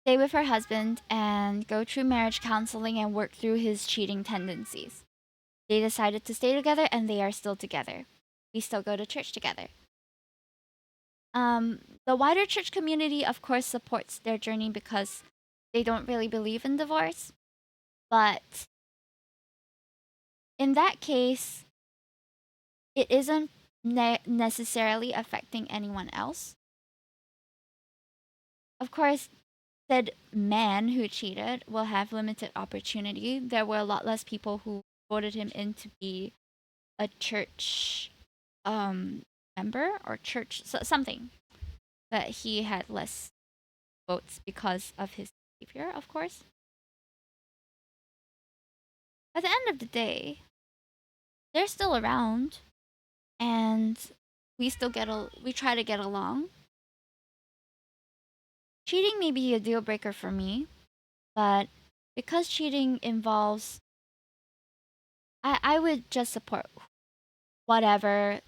stay with her husband and go through marriage counseling and work through his cheating tendencies. They decided to stay together and they are still together. We still go to church together. The wider church community, of course, supports their journey because they don't really believe in divorce. But in that case, it isn't necessarily affecting anyone else. Of course, said man who cheated will have limited opportunity. There were a lot less people who voted him in to be a church member or church something, but he had less votes because of his behavior, of course. At the end of the day, they're still around, and we try to get along. Cheating may be a deal breaker for me, but because cheating involves, I would just support whatever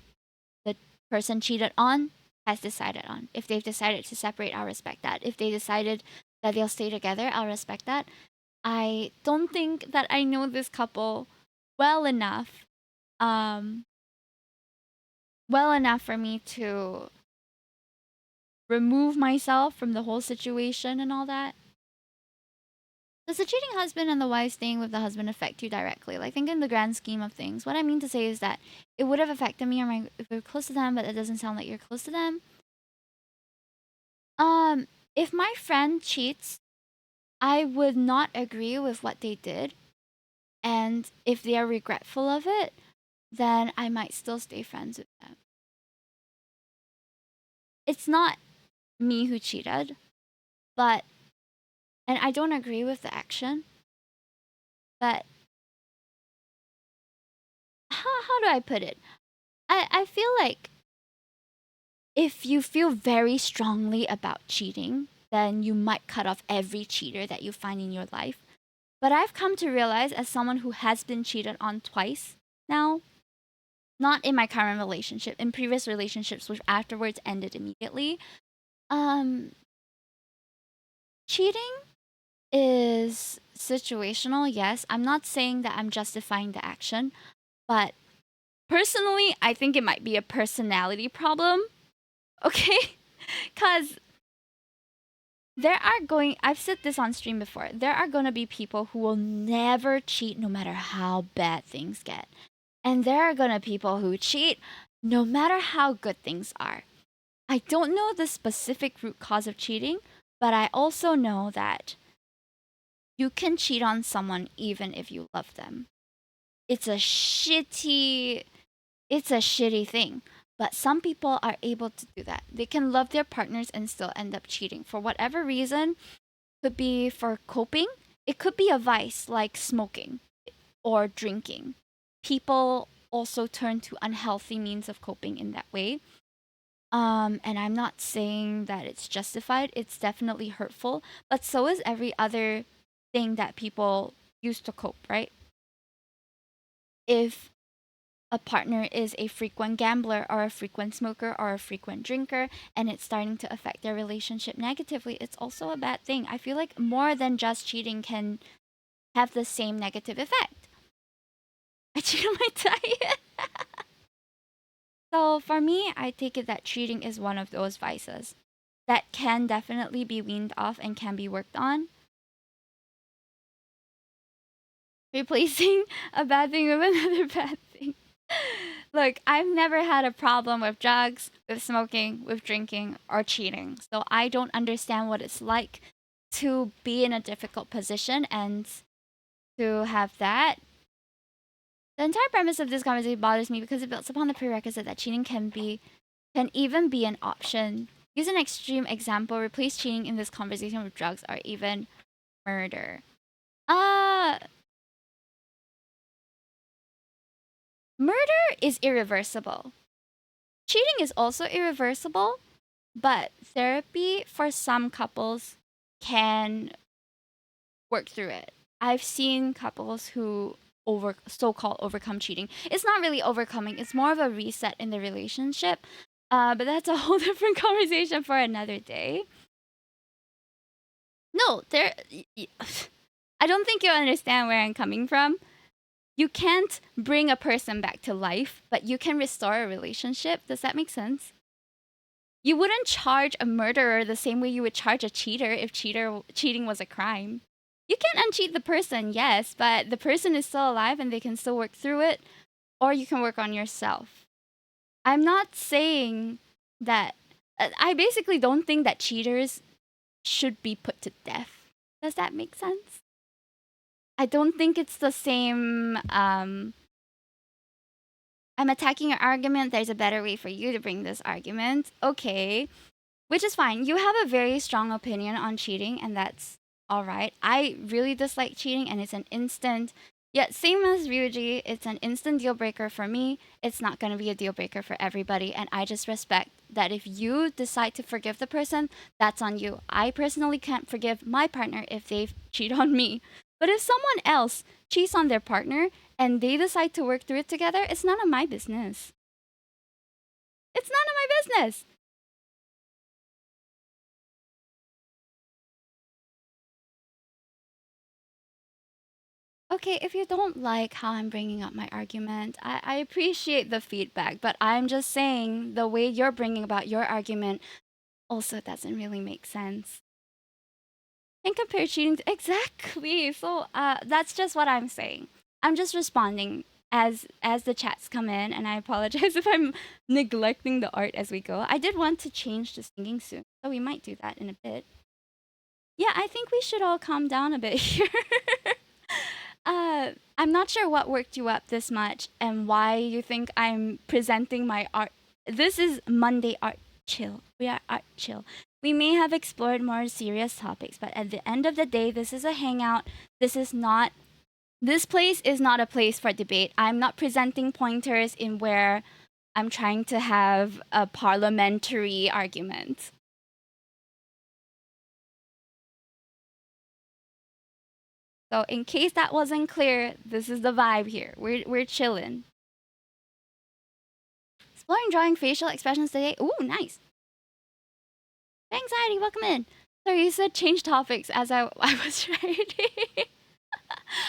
the person cheated on has decided on. If they've decided to separate, I'll respect that. If they decided that they'll stay together, I'll respect that. I don't think that I know this couple well enough, um, well enough for me to remove myself from the whole situation and all that. Does the cheating husband and the wife staying with the husband affect you directly? Like, think in the grand scheme of things. What I mean to say is that it would have affected me or my if we were close to them, but it doesn't sound like you're close to them. If my friend cheats, I would not agree with what they did, and if they are regretful of it, then I might still stay friends with them. It's not me who cheated, but and I don't agree with the action, but how do I put it? I feel like if you feel very strongly about cheating, then you might cut off every cheater that you find in your life. But I've come to realize, as someone who has been cheated on twice now, not in my current relationship, in previous relationships which afterwards ended immediately, um, cheating is situational, yes. I'm not saying that I'm justifying the action, but personally, I think it might be a personality problem. Okay? Because I've said this on stream before, there are going to be people who will never cheat no matter how bad things get. And there are going to be people who cheat no matter how good things are. I don't know the specific root cause of cheating, but I also know that you can cheat on someone even if you love them. It's a shitty thing. But some people are able to do that. They can love their partners and still end up cheating for whatever reason. Could be for coping. It could be a vice like smoking or drinking. People also turn to unhealthy means of coping in that way. And I'm not saying that it's justified. It's definitely hurtful, but so is every other thing that people use to cope, right? If a partner is a frequent gambler or a frequent smoker or a frequent drinker and it's starting to affect their relationship negatively, it's also a bad thing. I feel like more than just cheating can have the same negative effect. I cheat on my diet. So for me, I take it that cheating is one of those vices that can definitely be weaned off and can be worked on. Replacing a bad thing with another bad thing. Look, I've never had a problem with drugs, with smoking, with drinking, or cheating. So I don't understand what it's like to be in a difficult position and to have that. The entire premise of this conversation bothers me because it builds upon the prerequisite that cheating can even be an option. Use an extreme example, replace cheating in this conversation with drugs or even murder. Murder is irreversible. Cheating is also irreversible, but therapy for some couples can work through it. I've seen couples who so-called overcome cheating. It's not really overcoming, it's more of a reset in the relationship. But that's a whole different conversation for another day. No, I don't think you understand where I'm coming from. You can't bring a person back to life, but you can restore a relationship. Does that make sense? You wouldn't charge a murderer the same way you would charge a cheater if cheating was a crime. You can uncheat the person, yes, but the person is still alive and they can still work through it, or you can work on yourself. I'm not saying that. I basically don't think that cheaters should be put to death. Does that make sense? I don't think it's the same. I'm attacking your argument. There's a better way for you to bring this argument. Okay. Which is fine. You have a very strong opinion on cheating, and that's all right. I really dislike cheating, and it's an instant. Yet, same as Ryuji, it's an instant deal breaker for me. It's not going to be a deal breaker for everybody, and I just respect that if you decide to forgive the person, that's on you. I personally can't forgive my partner if they cheat on me. But if someone else cheats on their partner and they decide to work through it together, it's none of my business. It's none of my business. Okay, if you don't like how I'm bringing up my argument, I appreciate the feedback, but I'm just saying the way you're bringing about your argument also doesn't really make sense. And compare cheating to exactly. So that's just what I'm saying. I'm just responding as the chats come in, and I apologize if I'm neglecting the art as we go. I did want to change to singing soon, so we might do that in a bit. Yeah, I think we should all calm down a bit here. I'm not sure what worked you up this much and why you think I'm presenting my art. This is Monday Art Chill. We are Art Chill. We may have explored more serious topics, but at the end of the day, this is a hangout. This place is not a place for debate. I'm not presenting pointers in where I'm trying to have a parliamentary argument. So in case that wasn't clear, this is the vibe here. We're chilling. Exploring drawing facial expressions today. Ooh, nice. Anxiety, welcome in. So you said change topics as I was writing.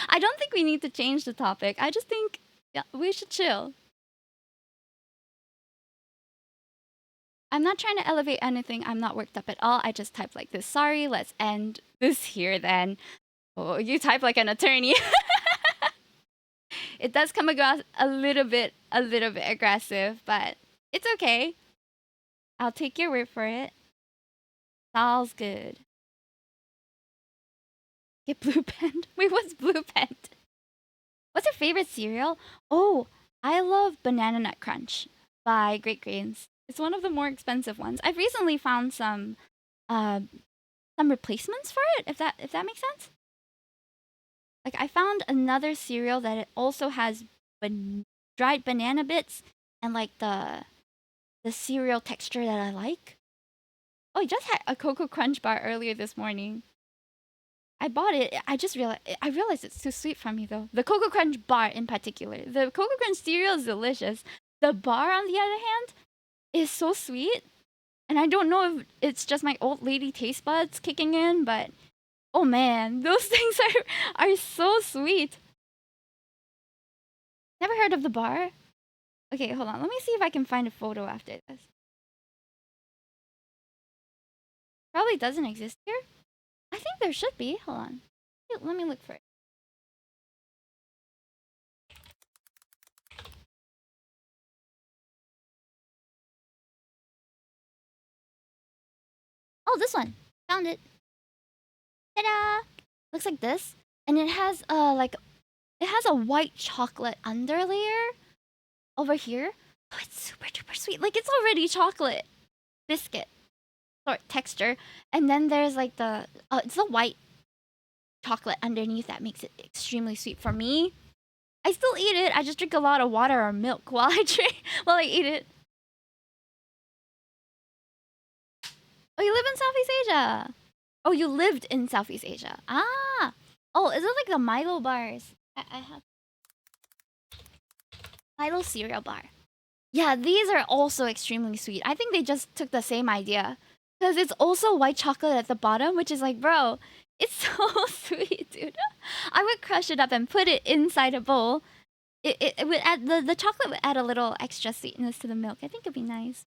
I don't think we need to change the topic. I just think we should chill. I'm not trying to elevate anything. I'm not worked up at all. I just type like this. Sorry, let's end this here then. Oh, you type like an attorney. It does come across a little bit aggressive, but it's okay. I'll take your word for it. All's good. Get blue pen. Wait, what's blue pen? What's your favorite cereal? Oh, I love Banana Nut Crunch by Great Grains. It's one of the more expensive ones. I've recently found some replacements for it, if that makes sense. Like I found another cereal that it also has dried banana bits and like the cereal texture that I like. Oh, I just had a Cocoa Crunch bar earlier this morning. I bought it. I realized it's too sweet for me though. The Cocoa Crunch bar in particular. The Cocoa Crunch cereal is delicious. The bar on the other hand is so sweet. And I don't know if it's just my old lady taste buds kicking in, but oh man, those things are so sweet. Never heard of the bar? Okay, hold on. Let me see if I can find a photo after this. Probably doesn't exist here. I think there should be. Hold on. Let me look for it. Oh, this one. Found it. Ta-da! Looks like this. And it has it has a white chocolate underlayer over here. Oh, it's super duper sweet. Like it's already chocolate biscuit sort texture. And then there's like it's the white chocolate underneath that makes it extremely sweet for me. I still eat it. I just drink a lot of water or milk while I eat it. Oh, you live in Southeast Asia. Oh, you lived in Southeast Asia. Ah. Oh, is it like the Milo bars? I have Milo cereal bar. Yeah, these are also extremely sweet. I think they just took the same idea. Because it's also white chocolate at the bottom, which is like, bro, it's so sweet, dude. I would crush it up and put it inside a bowl. It would add the chocolate would add a little extra sweetness to the milk. I think it'd be nice.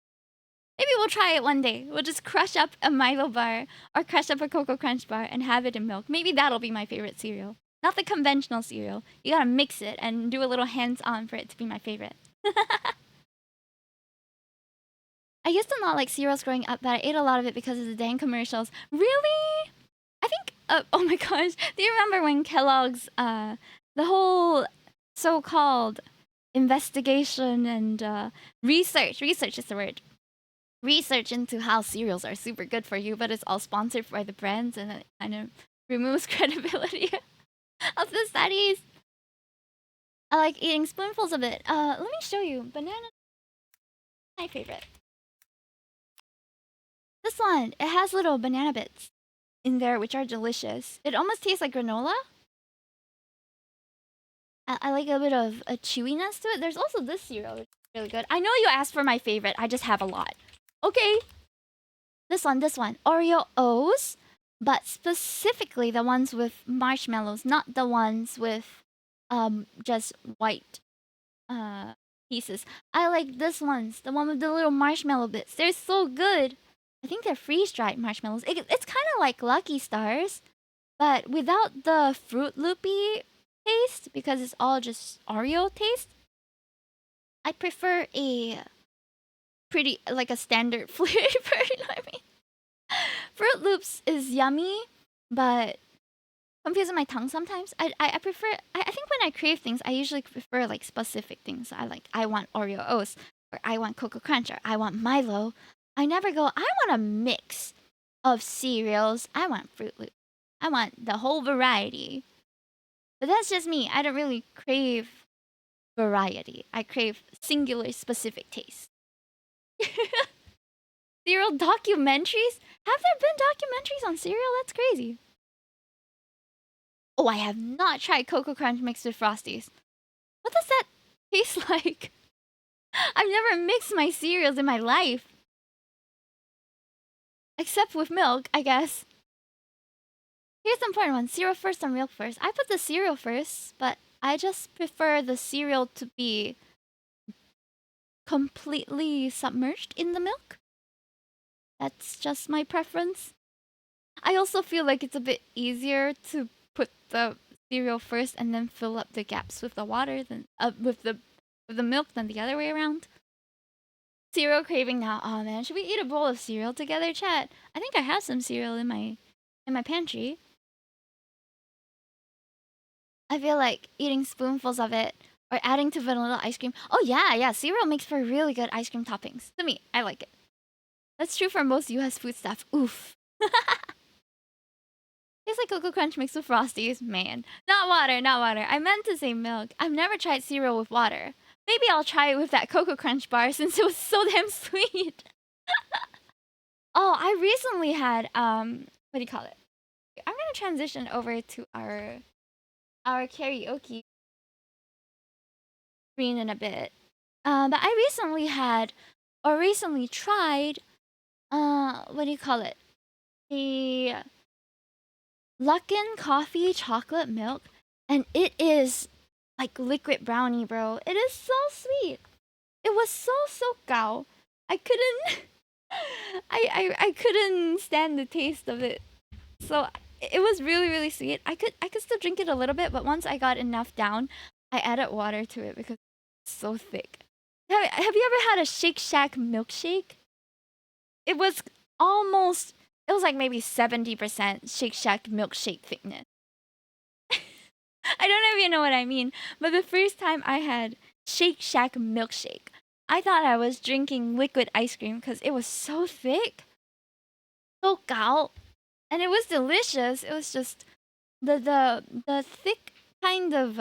Maybe we'll try it one day. We'll just crush up a Milo bar or crush up a Cocoa Crunch bar and have it in milk. Maybe that'll be my favorite cereal. Not the conventional cereal. You gotta mix it and do a little hands-on for it to be my favorite. I used to not like cereals growing up, but I ate a lot of it because of the dang commercials. Really? I think. Oh my gosh! Do you remember when Kellogg's the whole so-called investigation and research is the word. Research into how cereals are super good for you, but it's all sponsored by the brands, and it kind of removes credibility of the studies. I like eating spoonfuls of it. Let me show you. Banana, my favorite. This one, it has little banana bits in there, which are delicious. It almost tastes like granola. I like a bit of a chewiness to it. There's also this cereal, which is really good. I know you asked for my favorite. I just have a lot. Okay. This one. Oreo O's, but specifically the ones with marshmallows, not the ones with just white pieces. I like this ones, the one with the little marshmallow bits. They're so good. I think they're freeze-dried marshmallows. It's kind of like Lucky Stars, but without the Fruit Loopy taste because it's all just Oreo taste. I prefer a pretty like a standard flavor. You know what I mean? Fruit Loops is yummy, but confusing my tongue sometimes. I prefer. I think when I crave things, I usually prefer like specific things. I want Oreo Oats, or I want Cocoa Crunch, or I want Milo. I never go. I want a mix of cereals. I want Fruit Loops. I want the whole variety. But that's just me. I don't really crave variety. I crave singular specific taste. Cereal documentaries? Have there been documentaries on cereal? That's crazy. Oh, I have not tried Cocoa Crunch mixed with Frosties. What does that taste like? I've never mixed my cereals in my life. Except with milk, I guess. Here's the important one. Cereal first or milk first? I put the cereal first, but I just prefer the cereal to be completely submerged in the milk. That's just my preference. I also feel like it's a bit easier to put the cereal first and then fill up the gaps with the water than with the milk than the other way around. Cereal craving now. Oh man, should we eat a bowl of cereal together, chat? I think I have some cereal in my pantry. I feel like eating spoonfuls of it or adding to vanilla ice cream. Oh yeah, cereal makes for really good ice cream toppings. To me, I like it. That's true for most US food stuff. Oof. Tastes like Cocoa Crunch mixed with Frosties. Man. Not water, not water. I meant to say milk. I've never tried cereal with water. Maybe I'll try it with that Cocoa Crunch bar since it was so damn sweet. Oh, I recently had what do you call it? I'm gonna transition over to our karaoke screen in a bit. But I recently tried what do you call it? The Luckin Coffee chocolate milk, and it is like liquid brownie, bro. It is so sweet. It was so gao. I couldn't I couldn't stand the taste of it. So it was really sweet. I could still drink it a little bit, but once I got enough down, I added water to it because it's so thick. Have you ever had a Shake Shack milkshake? It was almost it was like maybe 70% Shake Shack milkshake thickness. I don't know if you know what I mean, but the first time I had Shake Shack milkshake, I thought I was drinking liquid ice cream because it was so thick, so gao, and it was delicious. It was just the thick kind of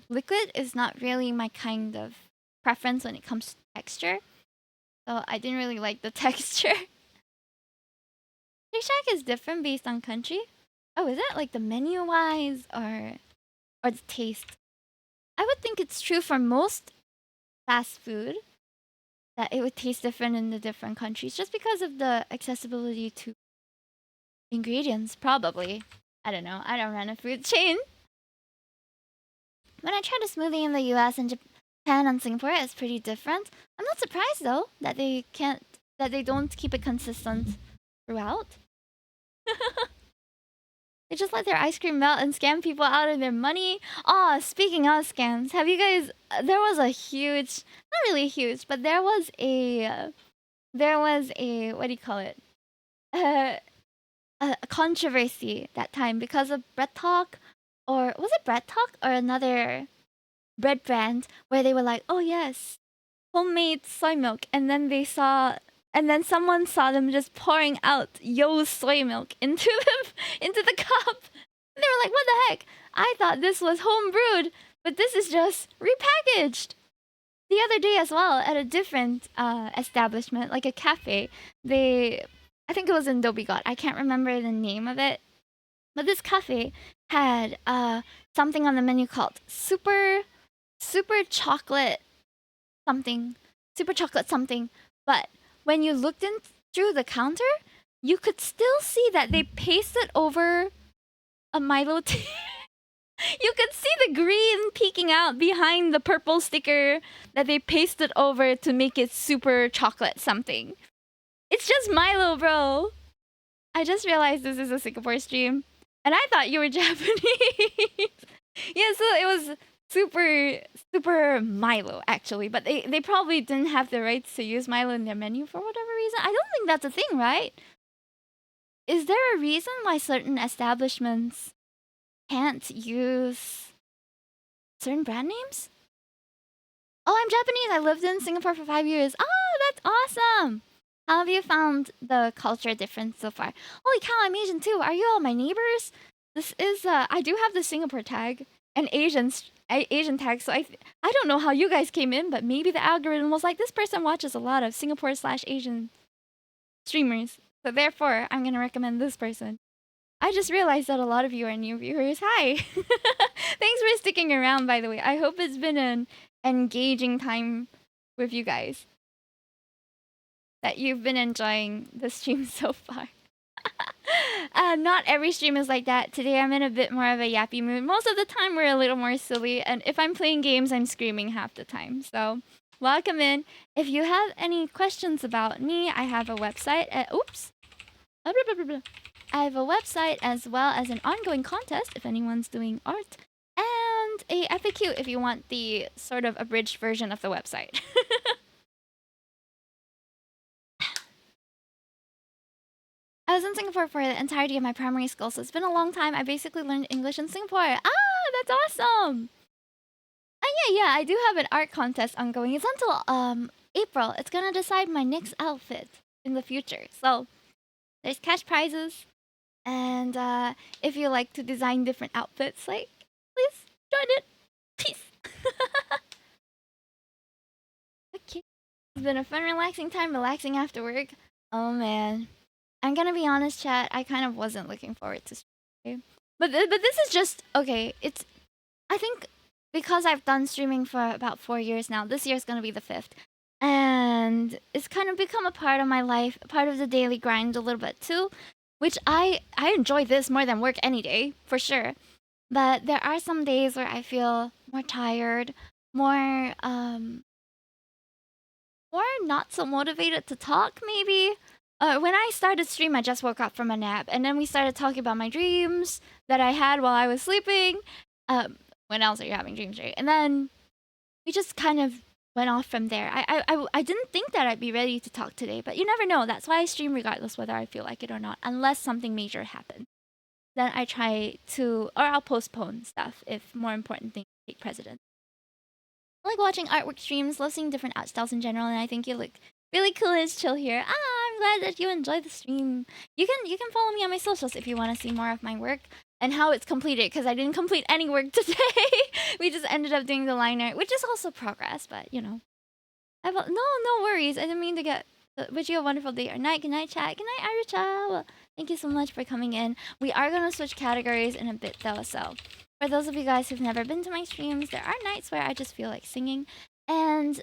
liquid is not really my kind of preference when it comes to texture, so I didn't really like the texture. Shake Shack is different based on country. Oh, is it like the menu wise or the taste? I would think it's true for most fast food that it would taste different in the different countries just because of the accessibility to ingredients, probably. I don't know. I don't run a food chain. When I tried a smoothie in the US and Japan and Singapore, it's pretty different. I'm not surprised though that they don't keep it consistent throughout. They just let their ice cream melt and scam people out of their money. Oh, speaking of scams, have you guys? There was a huge, not really huge, but there was a what do you call it? A controversy that time because of Bread Talk, or was it Bread Talk or another bread brand where they were like, oh yes, homemade soy milk, and then someone saw them just pouring out Yo's soy milk into the cup. And they were like, what the heck? I thought this was home brewed, but this is just repackaged. The other day as well, at a different establishment, like a cafe, I think it was in Dobigot. I can't remember the name of it. But this cafe had something on the menu called super chocolate something. Super chocolate something. But when you looked in through the counter, you could still see that they pasted over a Milo tea. You could see the green peeking out behind the purple sticker that they pasted over to make it super chocolate something. It's just Milo, bro. I just realized this is a Singapore stream, and I thought you were Japanese. Yeah, so it was super Milo actually, but they probably didn't have the rights to use Milo in their menu for whatever reason. I don't think that's a thing, right? Is there a reason why certain establishments can't use certain brand names? Oh, I'm Japanese. I lived in Singapore for 5 years. Oh, that's awesome. How have you found the culture difference so far? Holy cow, I'm Asian too. Are you all my neighbors? This is I do have the Singapore tag and Asian tag, so I don't know how you guys came in, but maybe the algorithm was like this person watches a lot of Singapore/Asian streamers, so therefore I'm gonna recommend this person. I just realized that a lot of you are new viewers. Hi. Thanks for sticking around, by the way. I hope it's been an engaging time with you guys. That you've been enjoying the stream so far. Not every stream is like that. Today I'm in a bit more of a yappy mood. Most of the time we're a little more silly, and if I'm playing games, I'm screaming half the time. So, welcome in. If you have any questions about me, I have a website. Oops. Blah, blah, blah, blah. I have a website as well as an ongoing contest if anyone's doing art, and a FAQ if you want the sort of abridged version of the website. I was in Singapore for the entirety of my primary school, so it's been a long time. I basically learned English in Singapore. That's awesome! Yeah, I do have an art contest ongoing. It's until April. It's gonna decide my next outfit in the future. So there's cash prizes, and if you like to design different outfits, like please join it. Peace. Okay. It's been a fun, relaxing time, relaxing after work. Oh man. I'm gonna be honest, chat. I kind of wasn't looking forward to streaming. But this is just okay. It's I think because I've done streaming for about 4 years now. This year's gonna be the fifth, and it's kind of become a part of my life, a part of the daily grind a little bit too. Which I enjoy this more than work any day for sure. But there are some days where I feel more tired, more more not so motivated to talk maybe. When I started stream, I just woke up from a nap, and then we started talking about my dreams that I had while I was sleeping. When else are you having dreams, right? And then we just kind of went off from there. I didn't think that I'd be ready to talk today, but you never know. That's why I stream regardless whether I feel like it or not, unless something major happens. Then I try to, or I'll postpone stuff if more important things take precedence. I like watching artwork streams, love seeing different art styles in general, and I think you look really cool and chill here. I'm glad that you enjoyed the stream. You can follow me on my socials if you want to see more of my work and how it's completed, because I didn't complete any work today. We just ended up doing the line art, which is also progress, but you know. No worries. I didn't mean to get. Wish you a wonderful day or night. Good night, chat. Good night, Aricha. Well, thank you so much for coming in. We are gonna switch categories in a bit though, so for those of you guys who've never been to my streams, there are nights where I just feel like singing. And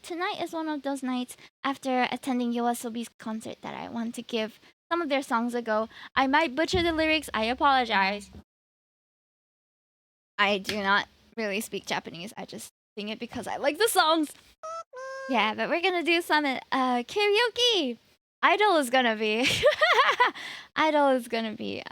tonight is one of those nights after attending YOASOBI's concert that I want to give some of their songs a go. I might butcher the lyrics. I apologize. I do not really speak Japanese. I just sing it because I like the songs. Yeah, but we're gonna do some karaoke. Idol is gonna be Idol is gonna be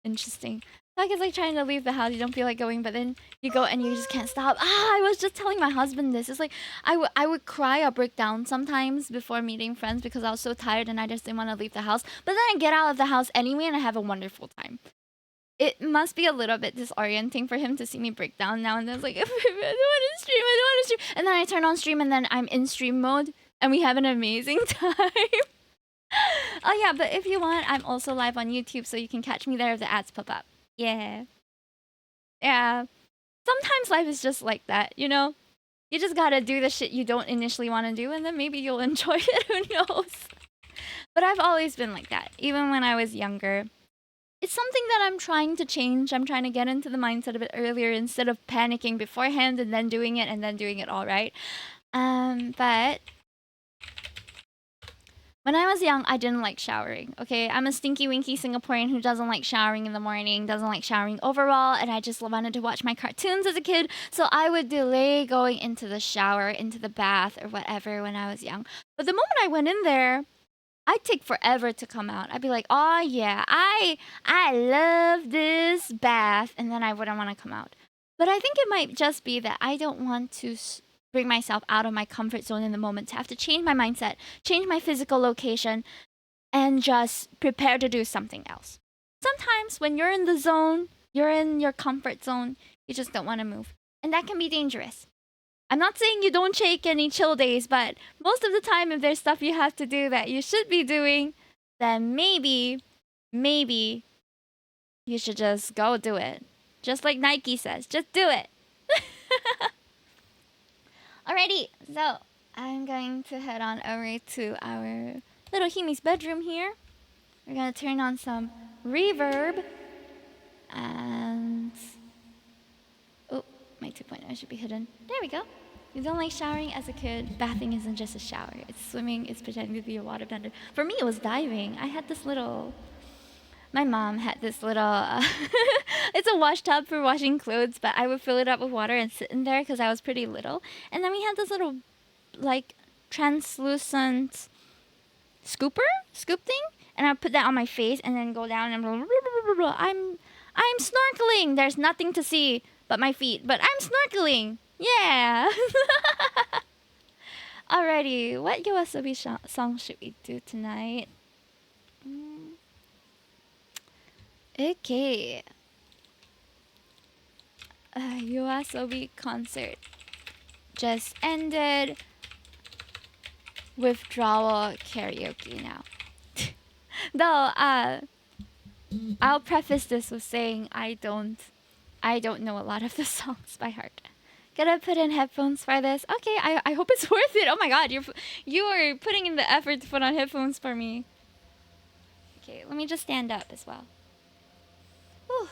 interesting. Like it's like trying to leave the house, you don't feel like going, but then you go and you just can't stop. I was just telling my husband this. It's like I would cry or break down sometimes before meeting friends because I was so tired and I just didn't want to leave the house. But then I get out of the house anyway and I have a wonderful time. It must be a little bit disorienting for him to see me break down now and then. It's like, I don't want to stream, I don't want to stream. And then I turn on stream and then I'm in stream mode and we have an amazing time. Oh yeah, but if you want, I'm also live on YouTube so you can catch me there if the ads pop up. Yeah. Yeah. Sometimes life is just like that, you know? You just gotta do the shit you don't initially want to do and then maybe you'll enjoy it, who knows? But I've always been like that, even when I was younger. It's something that I'm trying to change. I'm trying to get into the mindset a bit earlier instead of panicking beforehand and then doing it and then doing it all right. But when I was young, I didn't like showering. Okay, I'm a stinky winky Singaporean who doesn't like showering in the morning, doesn't like showering overall, and I just wanted to watch my cartoons as a kid. So I would delay going into the shower, into the bath, or whatever when I was young. But the moment I went in there, I'd take forever to come out. I'd be like, "Oh yeah, I love this bath," and then I wouldn't want to come out. But I think it might just be that I don't want to bring myself out of my comfort zone in the moment, to have to change my mindset, change my physical location, and just prepare to do something else. Sometimes when you're in the zone, you're in your comfort zone, you just don't want to move. And that can be dangerous. I'm not saying you don't take any chill days, but most of the time, if there's stuff you have to do that you should be doing, then maybe you should just go do it. Just like Nike says, just do it. Alrighty, so I'm going to head on over to our little Himi's bedroom here. We're gonna turn on some reverb. And oh, my 2.0 should be hidden. There we go. You don't like showering as a kid? Bathing isn't just a shower. It's swimming, it's pretending to be a waterbender. For me, it was diving. I had this little... My mom had this little... it's a wash tub for washing clothes, but I would fill it up with water and sit in there because I was pretty little. And then we had this little, like, translucent scoop thing. And I put that on my face and then go down and I'm snorkeling. There's nothing to see but my feet, but I'm snorkeling. Yeah. Alrighty, what YOASOBI song should we do tonight? Okay. YOASOBI concert just ended. Withdrawal karaoke now. Though, I'll preface this with saying I don't know a lot of the songs by heart. Gotta put in headphones for this. Okay, I hope it's worth it. Oh my god, you are putting in the effort to put on headphones for me. Okay, let me just stand up as well. Whew.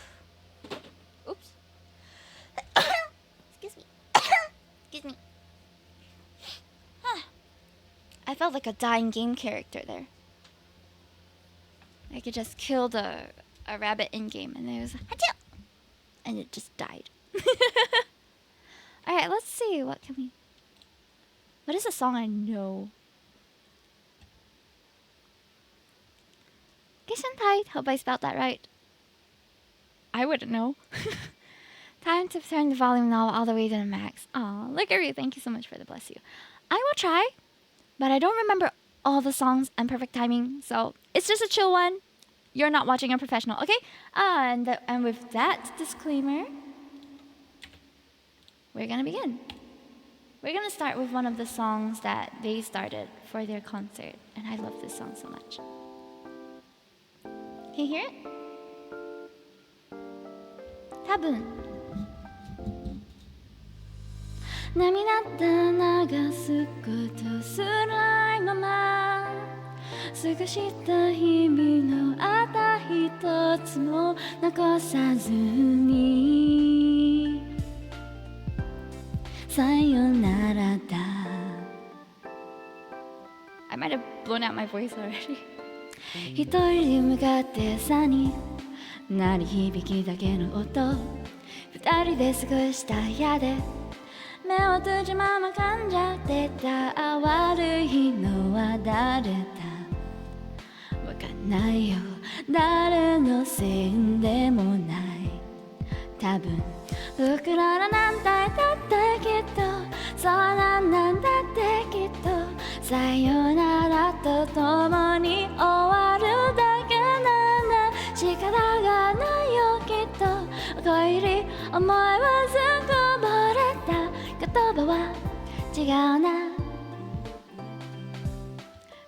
Oops. Excuse me. Excuse me. I felt like a dying game character there. I could just kill a rabbit in game, and it was Achoo! And it just died. All right, let's see. What is a song I know? Gesundheit. Hope I spelled that right. I wouldn't know. Time to turn the volume knob all the way to the max. Aw, look at you. Thank you so much for the bless you. I will try, but I don't remember all the songs and perfect timing, so it's just a chill one. You're not watching a professional, okay? And with that disclaimer, we're gonna begin. We're gonna start with one of the songs that they started for their concert, and I love this song so much. Can you hear it? Tabun. 涙流すことすらないまま過ごした日々のあた一つも残さずにさよならだ I might have blown out my voice already 一人で向かって朝に鳴り響きだけの音二人で過ごした部屋で目を閉じまま噛んじゃってた悪いのは誰だわかんないよ誰のせいでもない多分僕らのなんてだってきっとそうなんだってきっとさよならと共に終わるだけなんだ仕方がないよきっと恋り思いはずっとぼれた言葉は違うな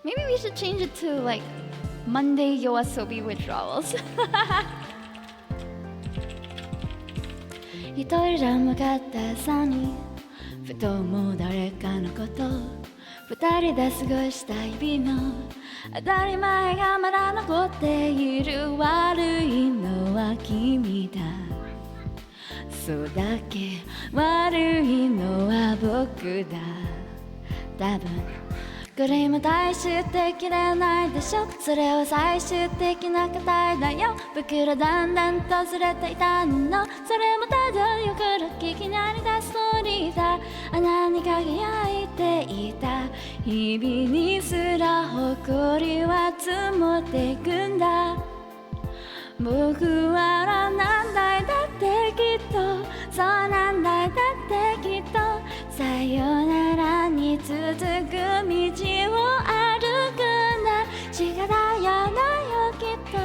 Maybe we should change it to like Monday YOASOBI withdrawals 一人で向かった朝にふともう誰かのこと二人で過ごした日々の当たり前がまだ残っている悪いのは君だそうだけ悪いのは僕だ多分これも大衆的でないでしょそれは最終的な答えだよ僕らだんだんとずれていたのそれもただよくら聞きなりだストーリーだ穴に輝いていた日々にすら誇りは積もっていくんだ僕はなんだいだってきっとそうなんだ、だってきっとさよならに続く道を歩くんだ。仕方やだよきっと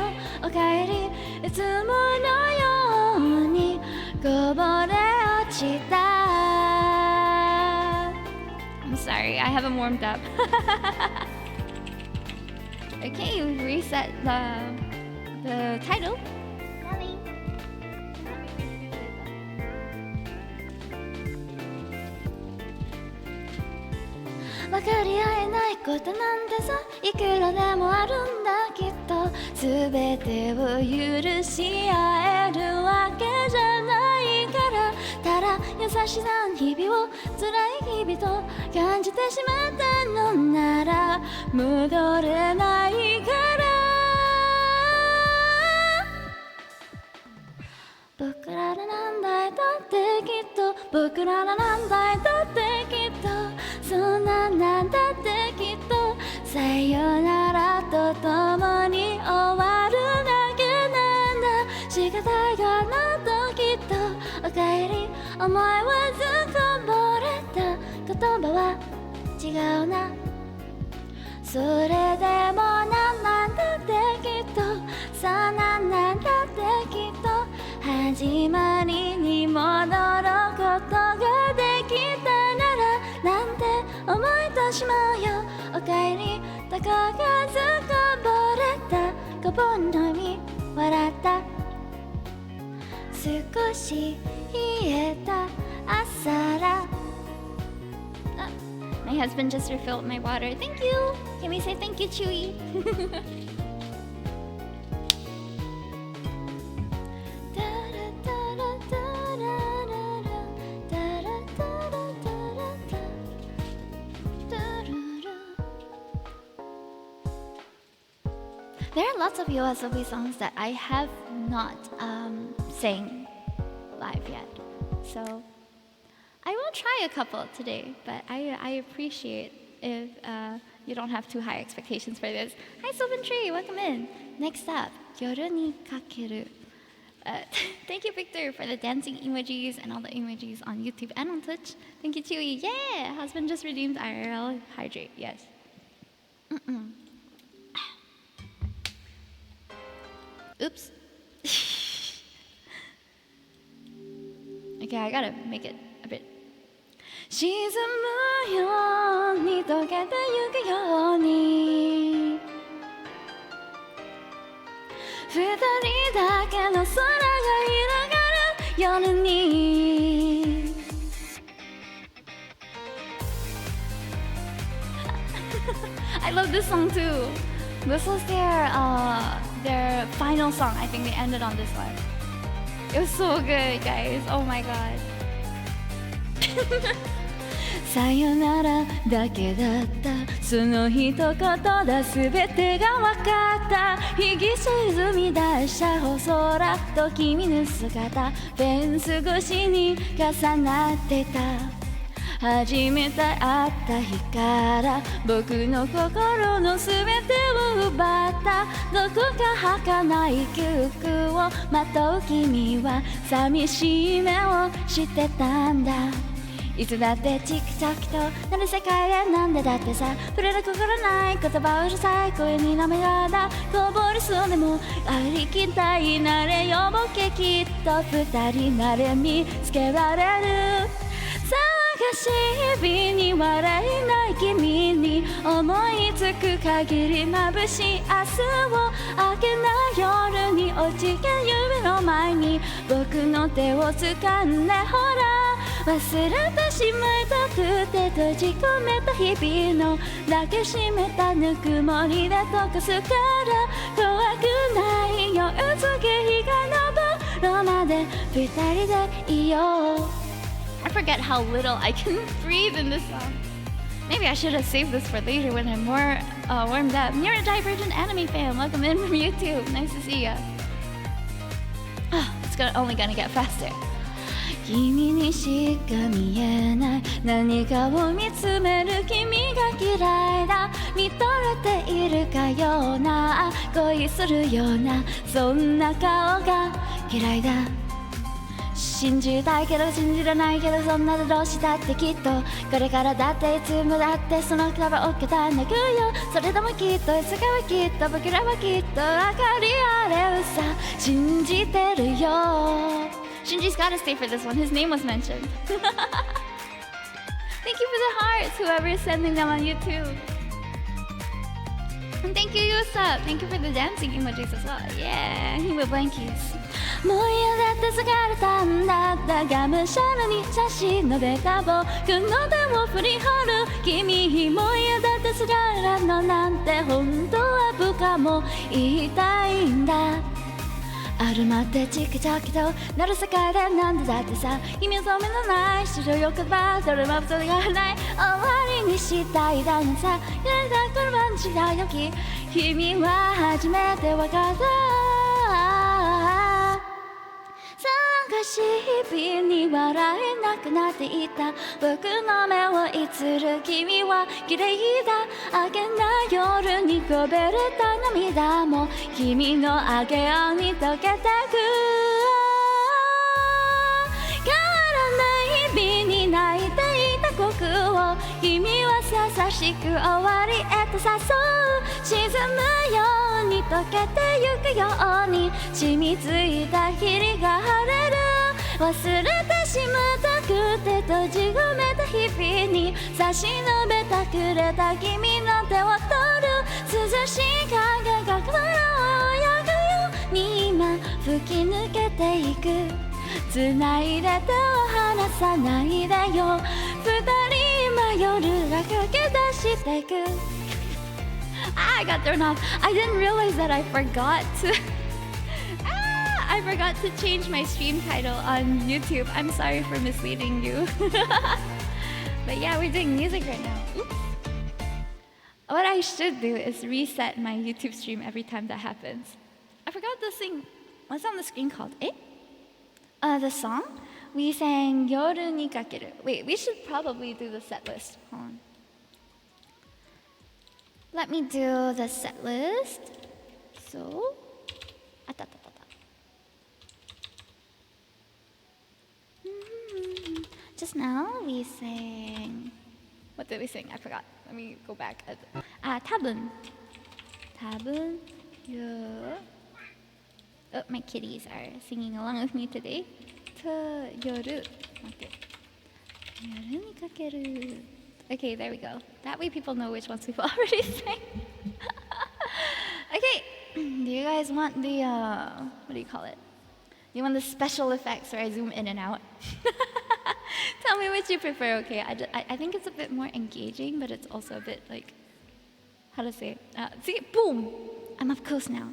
おかえり、いつものようにこぼれ落ちた。 I'm sorry, I haven't warmed up. Okay, we reset the title. Mommy. 分かり合えないことなんてさ、いくらでもあるんだきっと。全てを許し合えるわけじゃないから、ただ優しさ日々を辛い日々と感じてしまったのなら戻れないから。僕らのなんだいだってきっと、僕らのなんだいだってきっと、そんなんなんだってきっと、さよならとともに終わるだけなんだ。仕方がないときっとおかえり、思いはずこぼれた、言葉は違うな。それでもなんなんだってきっと、さあなんなんだってきっと、始まりに戻ることができたならなんて思い出しまうよ。おかえり、どこかずこぼれた、こぼんのみ笑った。少し冷えた朝ら。My husband just refilled my water. Thank you. Can we say thank you, Chewy? There are lots of YOASOBI songs that I have not sang live yet, so I will try a couple today, but I appreciate if you don't have too high expectations for this. Hi, Sylvan Tree, welcome in. Next up, Yoru ni kakeru. Thank you, Victor, for the dancing emojis and all the emojis on YouTube and on Twitch. Thank you, Chewy. Yeah, husband just redeemed IRL. Hydrate, yes. Oops. Okay, I gotta make it a bit. 沈むように溶けてゆくように、二人だけの空が広がる夜に。I love this song too. This was their final song. I think they ended on this one. It was so good, guys. Oh my god. さよならだけだった、その一言だ、全てが分かった。日々沈み出した星空と君の姿、フェンス越しに重なってた。初めて会った日から僕の心の全てを奪った。どこか儚い記憶をまとう君は寂しい目をしてたんだ。いつだってチクチャクとなる世界へ、なんでだってさ、触れる心ない言葉うるさい声に涙だこぼれそうでもありきたいなれよボケ、きっと二人なれ見つけられる。探し日々に笑えない君に思いつく限り眩しい明日を明けない夜に落ちけ夢の前に僕の手を掴んでほら、忘れてしまいたくて閉じ込めた日々の抱きしめたぬくもりで溶かすから怖くないよ、次日が昇るまで二人でいよう。I forget how little I can breathe in this song. Maybe I should have saved this for later when I'm more warmed up. Neurodivergent anime fan, welcome in from YouTube. Nice to see ya. It's only gonna get faster. 君にしか見えない何かを見つめる君が嫌いだ。見とれているかような恋するようなそんな顔が嫌いだ。信じたいけど信じらないけどそんなどうしたってきっとこれからだっていつもだってその束を受けたんだくよそれでもきっといつかはきっと僕らはきっと分かり合えるさ信じてるよ Shinji's gotta stay for this one. His name was mentioned. Thank you for the hearts, whoever is sending them on YouTube. And thank you, YOASOBI. Thank you for the dancing emojis as well. Yeah, he with blankies. もう嫌だって疲れたんだだがむしゃらに写真の出た僕の手を振り張る君もう嫌だって疲れるのなんて本当は部下も言いたいんだあるまってちくちゃきとなる世界でなんでだってさ君はそうめのない白よくばどれもそれがない終わりにしたいだなんさやりたいこの晩違うよき君は初めてわかった探し日々に笑えなくなっていた僕の目をいつる君は綺麗だあげな夜にこべれた涙も君のあげあに溶けてく変わらない日に泣いていた国を君は優しく終わりへと誘う沈むように溶けてゆくように染みついた霧が晴れる忘れてしまったくて閉じ込めた日々に差し伸べたくれた君の手を取る涼しい影が雲の親がように今吹き抜けていく繋いで手を離さないでよ二人今夜が駆け出してくI got thrown off. I didn't realize that I forgot to change my stream title on YouTube. I'm sorry for misleading you. But yeah, we're doing music right now. Oops. What I should do is reset my YouTube stream every time that happens. I forgot this thing. What's on the screen called? The song? We sang Yoru ni kakeru. Wait, we should probably do the set list. Hold on. Let me do the set list. So, just now we sang. What did we sing? I forgot. Let me go back. Tabun. Tabun. Yeah. Oh, my kitties are singing along with me today. Yoru. Okay. Yoru ni kakeru. Okay, there we go. That way people know which ones we've already sang. Okay, do you guys want the, what do you call it? Do you want the special effects where I zoom in and out? Tell me which you prefer, okay? I think it's a bit more engaging, but it's also a bit like, how to say it? See, boom! I'm up close now.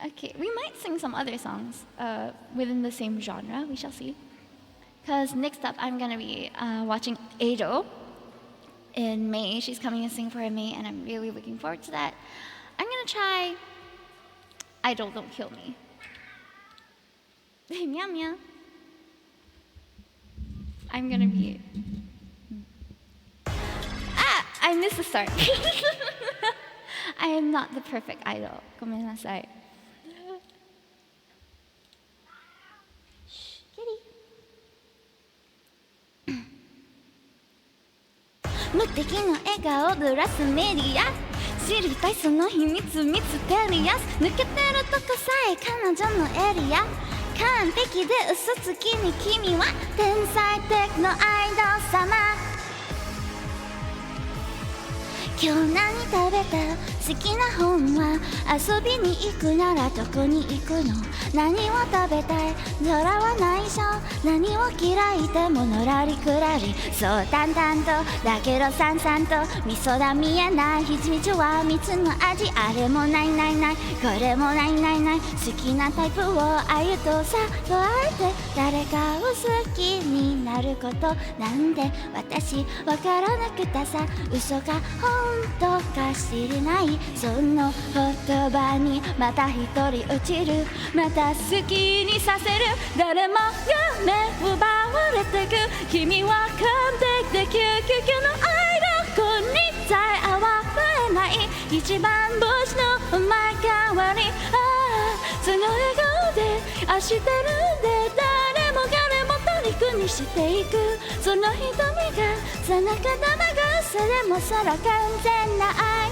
Okay, we might sing some other songs within the same genre, we shall see. Because next up, I'm going to be watching Ado in May. She's coming to Singapore in May, and I'm really looking forward to that. I'm going to try Idol Don't Kill Me. Meow meow. I'm going to be... I missed the start. I am not the perfect idol. ごめんなさい. Kitty. 無敵の笑顔ブラスメディア知りたいその秘密ミステリアス抜けてるとこさえ彼女のエリア完璧で嘘つきに君は天才的のアイドル様今日何食べた好きな本は遊びに行くならどこに行くの何を食べたい空は内緒何を嫌いでものらりくらりそう淡々とだけどさんさんと味噌だ見えないひじみちは蜜の味あれもないないないこれもないないない好きなタイプをあゆとさとあえて誰かを好きになることなんて私わからなくてさ嘘か本当か知れないその言葉にまた一人落ちるまた好きにさせる誰も夢奪われてく君は完璧で究極の愛の子にさえ合われない一番星のお前代わりああその笑顔で愛してるんでにしていくその瞳が背中玉がそれもそら完全な愛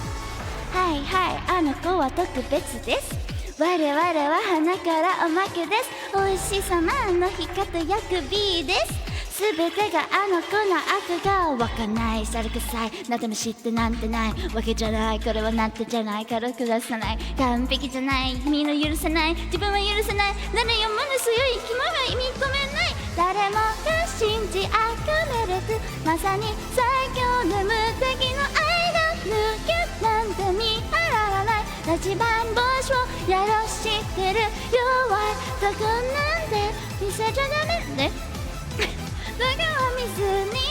はいはいあの子は特別です我々は花からおまけです美味しさまの日かと薬 B です全てがあの子の悪がわかんないさるくさいなでも知ってなんてないわけじゃないこれはなんてじゃないから下さない完璧じゃない君の許せない自分は許せない誰よもの強い気もが意味込めない誰もが信じあがめれずまさに最強の無敵の愛が抜けなんて見払わない立ち番星をやろしてる弱いとこなんで見せちゃダメねだから見ずに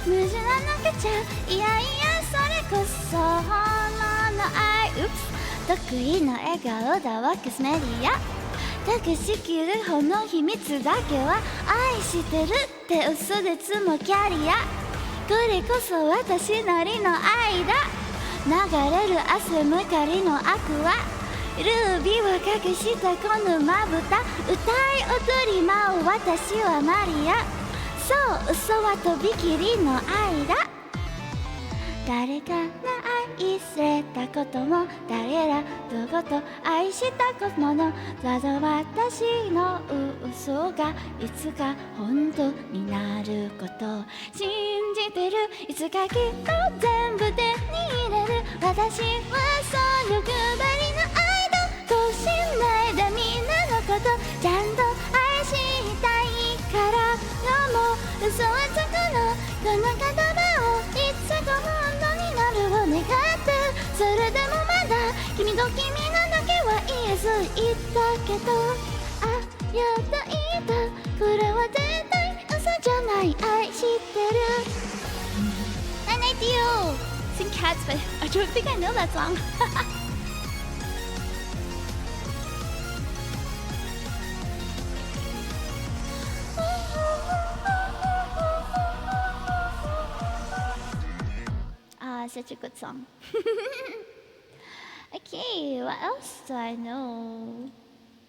無事なのけちゃいやいやそれこそ本物の愛得意の笑顔だわキスメディア隠しきるほの秘密だけは愛してるって嘘でつもキャリアこれこそ私なりの愛だ流れる汗むかりのアクアルービーを隠したこのまぶた歌い踊り舞う私はマリアそう嘘はとびきりの愛だ誰かが愛されたことも誰らどこと愛したことものただ私の嘘がいつか本当になることを信じてるいつかきっと全部手に入れる私はその欲張りの愛と等しないでみんなのことちゃんと愛したいからもう嘘はつくのこの言葉をいつか本当になるを願ってそれでもまだ君と君のだけは言えず言ったけどあやっと言ったこれは絶対嘘じゃない愛してる I like you sing cats but I don't think I know that song such a good song. Okay, what else do I know?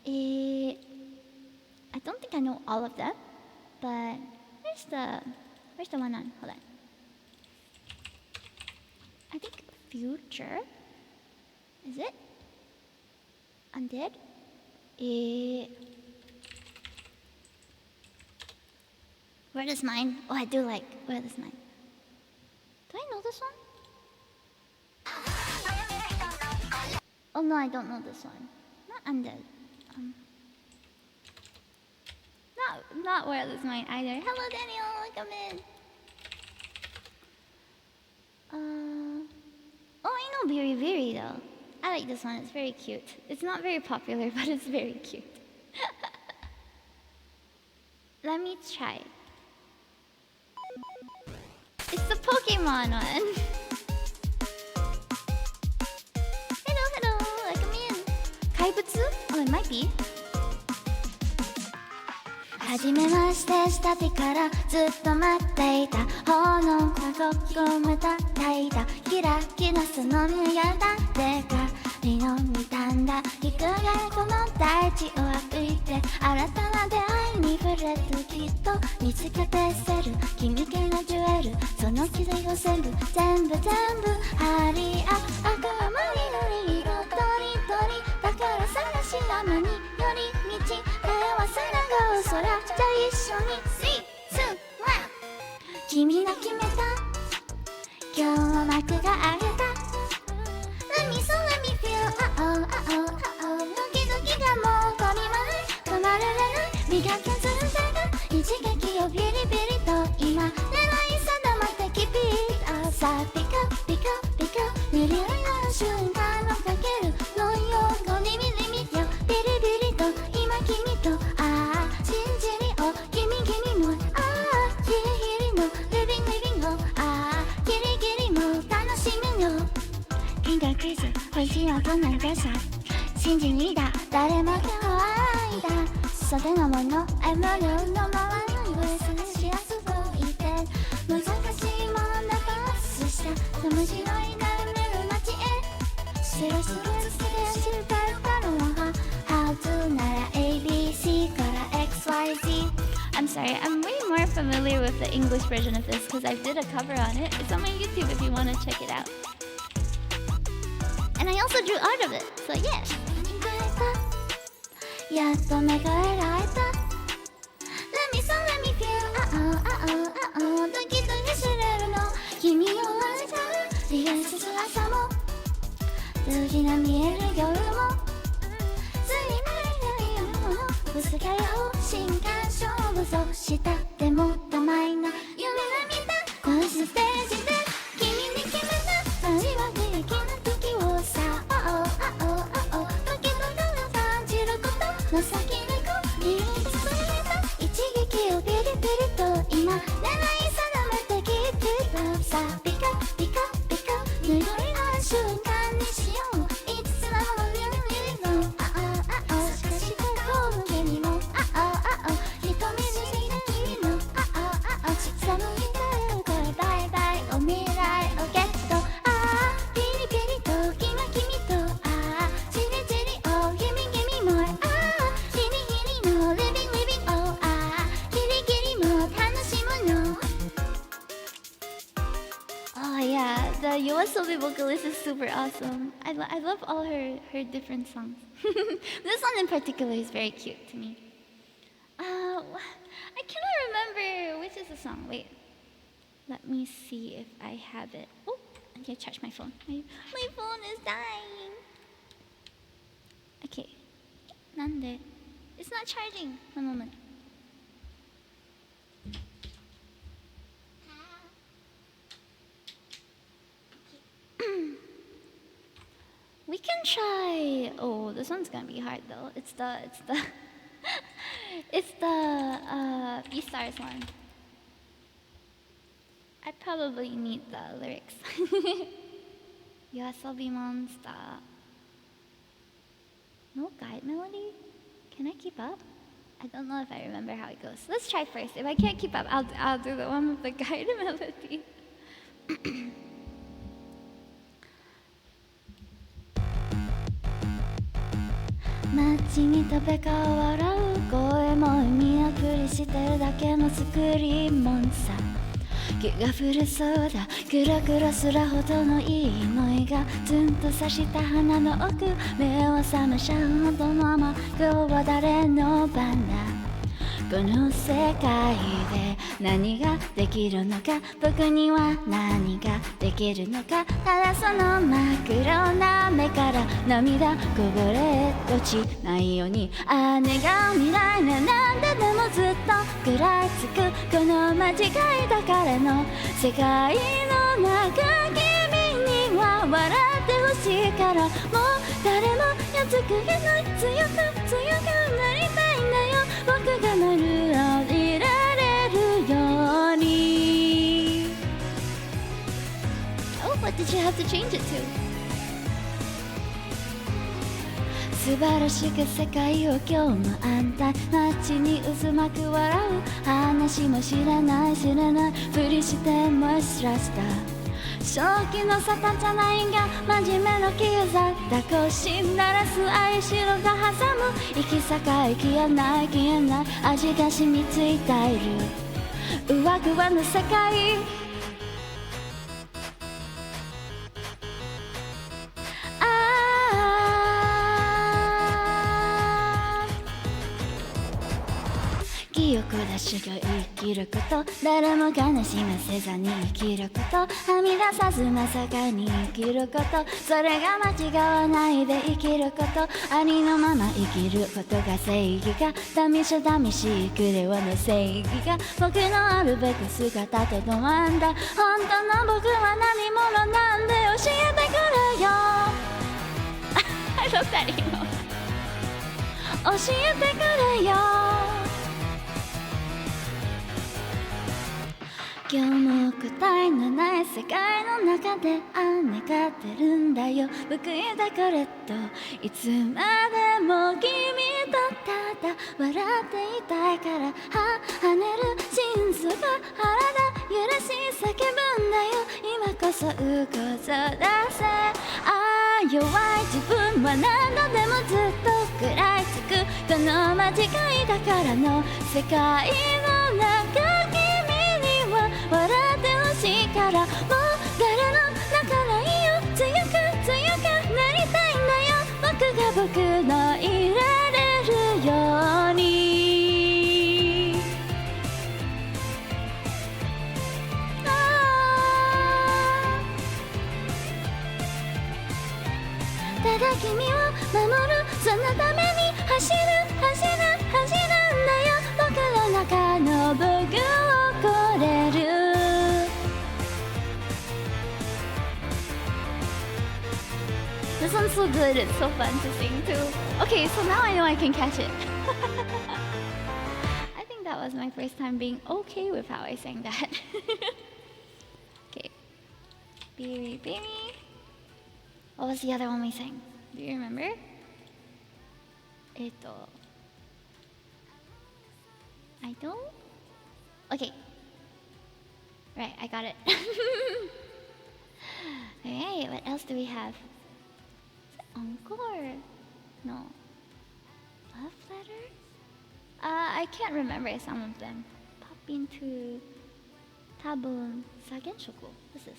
I don't think I know all of them, but where's the one on? Hold on. I think Future. Is it? Undead? Where is mine? Oh, I do like. Where is mine? Do I know this one? Oh no, I don't know this one. Not Undead. Not Where is mine either. Hello, Daniel. Welcome in. Oh, I know Biri Biri though. I like this one. It's very cute. It's not very popular, but it's very cute. Let me try. It's the Pokemon one. Hello, welcome in. Kaibutsu? Oh, it might be. はじめましてしたてからずっと待っていた炎がこめたたいたキラキラその目やだでかりの見たんだ光がこの大地を歩いて新たな出会いに触れるきっと見つけてせる君系のジュエルその傷を全部張り合う赤は森のり色とりどりだから探し山により道平和さらがう空じゃあ一緒に 3, 2, 1君が決めた今日は幕が上げた Let me so let me feel ドキドキがもう止まられない磨けずんだが一撃をビリビリと今狙い定まってキピーさあピカピカピカミリオンの瞬間をかけるのよ5リミリミよビリビリと今君と信じりを君もヒリヒリのリビングをギリギリも楽しむよ銀河クイズ星はどんなんでさ信じにだ誰もが愛だ袖のもの獲物のままのグレスし遊ぶいて難しいものだパスした面白いなる街へスルスル知るたるのは How to なら ABC から XYZ I'm sorry. I'm way more familiar with the English version of this because I did a cover on it. It's on my YouTube if you want to check it out. And I also drew art of it, so yeah. やっと目がえられた Let me so let me feel ドキドキするの君を愛したリライスする朝も次が見える夜もついないないものぶつかり合う新感傷をそうしたでもたまいな夢が見たこのステージで君に決めた味わい的な時をさ時の長感じることの先にこう理由に包まれた一撃をピリピリと今狙い定めてきてたさあピカピカピカぬるいな瞬間にしよういつつなのリリリのしかしこの君も瞳に君の寒いからこれバイバイお未来をゲットピリピリとキラ君とチリチリoh gimme gimme moreヒリヒリの living living oh キリキリも楽しむの Oh yeah, the YOASOBI vocalist is super awesome. I love all her different songs. This one in particular is very cute to me. I cannot remember which is the song. Wait, let me see if I have it. Oh, I can't charge my phone. My phone is dying. Okay, nande? It's not charging. One moment. We can try. Oh, this one's gonna be hard though. It's the it's the B-Stars one. I probably need the lyrics. YOASOBI monster. No guide melody? Can I keep up? I don't know if I remember how it goes. Let's try first. If I can't keep up, I'll do the one with the guide melody.街に食べか笑う声も見送りしてるだけのスクリーンモンさ気が古そうだクラクラすらほどのいい匂いがツンと刺した鼻の奥目を覚ましゃうほどの甘くは誰の番だこの世界で何ができるのか僕には何ができるのかただその真っ黒な目から涙こぼれ落ちないように姉が未来ねなんででもずっと食らいつくこの間違いだからの世界の中君には笑ってほしいからもう誰もやっつけない強くなりたいんだよ僕が丸をいられるように Oh, what did you have to change it to? 素晴らしく世界を今日も安泰街に渦巻く笑う話も知らないふりしてもしらした正気の沙汰じゃないが真面目のキザだ腰鳴らす愛しろが挟む行き境消えない味が染みついている上ぐわの世界記憶だ修行生きること誰も悲しませずに生きることはみ出さずまさかに生きることそれが間違わないで生きることありのまま生きることが正義が試しくれはの正義が僕のあるべく姿とどまんだ本当の僕は何者なんで教えてくれよI love that emo 教えてくれよ今日も答えのない世界の中で願ってるんだよ僕だからといつまでも君とただ笑っていたいから跳ねる心臓が体揺らし叫ぶんだよ今こそ動こそ出せ弱い自分は何度でもずっとくらいつくこの間違いだからの世界の中君には笑ってほしいからもう誰の仲ないよ強くなりたいんだよ僕が僕のいられるようにただ君を守るそのために走るんだよ僕の中の僕をこれるThis one's so good, it's so fun to sing too. Okay, so now I know I can catch it. I think that was my first time being okay with how I sang that. Okay. Baby. What was the other one we sang? Do you remember? I don't? Okay. Right, I got it. Alright, what else do we have? Encore? No. Love letter? I can't remember some of them. Pop into tabun sagenshoku. What's this?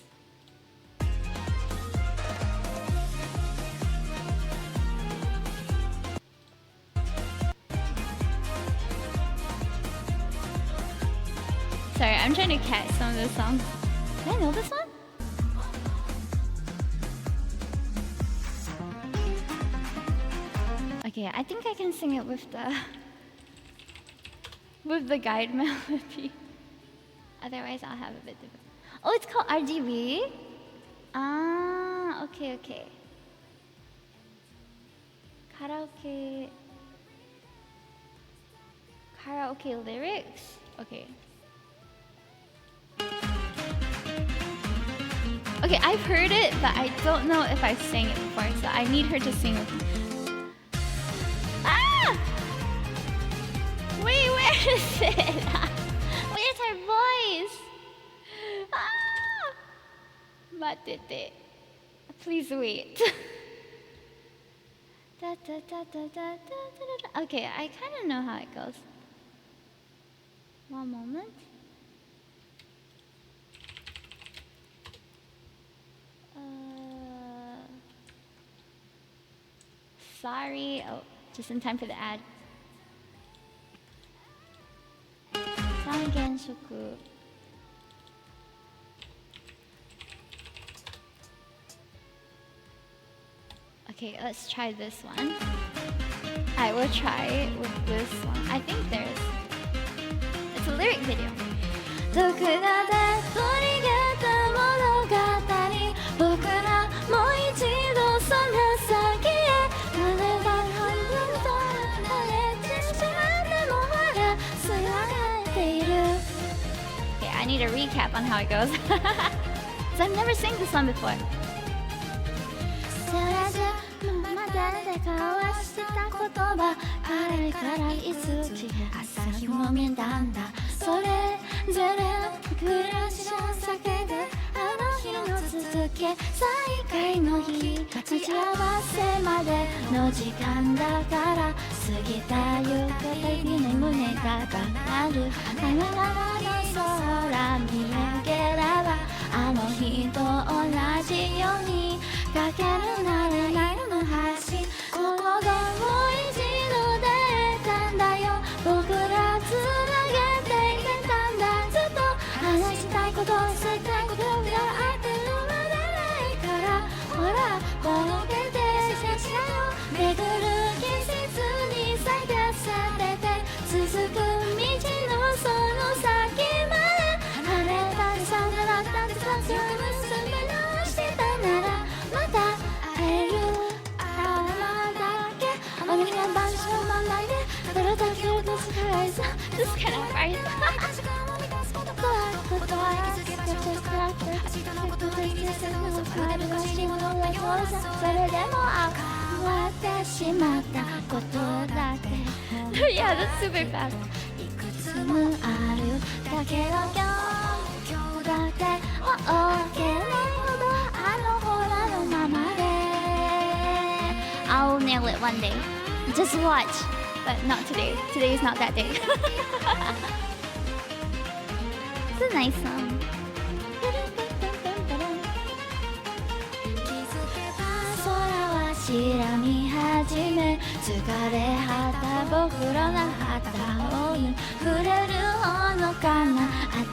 Sorry, I'm trying to catch some of the songs. Did I know this one? Okay, I think I can sing it with the guide melody. Otherwise, I'll have a bit different. Oh, it's called RGB? Ah, okay. Karaoke lyrics? Okay. Okay, I've heard it, but I don't know if I've sang it before, so I need her to sing with me. Ah! Wait, where is it? Where's her voice? Ah! Matete. Please wait. Okay, I kind of know how it goes. One moment. Sorry. Oh, just in time for the ad. Sangenshoku. Okay, let's try this one. I will try with this one. I think it's a lyric video. どくらで取り上げた物語僕らもう一度その先へ誰が本当と晴れてしまってもほらすがれている Okay, I need a recap on how it goes. Because I've never sang this song before. それじゃまだで交わした言葉あれからいつき朝日も見たんだそれぞれ暮らしを避けてあの日の続き再会の日待ち合わせまでの時間だから過ぎた夕方に胸がなる花々の空見上げればあの日と同じようにかけるなれないの橋ここがもう一度出たんだよ僕らつなげていけたんだずっと話したいこと吸いたいことがあってるまでないからほら届けて写真を巡る季節に咲かせてて続く道のその先まで晴れたり寒かったりさ強く結び直してたならまた会えるあなただけおにな晩鐘まないでただだけを出すからいさ This is kind of right ことは気づけばちょっと暗く結構できるせの変える欲しいものがそうさそれでも変わってしまったことだけ Yeah, that's super fast いくつもあるだけど今日だけは OK なほどあのほらのままで I'll nail it one day Just watch, but not today. Today is not that day. It's a nice song. 白み始め疲れ果た僕らの旗を触れるほのかな暖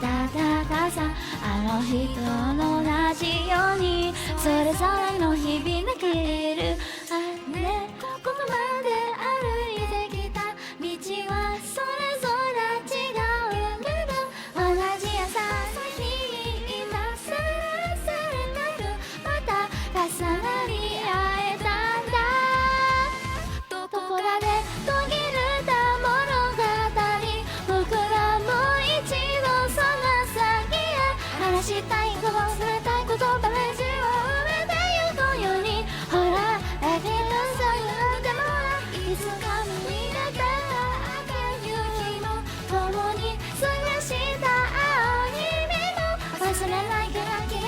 かさあの人の同じようにそれぞれの日々が消えるあれここまで歩いてきた道はそれぞれ違うけど同じ朝の日に今さらされなるまた重なり合えたどこかで途切れた物語僕らもう一度その先へ話したいこと忘れたいこと話を埋めてゆくようにほらだけどそういうでもいつか無理だった赤い夕日も共に過ごした青い日々も忘れないから消え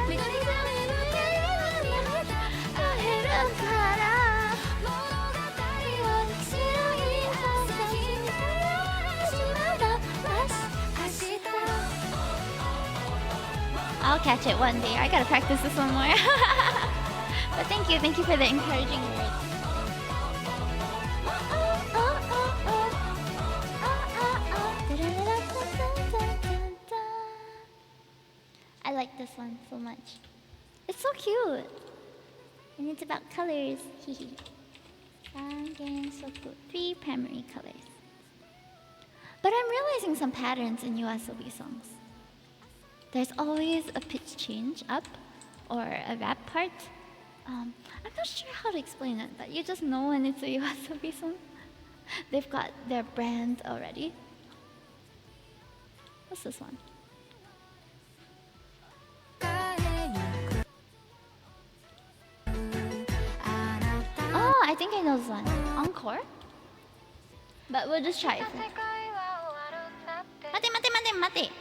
緑が見るけどに会えるからI'll catch it one day. I gotta practice this one more. But thank you for the encouraging words. I like this one so much. It's so cute. And it's about colors. Three primary colors. But I'm realizing some patterns in YOASOBI songs. There's always a pitch change up or a rap part. I'm not sure how to explain it, but you just know when it's a YOASOBI song. They've got their brand already. What's this one? Oh, I think I know this one. Encore? But we'll just try it. Mate.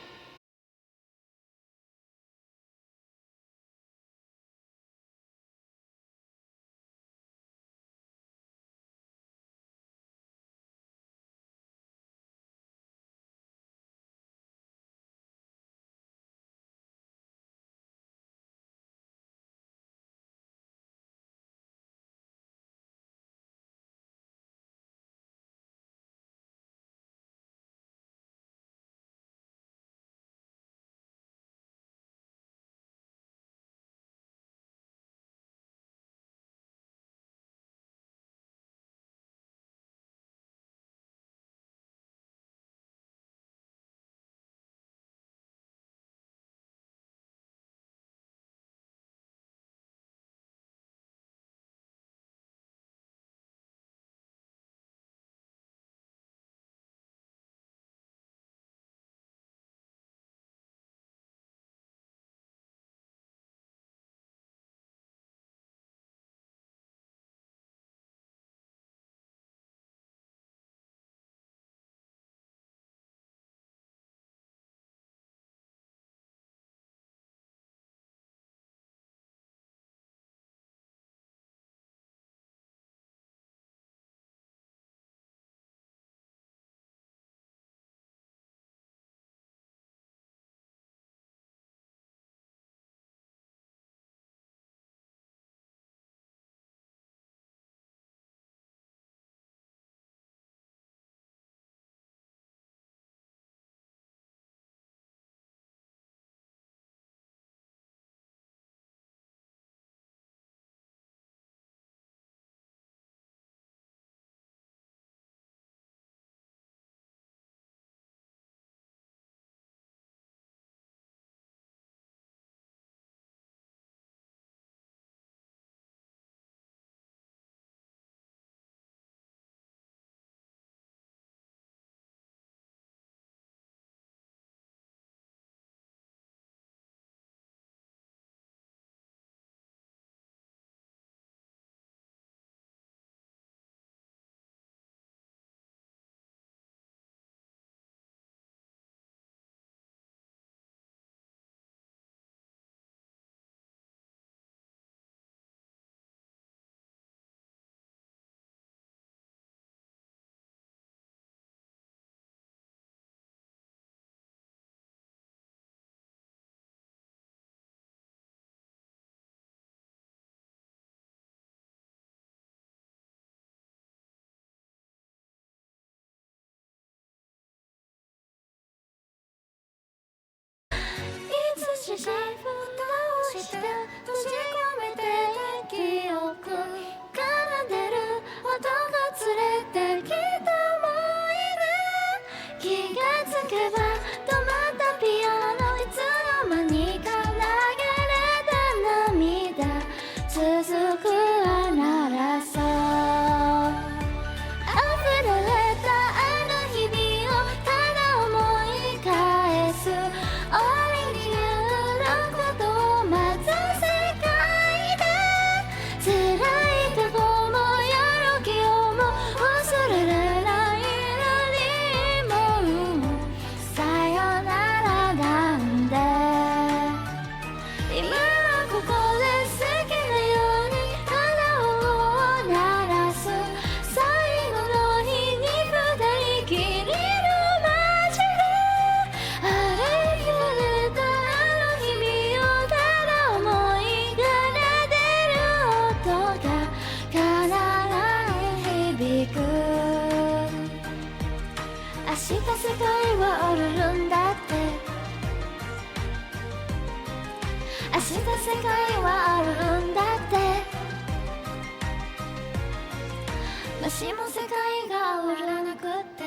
しも世界が終わらなくって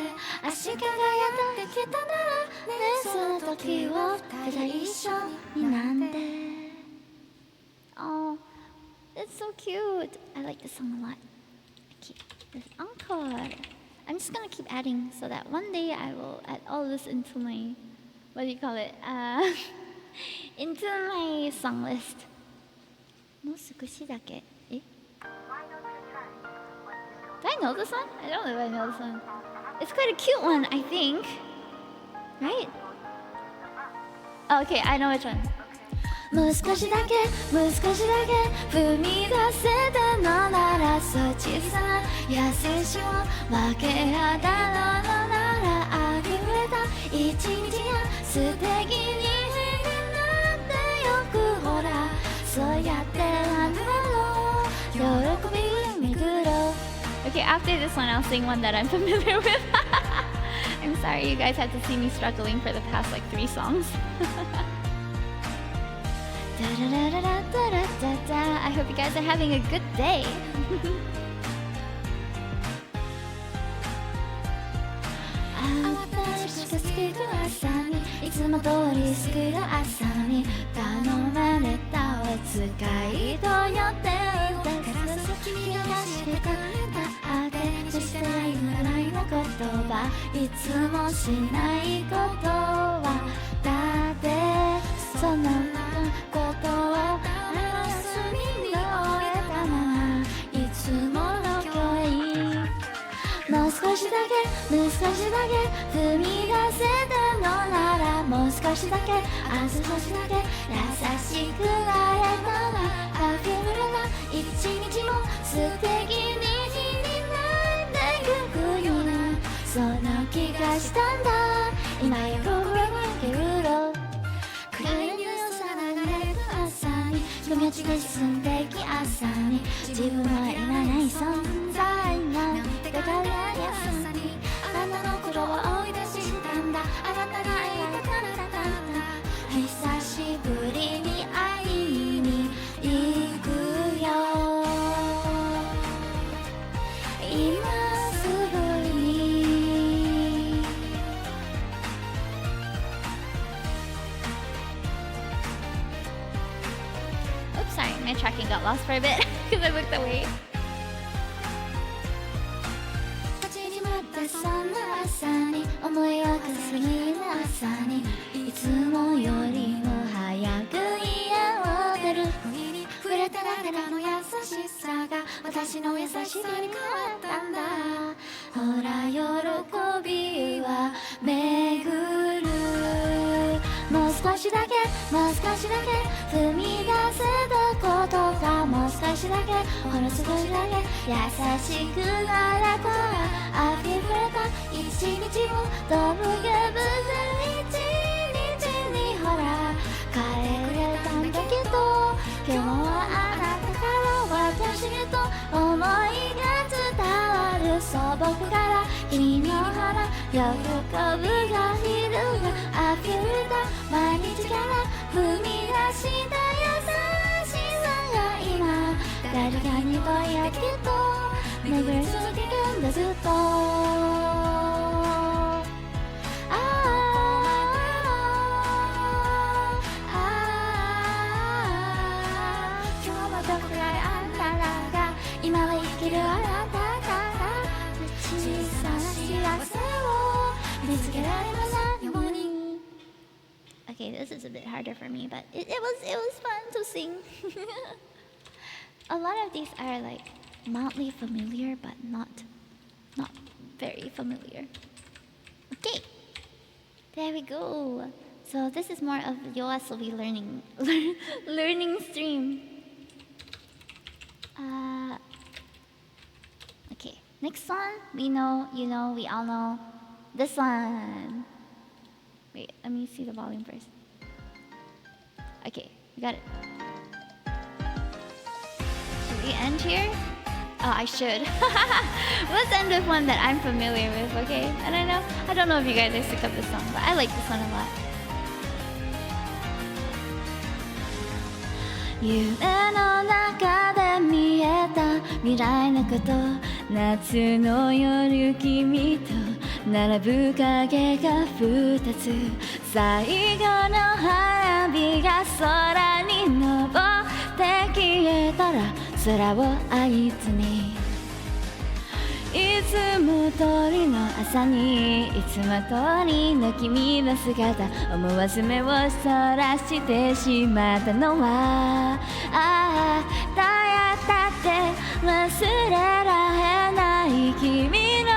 足利がやってきたならねその時をただ一緒になんて Oh, that's so cute. I like this song a lot. Okay, this encore. I'm just gonna keep adding so that one day I will add all this into my, what do you call it? Into my song list. もう少しだけ。え Do I know this one? I don't know if I know this one. It's quite a cute one, I think. Right? Oh, okay, I know which one. もう少しだけもう少しだけ踏み出せたのならそう小さな優しさを分け合ったのなら溢れた一日が素敵になってよくほらそうやってあなたの喜び巡ろう Okay, after this one, I'll sing one that I'm familiar with. I'm sorry, you guys had to see me struggling for the past like 3 songs. I hope you guys are having a good day. 私が好きな朝にいつも通り好きな朝に頼まれたお使いとよってだから君が知りたあてそしたら言わないの言葉いつもしないことはだってそのことを休みに終えたままいつもの距離もう少しだけもう少しだけ踏み出せたのならもう少しだけあと少しだけ優しく会えたらあふれた一日も素敵になってゆくようなそんな気がしたんだ今よ心にけろ暗闇のさ流れる朝に夜道で進んでいき朝に自分はいらない存在なんてから朝にあなたの苦労を追い出したんだあなたが描かれたかった久しぶりに会いに行くよ今すぐに Oops, sorry, my tracking got lost for a bit because I looked away. 待ちに待ったそんな朝に思いをすぎる朝にいつもよりも早く家を出る恋に触れただけの優しさが私の優しさに変わったんだほら喜びは巡るもう少しだけもう少しだけ踏み出せたことがもう少しだけほんの少しだけ優しくなれたら溢れた一日もどぶやぶな一日にほら枯れくれたんだけど今日はあなたから私へと思いが伝わる素朴から君の花喜ぶが昼が溢れた毎日から踏み出した優しさが今誰かにぼやけと巡り続けるんだずっと今日もどこかへあんたらが今は生きるあなたから小さな幸せを見つけられますように Okay, this is a bit harder for me, but it was fun to sing. A lot of these are like mildly familiar, but not very familiar. Okay, there we go. So this is more of YOASOBI learning stream. Okay, next one. We know, you know, we all know this one. Wait, let me see the volume first. Okay, we got it. Should we end here? Oh, I should. Let's end with one that I'm familiar with, okay? And I don't know if you guys are sick of this song, but I like this one a lot. 夢の中で見えた未来のこと夏の夜君と並ぶ影が二つ最後の花火が空に昇って消えたら空を合図にいつも通りの朝にいつも通りの君の姿思わず目をそらしてしまったのはああどうやったって忘れられない君の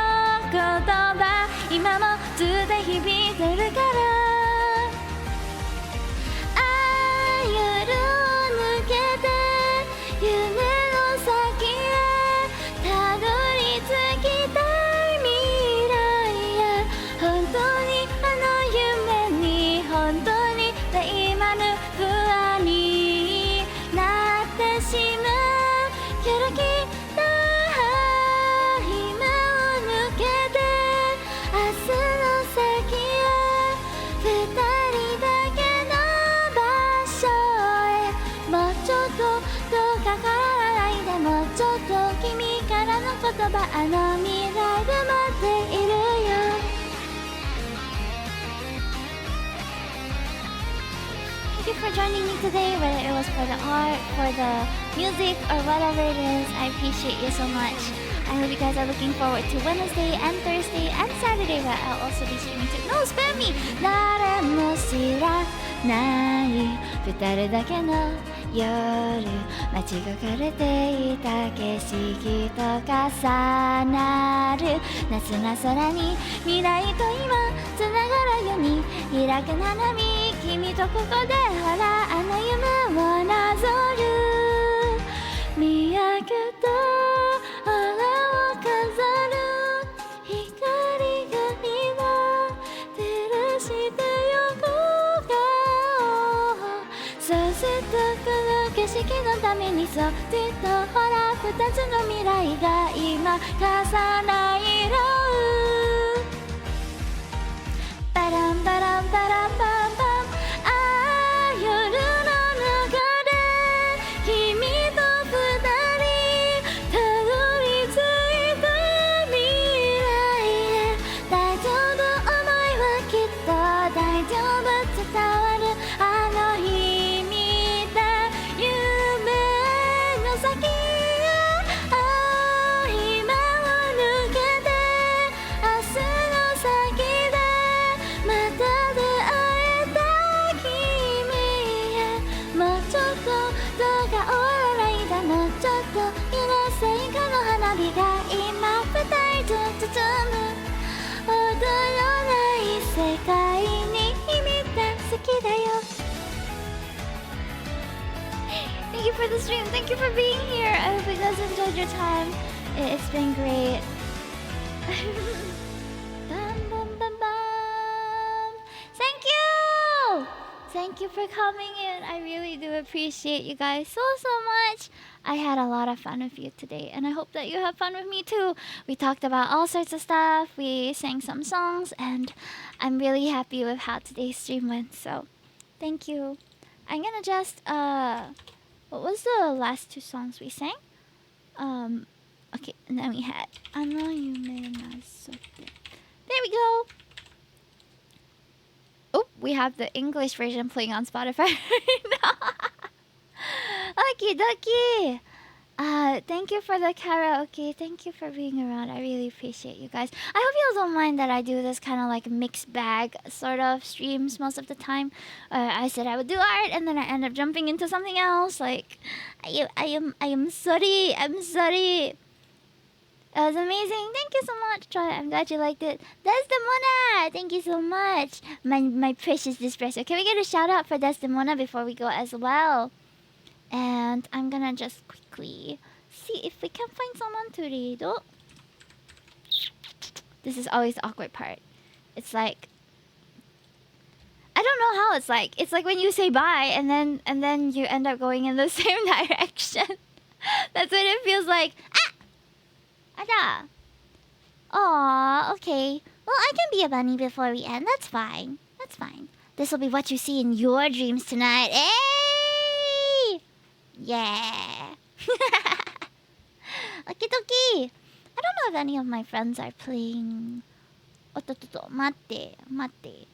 言葉今もずっと響いてるから夜を抜けて夢の先へたどり着きたい未来へ本当にあの夢に本当に今の不安になってしまうけどきっと今を抜けて明日の先へ二人だけの場所へもうちょっとどうかからないでもうちょっと君からの言葉あの未来で待っているよ Thank you for joining me today, whether it was for the art, for the music, or whatever it is. I appreciate you so much. I hope you guys are looking forward to Wednesday and Thursday and Saturday where I'll also be streaming too. No, spam me! 誰も知らない二人だけの夜待ち焦がれていた景色と重なる夏の空に未来と今つながるように開く花火君とここでほらあの夢をなぞる見上げた空を飾る光が今照らして横顔させたこの景色のためにそっとほら二つの未来が今重なり合うバランバランバランバンバンああ夜の中で君と二人たどり着いた未来へ大丈夫思いはきっと大丈夫伝わるあの日見た夢の先へああ今を抜けて明日の先でまた出会えた君へもうちょっとどうか終わらないでもうちょっと許せいかの花火が今二人と包む踊らない世界に秘めた好きだよ Thank you for the stream. Thank you for being here. I hope you guys enjoyed your time. It's been great. Bum, bum, bum, bum. Thank you! Thank you for coming in. I really do appreciate you guys so much. I had a lot of fun with you today, and I hope that you have fun with me too. We talked about all sorts of stuff. We sang some songs, and I'm really happy with how today's stream went. So, thank you. I'm gonna just what was the last two songs we sang? Okay, and then we had Ano Yume Nasote. There we go. Oh, we have the English version playing on Spotify right now. Okie dokie. Thank you for the karaoke. Thank you for being around. I really appreciate you guys. I hope you all don't mind that I do this kind of like mixed bag sort of streams most of the time. I said I would do art, and then I end up jumping into something else. Like, I am sorry. I'm sorry. It was amazing. Thank you so much, Troy. I'm glad you liked it. Desdemona, thank you so much. My precious espresso. Can we get a shout out for Desdemona before we go as well? And I'm gonna just quickly see if we can find someone to read. Oh. This is always the awkward part. It's like I don't know how it's like. It's like when you say bye and then you end up going in the same direction. That's what it feels like. Ah! Ada. Aw, okay. Well, I can be a bunny before we end. That's fine. That's fine. This will be what you see in your dreams tonight. Hey! Yeah. Okie dokie. I know if any of my friends are playing. Matte, matte.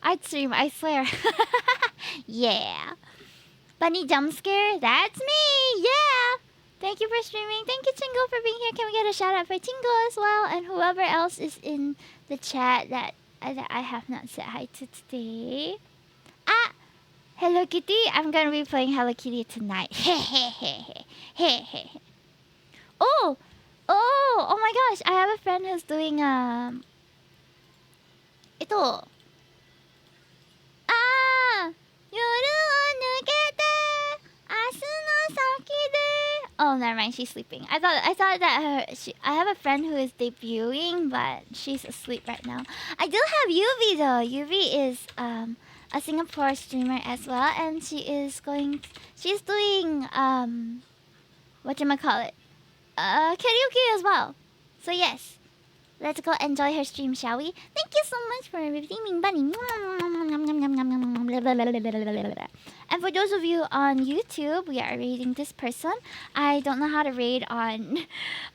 I'd stream, I swear. Yeah. Bunny jump scare? That's me! Yeah! Thank you for streaming. Thank you, Chingo, for being here. Can we get a shout out for Chingo as well? And whoever else is in the chat that I have not said hi to today. Ah! Hello Kitty. I'm gonna be playing Hello Kitty tonight. Oh! Oh my gosh. I have a friend who's doing, ito. Ah! Yoru o nukete, asu no saki de. Oh, never mind. She's sleeping. I thought that I have a friend who is debuting, but she's asleep right now. I do have Yuvi though. Yuvi is a Singapore streamer as well, and she's doing whatchamacallit, karaoke as well. So yes, let's go enjoy her stream, shall we? Thank you so much for redeeming Bunny. And for those of you on YouTube, we are raiding this person. I don't know how to raid on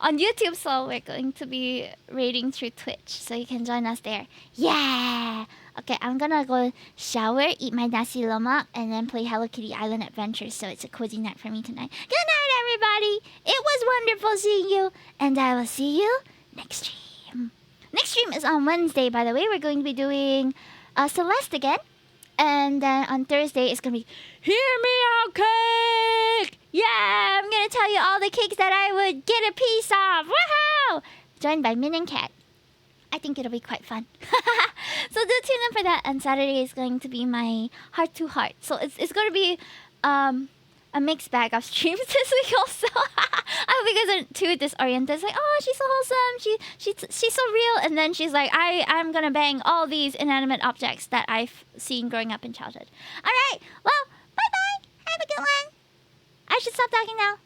on YouTube, so we're going to be raiding through Twitch. So you can join us there. Yeah! Okay, I'm gonna go shower, eat my nasi lemak, and then play Hello Kitty Island Adventures. So it's a cozy night for me tonight. Good night, everybody! It was wonderful seeing you, and I will see you next stream. Next stream is on Wednesday, by the way. We're going to be doing Celeste again. And then on Thursday, it's going to be Hear Me Out Cake! Yeah, I'm going to tell you all the cakes that I would get a piece of. Woohoo! Joined by Min and Cat. I think it'll be quite fun. So do tune in for that. And Saturday is going to be my Heart to Heart. So it's going to be a mixed bag of streams this week also. I hope you guys aren't too disoriented. It's like, oh, she's so wholesome. She's so real. And then she's like, I'm gonna bang all these inanimate objects that I've seen growing up in childhood. All right. Well, bye bye. Have a good one. I should stop talking now.